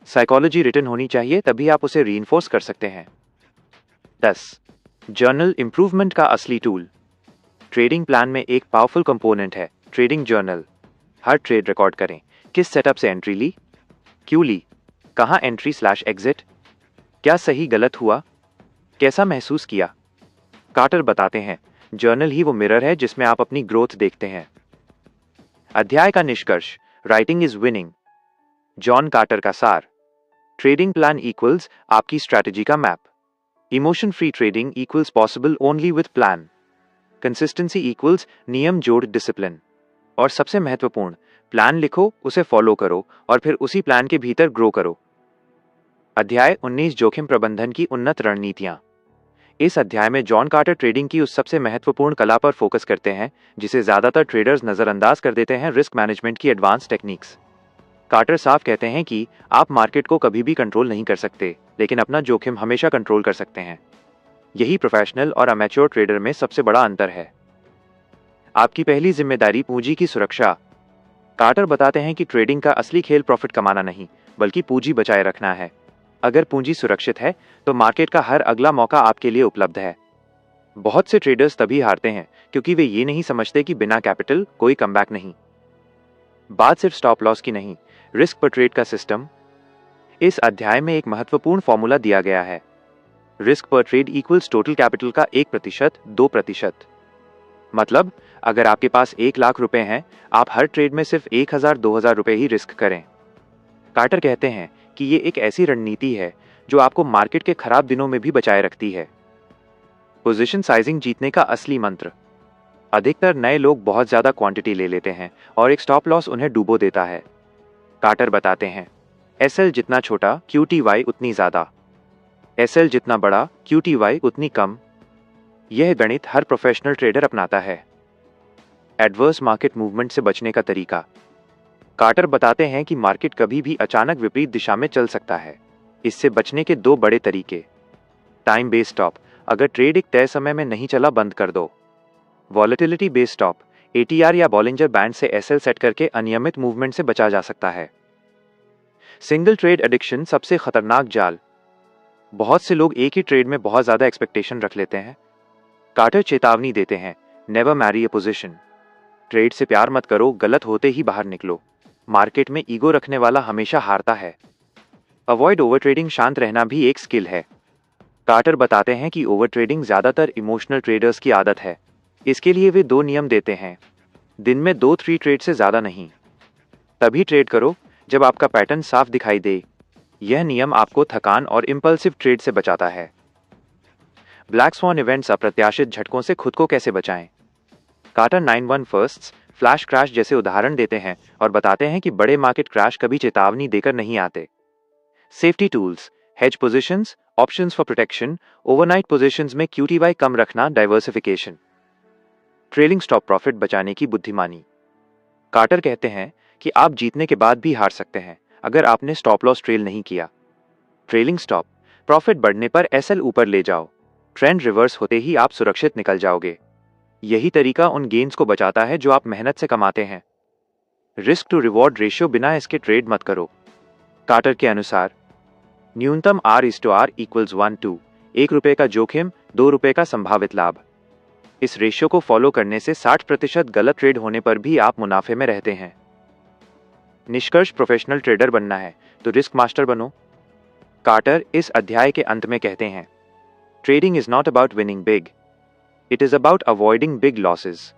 साइकोलॉजी रिटन होनी चाहिए, तभी आप उसे रीइंफोर्स कर सकते हैं। 10. जर्नल, इंप्रूवमेंट का असली टूल। ट्रेडिंग प्लान में एक पावरफुल कंपोनेंट है ट्रेडिंग जर्नल। हर ट्रेड रिकॉर्ड करें, किस सेटअप से एंट्री ली, क्यों ली, कहां एंट्री/एग्जिट, क्या सही गलत हुआ, कैसा महसूस किया। कार्टर बताते हैं जर्नल ही वो मिरर है जिसमें आप अपनी ग्रोथ देखते हैं। अध्याय का निष्कर्ष, writing is winning. John Carter का सार, ट्रेडिंग प्लान इक्वल्स आपकी स्ट्रैटेजी का map. Emotion free trading equals possible only with plan. Consistency equals नियम जोड़ डिसिप्लिन। और सबसे महत्वपूर्ण, प्लान लिखो, उसे फॉलो करो और फिर उसी प्लान के भीतर ग्रो करो। अध्याय 19, जोखिम प्रबंधन की उन्नत रणनीतियां। इस अध्याय में जॉन कार्टर ट्रेडिंग की उस सबसे महत्वपूर्ण कला पर फोकस करते हैं जिसे ज्यादातर ट्रेडर्स नजरअंदाज कर देते हैं, रिस्क मैनेजमेंट की एडवांस टेक्निक्स। कार्टर साफ कहते हैं कि आप मार्केट को कभी भी कंट्रोल नहीं कर सकते, लेकिन अपना जोखिम हमेशा कंट्रोल कर सकते हैं। यही प्रोफेशनल और अमेच्योर ट्रेडर में सबसे बड़ा अंतर है। आपकी पहली जिम्मेदारी पूंजी की सुरक्षा। कार्टर बताते हैं कि ट्रेडिंग का असली खेल प्रॉफिट कमाना नहीं, बल्कि पूंजी बचाए रखना है। अगर पूंजी सुरक्षित है तो मार्केट का हर अगला मौका आपके लिए उपलब्ध है। बहुत से ट्रेडर्स तभी हारते हैं क्योंकि वे ये नहीं समझते कि बिना कैपिटल कोई कमबैक नहीं। बात सिर्फ स्टॉप लॉस की नहीं, रिस्क पर ट्रेड का सिस्टम। इस अध्याय में एक महत्वपूर्ण फॉर्मूला दिया गया है। रिस्क पर ट्रेड इक्वल्स टोटल कैपिटल का 1%, 2%। मतलब अगर आपके पास 1 लाख रुपए हैं, आप हर ट्रेड में सिर्फ 1000-2000 रुपए ही रिस्क करें। कार्टर कहते हैं कि ये एक ऐसी रणनीति है जो आपको मार्केट के खराब दिनों में भी बचाए रखती है। पोजीशन साइजिंग जीतने का असली मंत्र। अधिकतर नए लोग बहुत ज्यादा क्वांटिटी ले लेते हैं और एक स्टॉप लॉस उन्हें डूबो देता है। कार्टर बताते हैं, एसएल जितना छोटा QTY उतनी ज्यादा, एसएल जितना बड़ा QTY उतनी कम। यह गणित हर प्रोफेशनल ट्रेडर अपनाता है। एडवर्स मार्केट मूवमेंट से बचने का तरीका। कार्टर बताते हैं कि मार्केट कभी भी अचानक विपरीत दिशा में चल सकता है। इससे बचने के 2 बड़े तरीके। टाइम बेस्ड स्टॉप, अगर ट्रेड एक तय समय में नहीं चला बंद कर दो। वॉलेटिलिटी बेस्ड स्टॉप, ATR या बॉलिंजर बैंड से एसएल सेट करके अनियमित मूवमेंट से बचा जा सकता है। सिंगल ट्रेड एडिक्शन सबसे खतरनाक जाल। बहुत से लोग एक ही ट्रेड में बहुत ज्यादा एक्सपेक्टेशन रख लेते हैं। कार्टर चेतावनी देते हैं, never marry a position. Trade से प्यार मत करो, गलत होते ही बाहर निकलो। मार्केट में ईगो रखने वाला हमेशा हारता है। अवॉइड ओवर ट्रेडिंग, शांत रहना भी एक स्किल है। कार्टर बताते हैं कि ओवर ट्रेडिंग ज्यादातर इमोशनल ट्रेडर्स की आदत है। इसके लिए वे 2 नियम देते हैं। दिन में 2-3 ट्रेड से ज्यादा नहीं। तभी ट्रेड करो जब आपका पैटर्न साफ दिखाई दे। यह नियम आपको थकान और इम्पल्सिव ट्रेड से बचाता है। ब्लैक स्वॉन इवेंट्स, अप्रत्याशित झटकों से खुद को कैसे बचाएं। कार्टर 9/1 फ्लैश क्रैश जैसे उदाहरण देते हैं और बताते हैं कि बड़े मार्केट क्रैश कभी चेतावनी देकर नहीं आते। Safety tools, hedge positions, options for protection, overnight positions में QTY कम रखना, डाइवर्सिफिकेशन। ट्रेलिंग स्टॉप प्रॉफिट बचाने की बुद्धिमानी। कार्टर कहते हैं कि आप जीतने के बाद भी हार सकते हैं अगर आपने स्टॉप लॉस ट्रेल नहीं किया। ट्रेलिंग स्टॉप, प्रॉफिट बढ़ने पर एसएल ऊपर ले जाओ, ट्रेंड रिवर्स होते ही आप सुरक्षित निकल जाओगे। यही तरीका उन गेन्स को बचाता है जो आप मेहनत से कमाते हैं। रिस्क टू रिवॉर्ड रेशियो, बिना इसके ट्रेड मत करो। कार्टर के अनुसार न्यूनतम R/R = 1:2, 1 रुपए का जोखिम, 2 रुपए का संभावित लाभ। इस रेशियो को फॉलो करने से 60% गलत ट्रेड होने पर भी आप मुनाफे में रहते हैं। निष्कर्ष, प्रोफेशनल ट्रेडर बनना है तो रिस्क मास्टर बनो। कार्टर इस अध्याय के अंत में कहते हैं, trading is not about winning big, it is about avoiding big losses.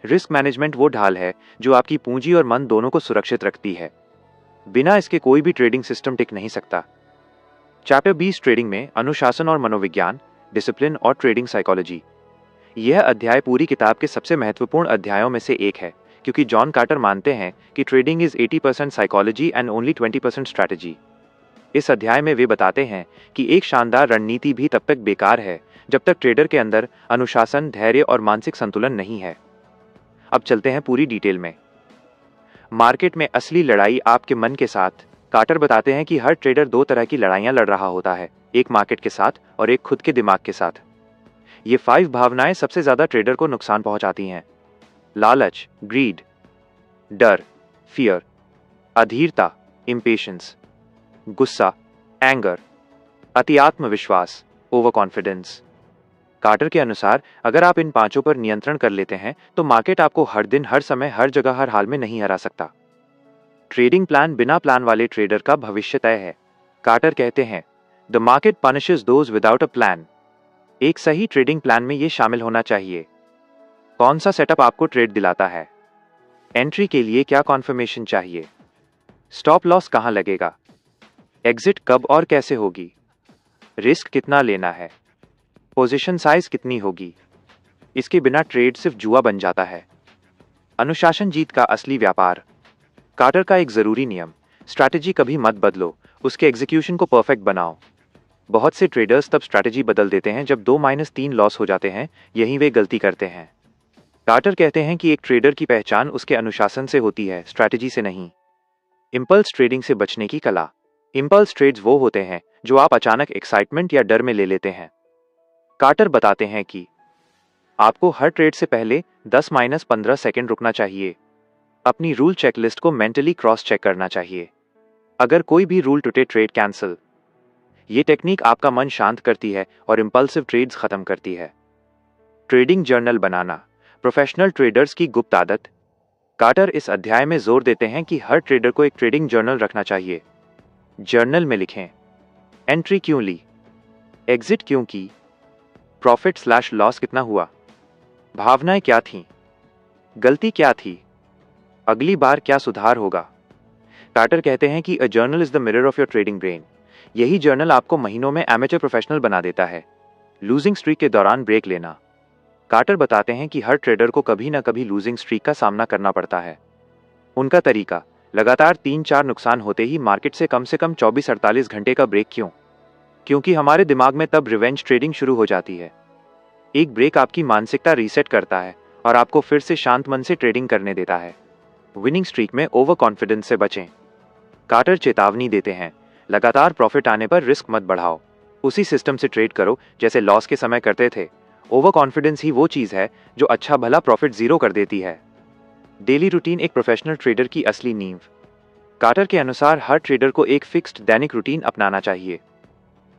Risk management वो ढाल है जो आपकी पूंजी और मन दोनों को सुरक्षित रखती है। बिना इसके कोई भी ट्रेडिंग सिस्टम टिक नहीं सकता। चैप्टर 20 ट्रेडिंग में अनुशासन और मनोविज्ञान, डिसिप्लिन और ट्रेडिंग साइकोलॉजी। यह अध्याय पूरी किताब के सबसे महत्वपूर्ण अध्यायों में से एक है क्योंकि जॉन कार्टर मानते हैं कि trading is 80% psychology and only 20% strategy. इस अध्याय में वे बताते हैं कि एक शानदार रणनीति भी तब तक बेकार है जब तक ट्रेडर के अंदर अनुशासन, धैर्य और मानसिक संतुलन नहीं है। अब चलते हैं पूरी डिटेल में। मार्केट में असली लड़ाई आपके मन के साथ। कार्टर बताते हैं कि हर ट्रेडर 2 तरह की लड़ाइयां लड़ रहा होता है, एक मार्केट के साथ और एक खुद के दिमाग के साथ। ये 5 भावनाएं सबसे ज्यादा ट्रेडर को नुकसान पहुंचाती हैं। लालच, ग्रीड, डर, फियर, अधीरता, इम्पेशंस, गुस्सा, एंगर, अति आत्मविश्वास, ओवर कॉन्फिडेंस। कार्टर के अनुसार अगर आप इन 5 पर नियंत्रण कर लेते हैं तो मार्केट आपको हर दिन, हर समय, हर जगह, हर हाल में नहीं हरा सकता। ट्रेडिंग प्लान, बिना प्लान वाले ट्रेडर का भविष्य तय है। कार्टर कहते हैं, the market punishes those without a plan. एक सही ट्रेडिंग प्लान में यह शामिल होना चाहिए। कौन सा सेटअप आपको ट्रेड दिलाता है, एंट्री के लिए क्या कॉन्फर्मेशन चाहिए, स्टॉप लॉस कहां लगेगा, एग्जिट कब और कैसे होगी, रिस्क कितना लेना है, पोजीशन साइज कितनी होगी। इसके बिना ट्रेड सिर्फ जुआ बन जाता है। अनुशासन जीत का असली व्यापार। कार्टर का एक जरूरी नियम, स्ट्रैटेजी कभी मत बदलो, उसके एग्जीक्यूशन को परफेक्ट बनाओ। बहुत से ट्रेडर्स तब स्ट्रैटेजी बदल देते हैं जब 2-3 लॉस हो जाते हैं, यही वे गलती करते हैं। कार्टर कहते हैं कि एक ट्रेडर की पहचान उसके अनुशासन से होती है, स्ट्रैटेजी से नहीं। इम्पल्स ट्रेडिंग से बचने की कला। इम्पल्स ट्रेड्स वो होते हैं जो आप अचानक एक्साइटमेंट या डर में ले लेते हैं। कार्टर बताते हैं कि आपको हर ट्रेड से पहले 10-15 सेकंड रुकना चाहिए। अपनी रूल चेकलिस्ट को मेंटली क्रॉस चेक करना चाहिए। अगर कोई भी रूल टूटे, ट्रेड कैंसिल। ये टेक्निक आपका मन शांत करती है और इम्पल्सिव ट्रेड्स खत्म करती है। ट्रेडिंग जर्नल बनाना, प्रोफेशनल ट्रेडर्स की गुप्त आदत। कार्टर इस अध्याय में जोर देते हैं कि हर ट्रेडर को एक ट्रेडिंग जर्नल रखना चाहिए। जर्नल में लिखें, एंट्री क्यों ली, एग्जिट क्यों की, प्रॉफिट/लॉस कितना हुआ, भावनाएं क्या थीं, गलती क्या थी, अगली बार क्या सुधार होगा। कार्टर कहते हैं कि a journal is the mirror of your trading brain. यही जर्नल आपको महीनों में एमेचर प्रोफेशनल बना देता है। लूजिंग स्ट्रीक के दौरान ब्रेक लेना। कार्टर बताते हैं कि हर ट्रेडर को कभी ना कभी लूजिंग स्ट्रीक का सामना करना पड़ता है। उनका तरीका, लगातार 3-4 नुकसान होते ही मार्केट से कम 24-48 घंटे का ब्रेक क्यों? क्योंकि हमारे दिमाग में तब रिवेंज ट्रेडिंग शुरू हो जाती है। एक ब्रेक आपकी मानसिकता रीसेट करता है और आपको फिर से शांत मन से ट्रेडिंग करने देता है। विनिंग स्ट्रीक में ओवर कॉन्फिडेंस से बचें। कार्टर चेतावनी देते हैं, लगातार प्रॉफिट आने पर रिस्क मत बढ़ाओ। उसी सिस्टम से ट्रेड करो जैसे लॉस के समय करते थे। ओवर कॉन्फिडेंस ही वो चीज है जो अच्छा भला प्रॉफिट जीरो कर देती है। डेली रूटीन एक प्रोफेशनल ट्रेडर की असली नींव। कार्टर के अनुसार हर ट्रेडर को एक फिक्स्ड दैनिक रूटीन अपनाना चाहिए।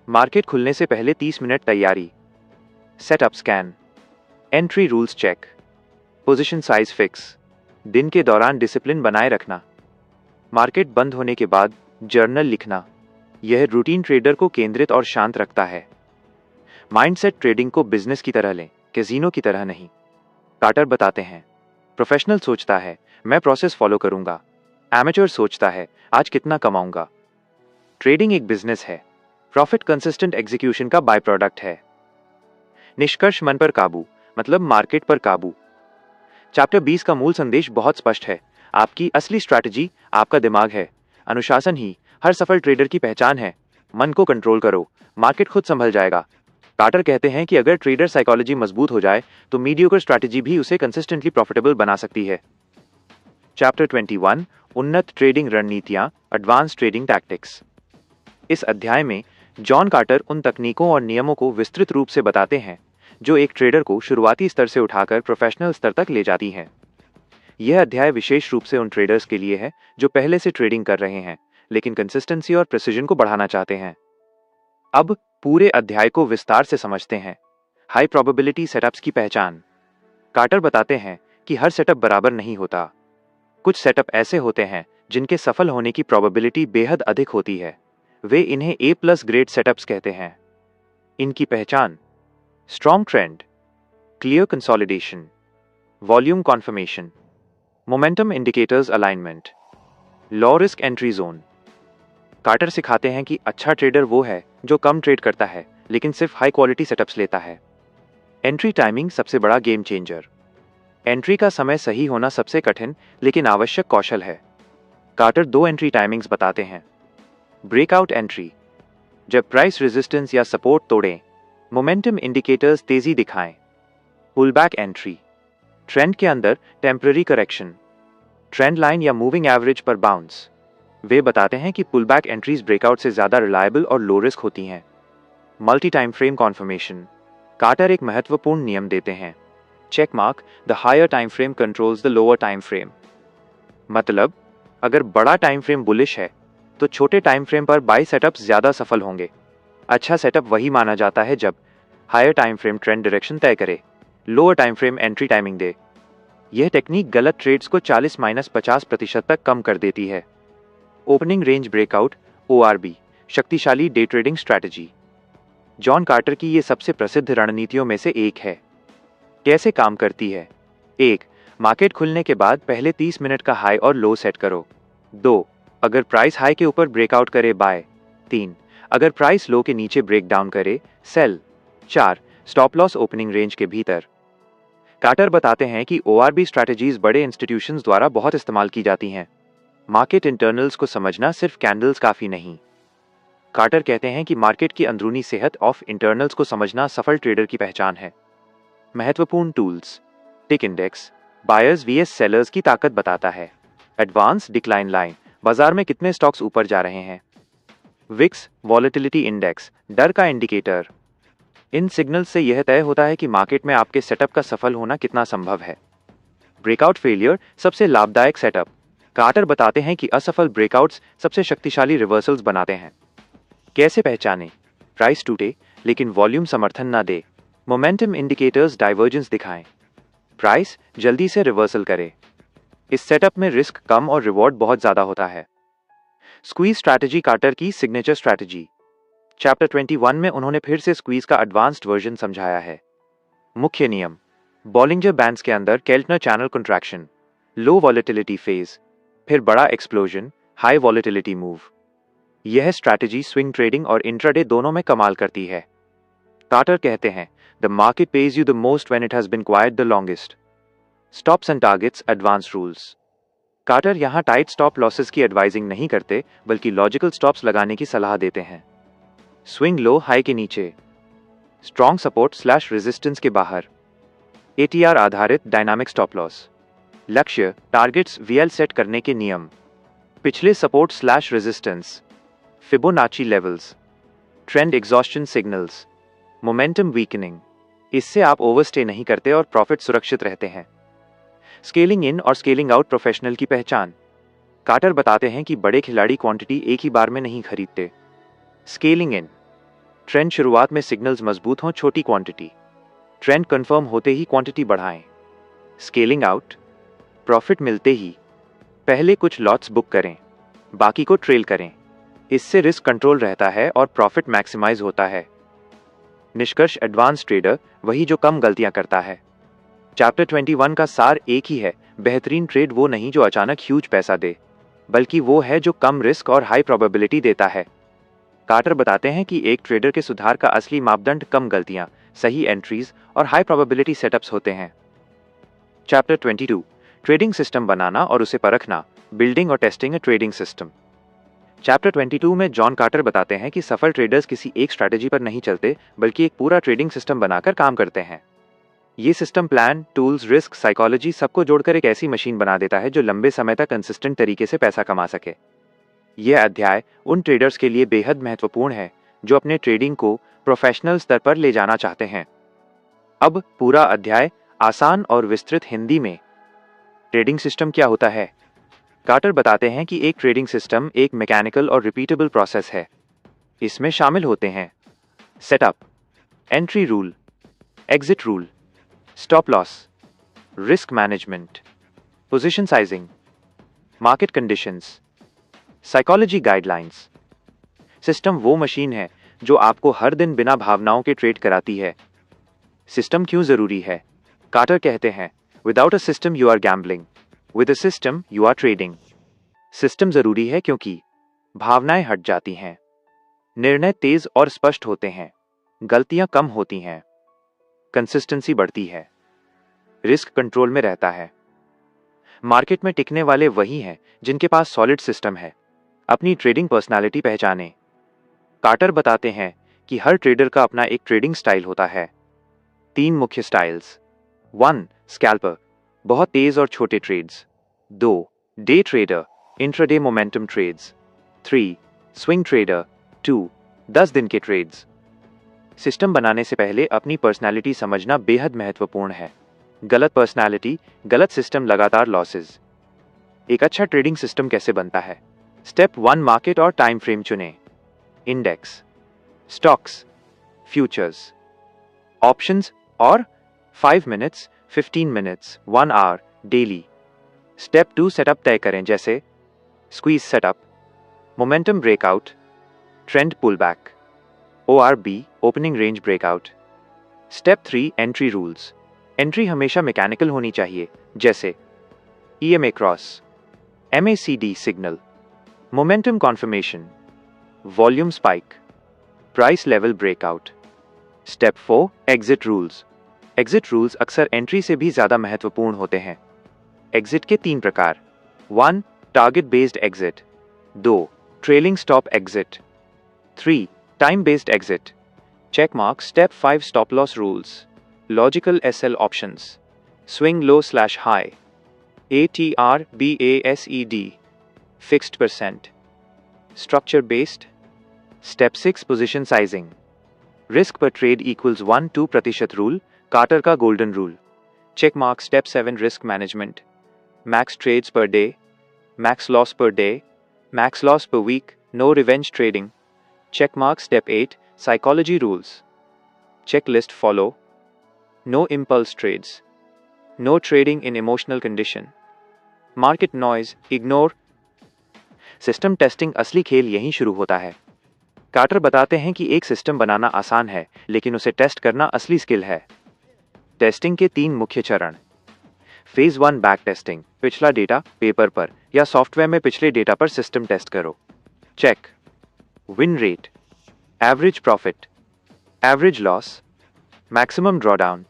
मार्केट खुलने से पहले 30 मिनट तैयारी, setup scan, entry rules check, position size fix, दिन के दौरान डिसिप्लिन बनाए रखना, मार्केट बंद होने के बाद जर्नल लिखना। यह रूटीन ट्रेडर को केंद्रित और शांत रखता है। माइंडसेट ट्रेडिंग को बिजनेस की तरह लें, कैसीनो की तरह नहीं। कार्टर बताते हैं, प्रोफेशनल सोचता है मैं प्रोसेस फॉलो करूंगा, एमेचर सोचता है आज कितना कमाऊंगा। ट्रेडिंग एक बिजनेस है, प्रॉफिट कंसिस्टेंट एग्जीक्यूशन का बाय प्रोडक्ट है। निष्कर्ष, मन पर काबू मतलब मार्केट पर काबू। चैप्टर 20 का मूल संदेश बहुत स्पष्ट है। आपकी असली स्ट्रैटेजी आपका दिमाग है। अनुशासन ही हर सफल ट्रेडर की पहचान है। मन को कंट्रोल करो, मार्केट खुद संभल जाएगा। कार्टर कहते हैं कि अगर ट्रेडर साइकोलॉजी मजबूत हो जाए तो मीडियोकर स्ट्रैटेजी भी उसे कंसिस्टेंटली प्रॉफिटेबल बना सकती है। चैप्टर 21, उन्नत ट्रेडिंग रणनीतियां, एडवांस ट्रेडिंग टैक्टिक्स। इस अध्याय में जॉन कार्टर उन तकनीकों और नियमों को विस्तृत रूप से बताते हैं जो एक ट्रेडर को शुरुआती स्तर से उठाकर प्रोफेशनल स्तर तक ले जाती हैं। यह अध्याय विशेष रूप से उन ट्रेडर्स के लिए है जो पहले से ट्रेडिंग कर रहे हैं लेकिन कंसिस्टेंसी और प्रिसिजन को बढ़ाना चाहते हैं। अब पूरे अध्याय को विस्तार से समझते हैं। हाई प्रोबेबिलिटी सेटअप्स की पहचान। कार्टर बताते हैं कि हर सेटअप बराबर नहीं होता। कुछ सेटअप ऐसे होते हैं जिनके सफल होने की प्रोबेबिलिटी बेहद अधिक होती है। वे इन्हें A+ ग्रेड सेटअप्स कहते हैं। इनकी पहचान, strong trend, clear consolidation, volume confirmation, momentum indicators alignment, low risk entry zone. Carter सिखाते हैं कि अच्छा ट्रेडर वो है जो कम ट्रेड करता है लेकिन सिर्फ हाई क्वालिटी सेटअप्स लेता है। एंट्री टाइमिंग सबसे बड़ा गेम चेंजर। एंट्री का समय सही होना सबसे कठिन लेकिन आवश्यक कौशल है। कार्टर 2 एंट्री टाइमिंग्स बताते हैं। ब्रेकआउट एंट्री, जब प्राइस रेजिस्टेंस या सपोर्ट तोड़ें, मोमेंटम इंडिकेटर्स तेजी दिखाएं। पुलबैक एंट्री, ट्रेंड के अंदर टेम्पररी करेक्शन, ट्रेंड लाइन या मूविंग एवरेज पर बाउंस। वे बताते हैं कि पुलबैक एंट्रीज ब्रेकआउट से ज्यादा रिलायबल और लो रिस्क होती हैं। Multi time frame confirmation. Carter एक महत्वपूर्ण नियम देते हैं, check mark the higher time frame controls the lower time frame. मतलब अगर बड़ा टाइम फ्रेम बुलिश है तो छोटे टाइम फ्रेम पर बाई सेटअप्स ज्यादा सफल होंगे। अच्छा सेटअप वही माना जाता है जब higher time frame trend direction तय करे, lower time frame entry timing दे। यह टेक्निक गलत ट्रेड्स को 40-50% तक कम कर देती है। ओपनिंग रेंज ब्रेकआउट ORB, शक्तिशाली day trading strategy. John Carter की ये सबसे प्रसिद्ध रणनीतियों में से एक है। कैसे काम करती है? 1. मार्केट खुलने के बाद पहले 30 मिनट का हाई और लो सेट करो। 2. अगर प्राइस हाई के ऊपर ब्रेकआउट करे, बाय। 3. अगर प्राइस लो के नीचे ब्रेक डाउन करे, sell. 4. Stop loss opening range के भीतर। कार्टर बताते हैं कि ORB स्ट्रैटेजीज बड़े इंस्टीट्यूशंस द्वारा बहुत इस्तेमाल की जाती हैं। मार्केट इंटरनल्स को समझना सिर्फ कैंडल्स काफी नहीं। कार्टर कहते हैं कि मार्केट की अंदरूनी सेहत ऑफ इंटरनल्स को समझना सफल ट्रेडर की पहचान है। महत्वपूर्ण टूल्स, टिक इंडेक्स, बायर्स vs सेलर्स की ताकत बताता है। एडवांस डिक्लाइन लाइन, बाजार में कितने स्टॉक्स ऊपर जा रहे हैं। विक्स वॉलेटिलिटी इंडेक्स, डर का इंडिकेटर। इन सिग्नल्स से यह तय होता है कि मार्केट में आपके सेटअप का सफल होना कितना संभव है। ब्रेकआउट फेलियर, सबसे लाभदायक सेटअप। कार्टर बताते हैं कि असफल ब्रेकआउट्स सबसे शक्तिशाली रिवर्सल्स बनाते हैं। कैसे पहचानें? प्राइस टूटे लेकिन वॉल्यूम समर्थन न दे। मोमेंटम इंडिकेटर्स डाइवर्जेंस दिखाएं। प्राइस जल्दी से रिवर्सल करे। इस सेटअप में रिस्क कम और रिवॉर्ड बहुत ज्यादा होता है। स्क्वीज स्ट्रैटेजी, कार्टर की सिग्नेचर स्ट्रैटेजी। चैप्टर 21 में उन्होंने फिर से स्क्वीज का एडवांस्ड वर्जन समझाया है। मुख्य नियम, बॉलिंजर बैंड्स के अंदर Keltner channel contraction, low volatility phase, फिर बड़ा एक्सप्लोजन, हाई वॉलेटिलिटी मूव। यह स्ट्रैटेजी स्विंग ट्रेडिंग और इंट्राडे दोनों में कमाल करती है। कार्टर कहते हैं, the market pays you the most when it has been quiet the longest. Stops and targets, advance rules. Carter यहां टाइट स्टॉप लॉसेस की एडवाइजिंग नहीं करते, बल्कि लॉजिकल स्टॉप्स लगाने की सलाह देते हैं। स्विंग लो हाई के नीचे, स्ट्रॉन्ग सपोर्ट स्लैश रेजिस्टेंस के बाहर, एटीआर आधारित डायनामिक स्टॉप लॉस। लक्ष्य, टारगेट्स वीएल सेट करने के नियम, पिछले support slash resistance, Fibonacci levels, trend exhaustion signals, momentum weakening. इससे आप ओवरस्टे नहीं करते और प्रॉफिट सुरक्षित रहते हैं। स्केलिंग इन और स्केलिंग आउट प्रोफेशनल की पहचान। कार्टर बताते हैं कि बड़े खिलाड़ी क्वांटिटी एक ही बार में नहीं खरीदते। स्केलिंग इन, ट्रेंड शुरुआत में सिग्नल्स मजबूत हों, छोटी क्वांटिटी, ट्रेंड कंफर्म होते ही क्वांटिटी बढ़ाएं। स्केलिंग आउट, प्रॉफिट मिलते ही पहले कुछ लॉट्स बुक करें, बाकी को ट्रेल करें। इससे रिस्क कंट्रोल रहता है और प्रॉफिट मैक्सिमाइज होता है। निष्कर्ष, एडवांस ट्रेडर वही जो कम गलतियां करता है। चैप्टर 21 का सार एक ही है, बेहतरीन ट्रेड वो नहीं जो अचानक ह्यूज पैसा दे, बल्कि वो है जो कम रिस्क और हाई प्रोबेबिलिटी देता है। कार्टर बताते हैं कि एक ट्रेडर के सुधार का असली मापदंड कम गलतियां, सही एंट्रीज और हाई प्रोबेबिलिटी सेटअप्स होते हैं। चैप्टर 22, ट्रेडिंग सिस्टम बनाना और उसे परखना, बिल्डिंग और टेस्टिंग अ ट्रेडिंग सिस्टम। चैप्टर 22 में जॉन कार्टर बताते हैं कि सफल ट्रेडर्स किसी एक स्ट्रैटेजी पर नहीं चलते, बल्कि एक पूरा ट्रेडिंग सिस्टम बनाकर काम करते हैं। ये system plan, tools, risk, psychology सबको जोड़कर एक ऐसी मशीन बना देता है जो लंबे समय तक कंसिस्टेंट तरीके से पैसा कमा सके। यह अध्याय उन ट्रेडर्स के लिए बेहद महत्वपूर्ण है जो अपने ट्रेडिंग को प्रोफेशनल स्तर पर ले जाना चाहते हैं। अब पूरा अध्याय आसान और विस्तृत हिंदी में। ट्रेडिंग सिस्टम क्या होता है? कार्टर बताते हैं कि एक ट्रेडिंग सिस्टम एक मैकेनिकल और रिपीटेबल प्रोसेस है। इसमें शामिल होते हैं setup, entry rule, exit rule, stop loss, risk management, position sizing, market conditions, psychology guidelines. System वो मशीन है जो आपको हर दिन बिना भावनाओं के ट्रेड कराती है। सिस्टम क्यों जरूरी है? कार्टर कहते हैं, without a system you are gambling, with a system you are trading. System जरूरी है क्योंकि भावनाएं हट जाती हैं, निर्णय तेज और स्पष्ट होते हैं, गलतियां कम होती हैं, कंसिस्टेंसी बढ़ती है, रिस्क कंट्रोल में रहता है। मार्केट में टिकने वाले वही हैं जिनके पास सॉलिड सिस्टम है। अपनी ट्रेडिंग पर्सनालिटी पहचानें। कार्टर बताते हैं कि हर ट्रेडर का अपना एक ट्रेडिंग स्टाइल होता है। 3 मुख्य स्टाइल्स। 1. स्कैल्पर, बहुत तेज और छोटे trades. 2. Day trader, intraday momentum trades. 3. Swing trader, 2. 10 दिन के ट्रेड्स। सिस्टम बनाने से पहले अपनी पर्सनालिटी समझना बेहद महत्वपूर्ण है। गलत पर्सनालिटी, गलत सिस्टम, लगातार लॉसेस। एक अच्छा ट्रेडिंग सिस्टम कैसे बनता है? स्टेप 1, मार्केट और टाइम फ्रेम चुनें। इंडेक्स, स्टॉक्स, फ्यूचर्स, ऑप्शंस और 5 minutes, 15 minutes, 1 hour, daily. Step 2, setup तय करें, जैसे squeeze setup, momentum breakout, trend pullback, ORB, opening range breakout. Step 3, entry rules. Entry हमेशा मैकेनिकल होनी चाहिए, जैसे EMA cross, MACD signal, momentum confirmation, volume spike, price level breakout. Step 4, exit rules. Exit rules अक्सर entry से भी ज्यादा महत्वपूर्ण होते हैं। एग्जिट के 3 प्रकार। 1. Target based exit. 2. Trailing stop exit. 3. Time based exit. Check mark. Step 5, stop loss rules, logical SL options, swing low slash high, ATR BASED, Fixed percent. Structure based. Step 6 Position sizing. Risk per trade equals 1-2% rule, Carter का golden rule. Check mark. Step 7 Risk management. Max trades per day, max loss per day, max loss per week, no revenge trading. Check mark. Step 8 Psychology rules. Checklist follow. No impulse trades. No trading in emotional condition. Market noise ignore. System testing असली खेल यहीं शुरू होता है। Carter बताते हैं कि एक सिस्टम बनाना आसान है, लेकिन उसे टेस्ट करना असली स्किल है। टेस्टिंग के 3 मुख्य चरण। फेज 1 बैक टेस्टिंग, पिछला डेटा पेपर पर या सॉफ्टवेयर में पिछले डेटा पर सिस्टम टेस्ट करो। Check win rate, average profit, average loss, maximum drawdown,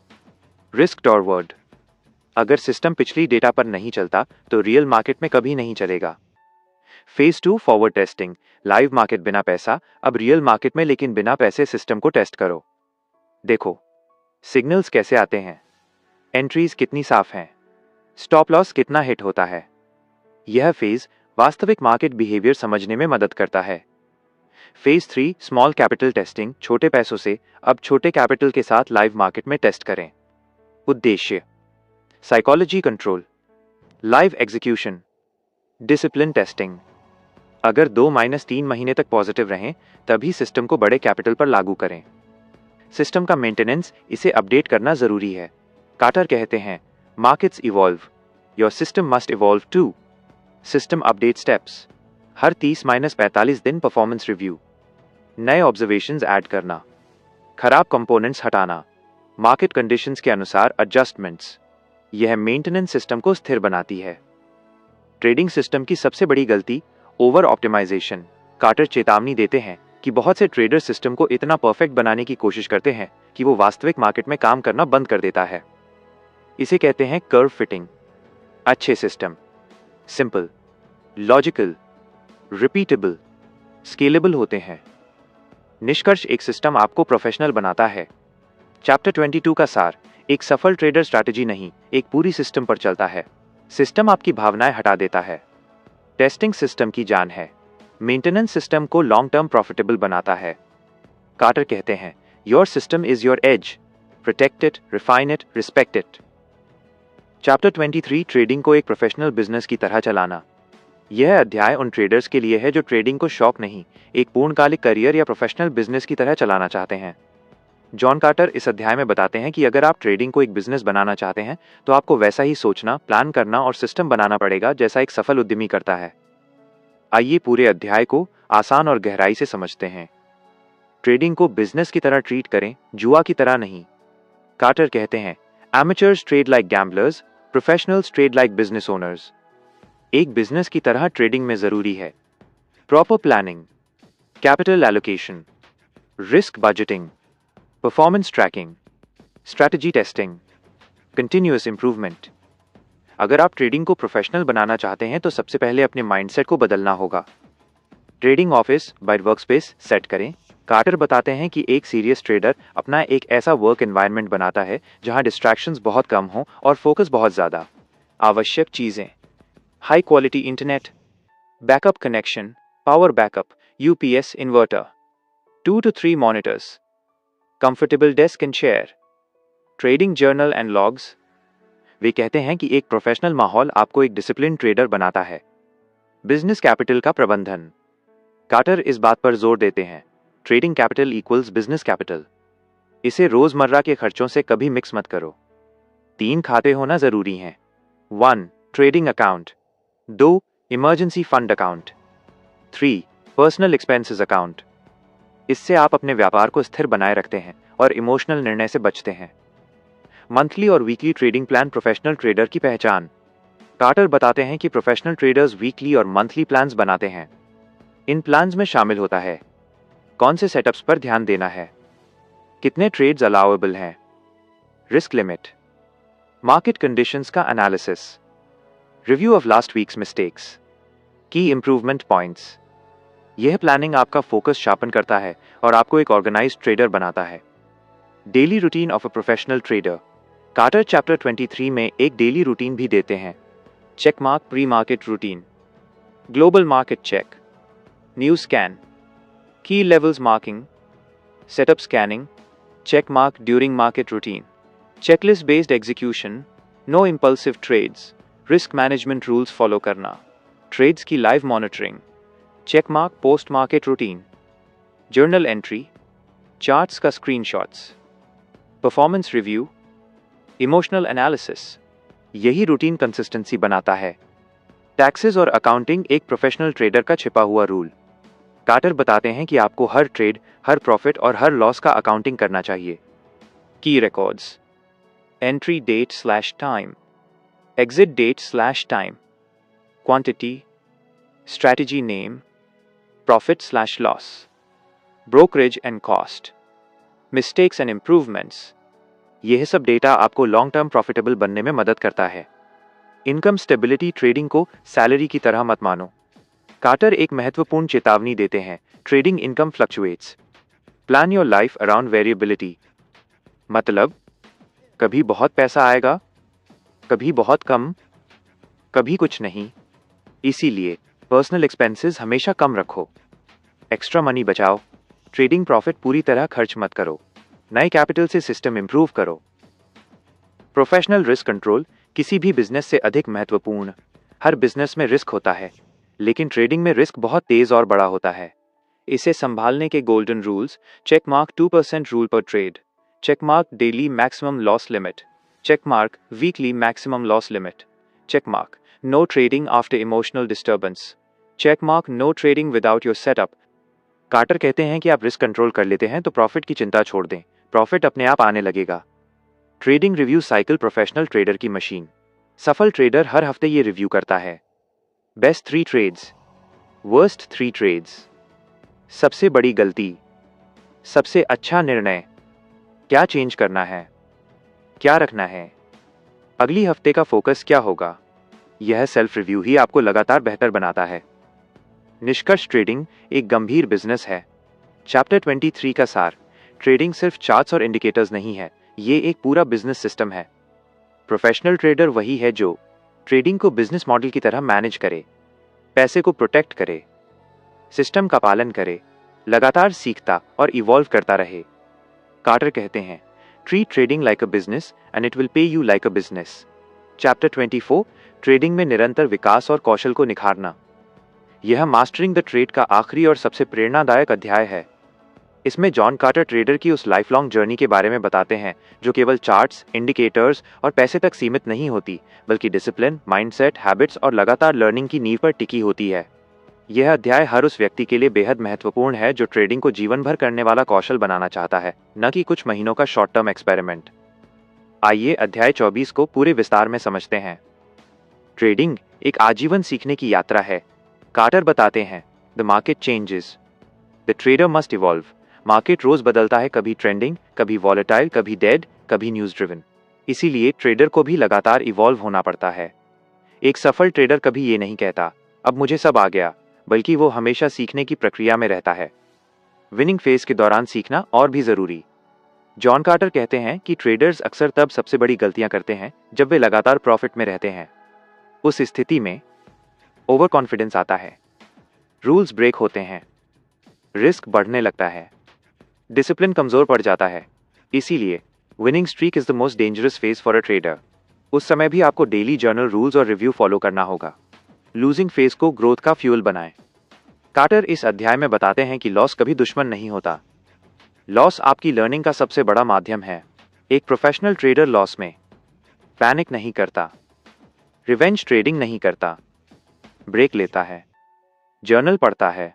risk to reward. अगर सिस्टम पिछली डेटा पर नहीं चलता तो रियल मार्केट में कभी नहीं चलेगा। Phase 2 forward testing, live market बिना पैसा, अब रियल मार्केट में लेकिन बिना पैसे सिस्टम को टेस्ट करो। देखो सिग्नल्स कैसे आते हैं, एंट्रीज कितनी साफ हैं, स्टॉप लॉस कितना हिट होता है। यह फेज वास्तविक मार्केट बिहेवियर समझने में मदद करता है। फेज 3 स्मॉल कैपिटल टेस्टिंग, छोटे पैसों से अब छोटे कैपिटल के साथ लाइव मार्केट में टेस्ट करें। उद्देश्य psychology control, live execution, discipline testing. अगर 2-3 महीने तक पॉजिटिव रहें तभी सिस्टम को बड़े कैपिटल पर लागू करें। सिस्टम का मेंटेनेंस, इसे अपडेट करना जरूरी है। कार्टर कहते हैं markets evolve, your system must evolve too. System update steps, हर 30-45 दिन परफॉर्मेंस रिव्यू, नए ऑब्जर्वेशंस ऐड करना, खराब कंपोनेंट्स हटाना, मार्केट कंडीशंस के अनुसार एडजस्टमेंट्स। यह मेंटेनेंस सिस्टम को स्थिर बनाती है। ट्रेडिंग सिस्टम की सबसे बड़ी गलती ओवर ऑप्टिमाइजेशन। कार्टर चेतावनी देते हैं कि बहुत से ट्रेडर सिस्टम को इतना परफेक्ट बनाने की कोशिश करते हैं कि वो वास्तविक मार्केट में काम करना बंद कर देता है। इसे कहते हैं कर्व फिटिंग। अच्छे system simple, logical, repeatable, scalable होते हैं। निष्कर्ष, एक सिस्टम आपको प्रोफेशनल बनाता है। चैप्टर 22 का सार, एक सफल ट्रेडर स्ट्रैटेजी नहीं, एक पूरी सिस्टम पर चलता है। सिस्टम आपकी भावनाएं हटा देता है। टेस्टिंग सिस्टम की जान है। मेंटेनेंस सिस्टम को लॉन्ग टर्म प्रॉफिटेबल बनाता है। कार्टर कहते हैं your system is your as, protect it, refine it, respect it. Chapter 23 trading को एक प्रोफेशनल बिजनेस की तरह चलाना। यह अध्याय उन ट्रेडर्स के लिए है जो ट्रेडिंग को शौक नहीं, एक पूर्णकालिक करियर या प्रोफेशनल बिजनेस की तरह चलाना चाहते हैं। जॉन कार्टर इस अध्याय में बताते हैं कि अगर आप ट्रेडिंग को एक बिजनेस बनाना चाहते हैं तो आपको वैसा ही सोचना, प्लान करना और सिस्टम बनाना पड़ेगा जैसा एक सफल उद्यमी करता है। आइए पूरे अध्याय को आसान और गहराई से समझते हैं। ट्रेडिंग को बिजनेस की तरह ट्रीट करें, जुआ की तरह नहीं। कार्टर कहते हैं amateurs trade like gamblers, professionals trade like business owners. एक बिजनेस की तरह ट्रेडिंग में जरूरी है proper planning, capital allocation, risk budgeting, performance tracking, strategy testing, continuous improvement. अगर आप ट्रेडिंग को प्रोफेशनल बनाना चाहते हैं तो सबसे पहले अपने माइंडसेट को बदलना होगा। Trading office by workspace set करें। कार्टर बताते हैं कि एक सीरियस ट्रेडर अपना एक ऐसा वर्क एनवायरनमेंट बनाता है जहां डिस्ट्रैक्शंस बहुत कम हों और फोकस बहुत ज्यादा। आवश्यक चीजें, high quality internet, backup connection, power backup, UPS inverter, 2 to 3 monitors, comfortable desk and chair, trading journal and logs. वे कहते हैं कि एक प्रोफेशनल माहौल आपको एक डिसिप्लिन ट्रेडर बनाता है। बिजनेस कैपिटल का प्रबंधन। कार्टर इस बात पर जोर देते हैं trading capital equals business capital. इसे रोजमर्रा के खर्चों से कभी मिक्स मत करो। 3 खाते होना जरूरी हैं। 1 trading account, 2 emergency fund account, 3 personal expenses account. इससे आप अपने व्यापार को स्थिर बनाए रखते हैं और इमोशनल निर्णय से बचते हैं। मंथली और weekly trading plan professional trader की पहचान। कार्टर बताते हैं कि प्रोफेशनल ट्रेडर्स वीकली और मंथली प्लान्स बनाते हैं। इन प्लान्स में शामिल होता है कौन से सेटअप्स पर ध्यान देना है, कितने ट्रेड्स अलाउएबल हैं, रिस्क लिमिट, मार्केट कंडीशंस का analysis, review of last week's mistakes, key improvement points. यह प्लानिंग आपका फोकस शार्पन करता है और आपको एक ऑर्गेनाइज्ड ट्रेडर बनाता है। Daily routine of a professional trader. Carter chapter 23 में एक डेली रूटीन भी देते हैं। Check mark pre market routine, Global market check. News scan. Key levels marking. Setup scanning. Check mark during market routine. Checklist based execution. No impulsive trades. Risk management rules follow करना. Trades की live monitoring. Check mark post market routine. Journal entry. Charts का screenshots. Performance review. Emotional analysis. यही routine consistency बनाता है. Taxes और accounting एक professional trader का छिपा हुआ रूल. कार्टर बताते हैं कि आपको हर ट्रेड, हर प्रॉफिट और हर लॉस का अकाउंटिंग करना चाहिए. Key records. Entry date slash time. Exit date slash time. Quantity. Strategy name. Profit slash loss. Brokerage and cost. Mistakes and improvements. यह सब डेटा आपको लॉन्ग टर्म प्रॉफिटेबल बनने में मदद करता है. Income stability. ट्रेडिंग को सैलरी की तरह मत मानो. कार्टर एक महत्वपूर्ण चेतावनी देते हैं. Trading income fluctuates. Plan your life around variability. मतलब कभी बहुत पैसा आएगा, कभी बहुत कम, कभी कुछ नहीं. इसीलिए पर्सनल एक्सपेंसेस हमेशा कम रखो. एक्स्ट्रा मनी बचाओ. ट्रेडिंग प्रॉफिट पूरी तरह खर्च मत करो. नए कैपिटल से सिस्टम इंप्रूव करो. प्रोफेशनल रिस्क कंट्रोल किसी भी बिजनेस से अधिक महत्वपूर्ण. हर बिजनेस में रिस्क होता है, लेकिन ट्रेडिंग में रिस्क बहुत तेज और बड़ा होता है. इसे संभालने के golden rules. Check mark 2% rule पर trade. Check mark daily maximum loss limit. Check mark weekly maximum loss limit. Check mark no trading after emotional disturbance. Check mark no trading without your setup. Carter कहते हैं कि आप risk control कर लेते हैं तो profit की चिंता छोड़ दें. प्रॉफिट अपने आप आने लगेगा. Trading review cycle. Professional trader की मशीन. सफल ट्रेडर हर हफ्ते ये रिव्यू करता है. Best 3 trades. Worst 3 trades. सबसे बड़ी गलती. सबसे अच्छा निर्णय. क्या चेंज करना है, क्या रखना है, अगली हफ्ते का फोकस क्या होगा. यह सेल्फ रिव्यू ही आपको लगातार बेहतर बनाता है. निष्कर्ष. ट्रेडिंग एक गंभीर बिजनेस है. चैप्टर 23 का सार. ट्रेडिंग सिर्फ चार्ट्स और इंडिकेटर्स नहीं है, ये एक पूरा बिजनेस सिस्टम है. प्रोफेशनल ट्रेडर वही है जो ट्रेडिंग को बिजनेस मॉडल की तरह मैनेज करे, पैसे को प्रोटेक्ट करे, सिस्टम का पालन करे, लगातार सीखता और इवॉल्व करता रहे. कार्टर कहते हैं, treat trading like a business and it will pay you like a business. Chapter 24. Trading में निरंतर विकास और कौशल को निखारना. यह मास्टरिंग द ट्रेड का आखिरी और सबसे प्रेरणादायक अध्याय है. इसमें जॉन कार्टर ट्रेडर की उस लाइफ लॉन्ग जर्नी के बारे में बताते हैं जो केवल चार्ट्स, इंडिकेटर्स और पैसे तक सीमित नहीं होती, बल्कि डिसिप्लिन, माइंडसेट, हैबिट्स और लगातार लर्निंग की नींव पर टिकी होती है. यह अध्याय हर उस व्यक्ति के लिए बेहद महत्वपूर्ण है जो ट्रेडिंग को जीवन भर करने वाला कौशल बनाना चाहता है, न कि कुछ महीनों का शॉर्ट टर्म एक्सपेरिमेंट. आइए अध्याय 24 को पूरे विस्तार में समझते हैं. ट्रेडिंग एक आजीवन सीखने की यात्रा है. कार्टर बताते हैं, the market changes, the trader must evolve. Market रोज बदलता है, कभी ट्रेंडिंग, कभी वॉलेटाइल, कभी डेड, कभी न्यूज ड्रिवन. इसीलिए ट्रेडर को भी लगातार इवॉल्व होना पड़ता है. एक सफल ट्रेडर कभी ये नहीं कहता, अब मुझे सब आ गया, बल्कि वो हमेशा सीखने की प्रक्रिया में रहता है. विनिंग फेज के दौरान सीखना और भी जरूरी. जॉन कार्टर कहते हैं कि ट्रेडर्स अक्सर तब सबसे बड़ी गलतियां करते हैं जब वे लगातार प्रॉफिट में रहते हैं. उस स्थिति में ओवर कॉन्फिडेंस आता है, रूल्स ब्रेक होते हैं, रिस्क बढ़ने लगता है, डिसिप्लिन कमजोर पड़ जाता है. इसीलिए winning streak is the most dangerous phase for a trader. उस समय भी आपको डेली जर्नल रूल्स और रिव्यू फॉलो करना होगा. लूजिंग फेज को ग्रोथ का फ्यूल बनाएं. कार्टर इस अध्याय में बताते हैं कि लॉस कभी दुश्मन नहीं होता. लॉस आपकी लर्निंग का सबसे बड़ा माध्यम है. एक प्रोफेशनल ट्रेडर लॉस में पैनिक नहीं करता, रिवेंज ट्रेडिंग नहीं करता, ब्रेक लेता है, जर्नल पढ़ता है,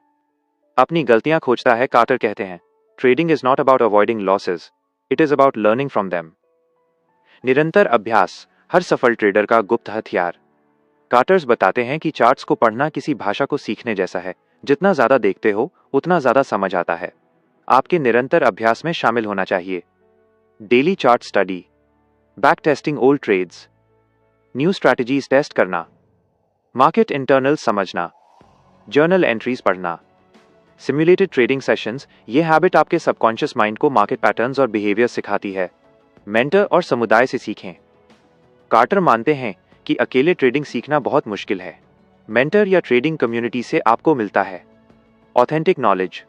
अपनी गलतियां खोजता है. कार्टर कहते हैं, trading is not about avoiding losses, it is about learning from them. निरंतर अभ्यास हर सफल ट्रेडर का गुप्त हथियार. कार्टर्स बताते हैं कि चार्ट्स को पढ़ना किसी भाषा को सीखने जैसा है. जितना ज्यादा देखते हो उतना ज्यादा समझ आता है. आपके निरंतर अभ्यास में शामिल होना चाहिए. Daily chart study, back testing old trades, new strategies test करना, मार्केट इंटरनल समझना, जर्नल एंट्रीज पढ़ना, सिमुलेटेड ट्रेडिंग सेशंस. ये हैबिट आपके सबकॉन्शियस माइंड को मार्केट पैटर्न्स और बिहेवियर सिखाती है. मेंटर और समुदाय से सीखें. कार्टर मानते हैं कि अकेले ट्रेडिंग सीखना बहुत मुश्किल है. मेंटर या ट्रेडिंग कम्युनिटी से आपको मिलता है authentic knowledge,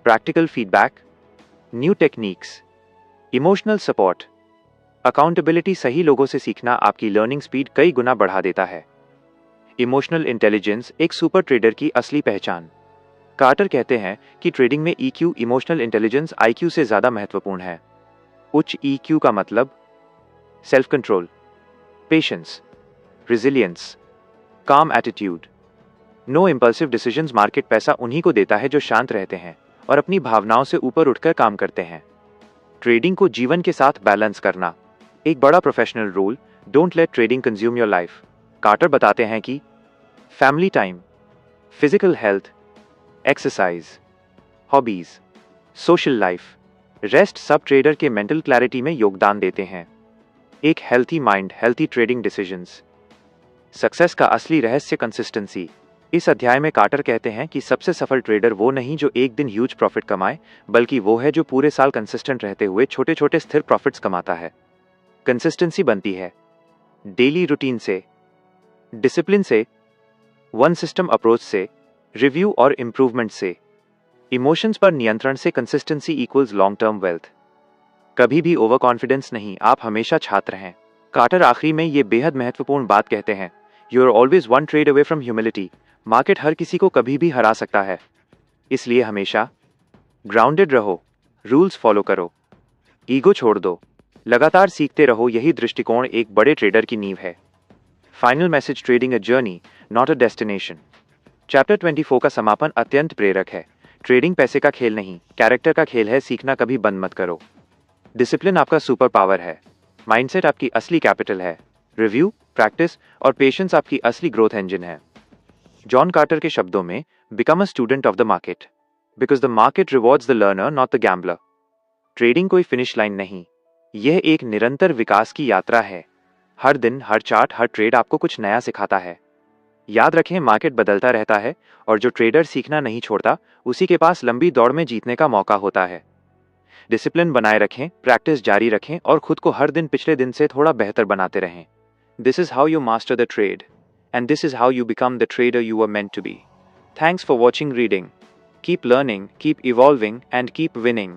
practical feedback, new techniques, emotional support, accountability. सही लोगों से सीखना आपकी लर्निंग स्पीड कई गुना बढ़ा देता है। इमोशनल इंटेलिजेंस एक सुपर ट्रेडर की असली पहचान। कार्टर कहते हैं कि ट्रेडिंग में EQ इमोशनल इंटेलिजेंस IQ से ज्यादा महत्वपूर्ण है। उच्च EQ का मतलब self control, patience, resilience, calm attitude, no impulsive decisions. Market पैसा उन्हीं को देता है जो शांत रहते हैं और अपनी भावनाओं से ऊपर उठकर काम करते हैं। ट्रेडिंग को जीवन के साथ बैलेंस करना एक बड़ा professional role. Don't let trading consume your life. Carter बताते हैं कि family time, physical health, exercise, hobbies, social life, rest सब ट्रेडर के मेंटल क्लैरिटी में योगदान देते हैं। एक healthy mind, healthy trading decisions. Success का असली रहस्य कंसिस्टेंसी। इस अध्याय में कार्टर कहते हैं कि सबसे सफल ट्रेडर वो नहीं जो एक दिन ह्यूज प्रॉफिट कमाए, बल्कि वो है जो पूरे साल कंसिस्टेंट रहते हुए छोटे छोटे स्थिर प्रॉफिट्स कमाता है। कंसिस्टेंसी बनती है डेली रूटीन से, डिसिप्लिन से, वन सिस्टम अप्रोच से, रिव्यू और इंप्रूवमेंट से, इमोशंस पर नियंत्रण से। Consistency equals long term wealth. कभी भी ओवर कॉन्फिडेंस नहीं, आप हमेशा छात्र हैं। कार्टर आखिरी में ये बेहद महत्वपूर्ण बात कहते हैं, you are always one trade away from humility. Market हर किसी को कभी भी हरा सकता है, इसलिए हमेशा ग्राउंडेड रहो, रूल्स फॉलो करो, ईगो छोड़ दो, लगातार सीखते रहो। यही दृष्टिकोण एक बड़े ट्रेडर की नींव है। Final message, trading a journey not a destination. Chapter 24 का समापन अत्यंत प्रेरक है। ट्रेडिंग पैसे का खेल नहीं, कैरेक्टर का खेल है। सीखना कभी बंद मत करो। डिसिप्लिन आपका सुपर पावर है, माइंडसेट आपकी असली कैपिटल है, रिव्यू, प्रैक्टिस और पेशेंस आपकी असली ग्रोथ इंजन है। जॉन कार्टर के शब्दों में, become a student of the market because the market rewards the learner not the gambler. Trading कोई फिनिश लाइन नहीं, यह एक निरंतर विकास की यात्रा है। हर दिन, हर चार्ट, हर ट्रेड आपको कुछ नया सिखाता है। याद रखें, मार्केट बदलता रहता है और जो ट्रेडर सीखना नहीं छोड़ता, उसी के पास लंबी दौड़ में जीतने का मौका होता है। डिसिप्लिन बनाए रखें, प्रैक्टिस जारी रखें और खुद को हर दिन पिछले दिन से थोड़ा बेहतर बनाते रहें। This is how you master the trade and this is how you become the trader you were meant to be. Thanks for watching reading. Keep learning, keep evolving and keep winning.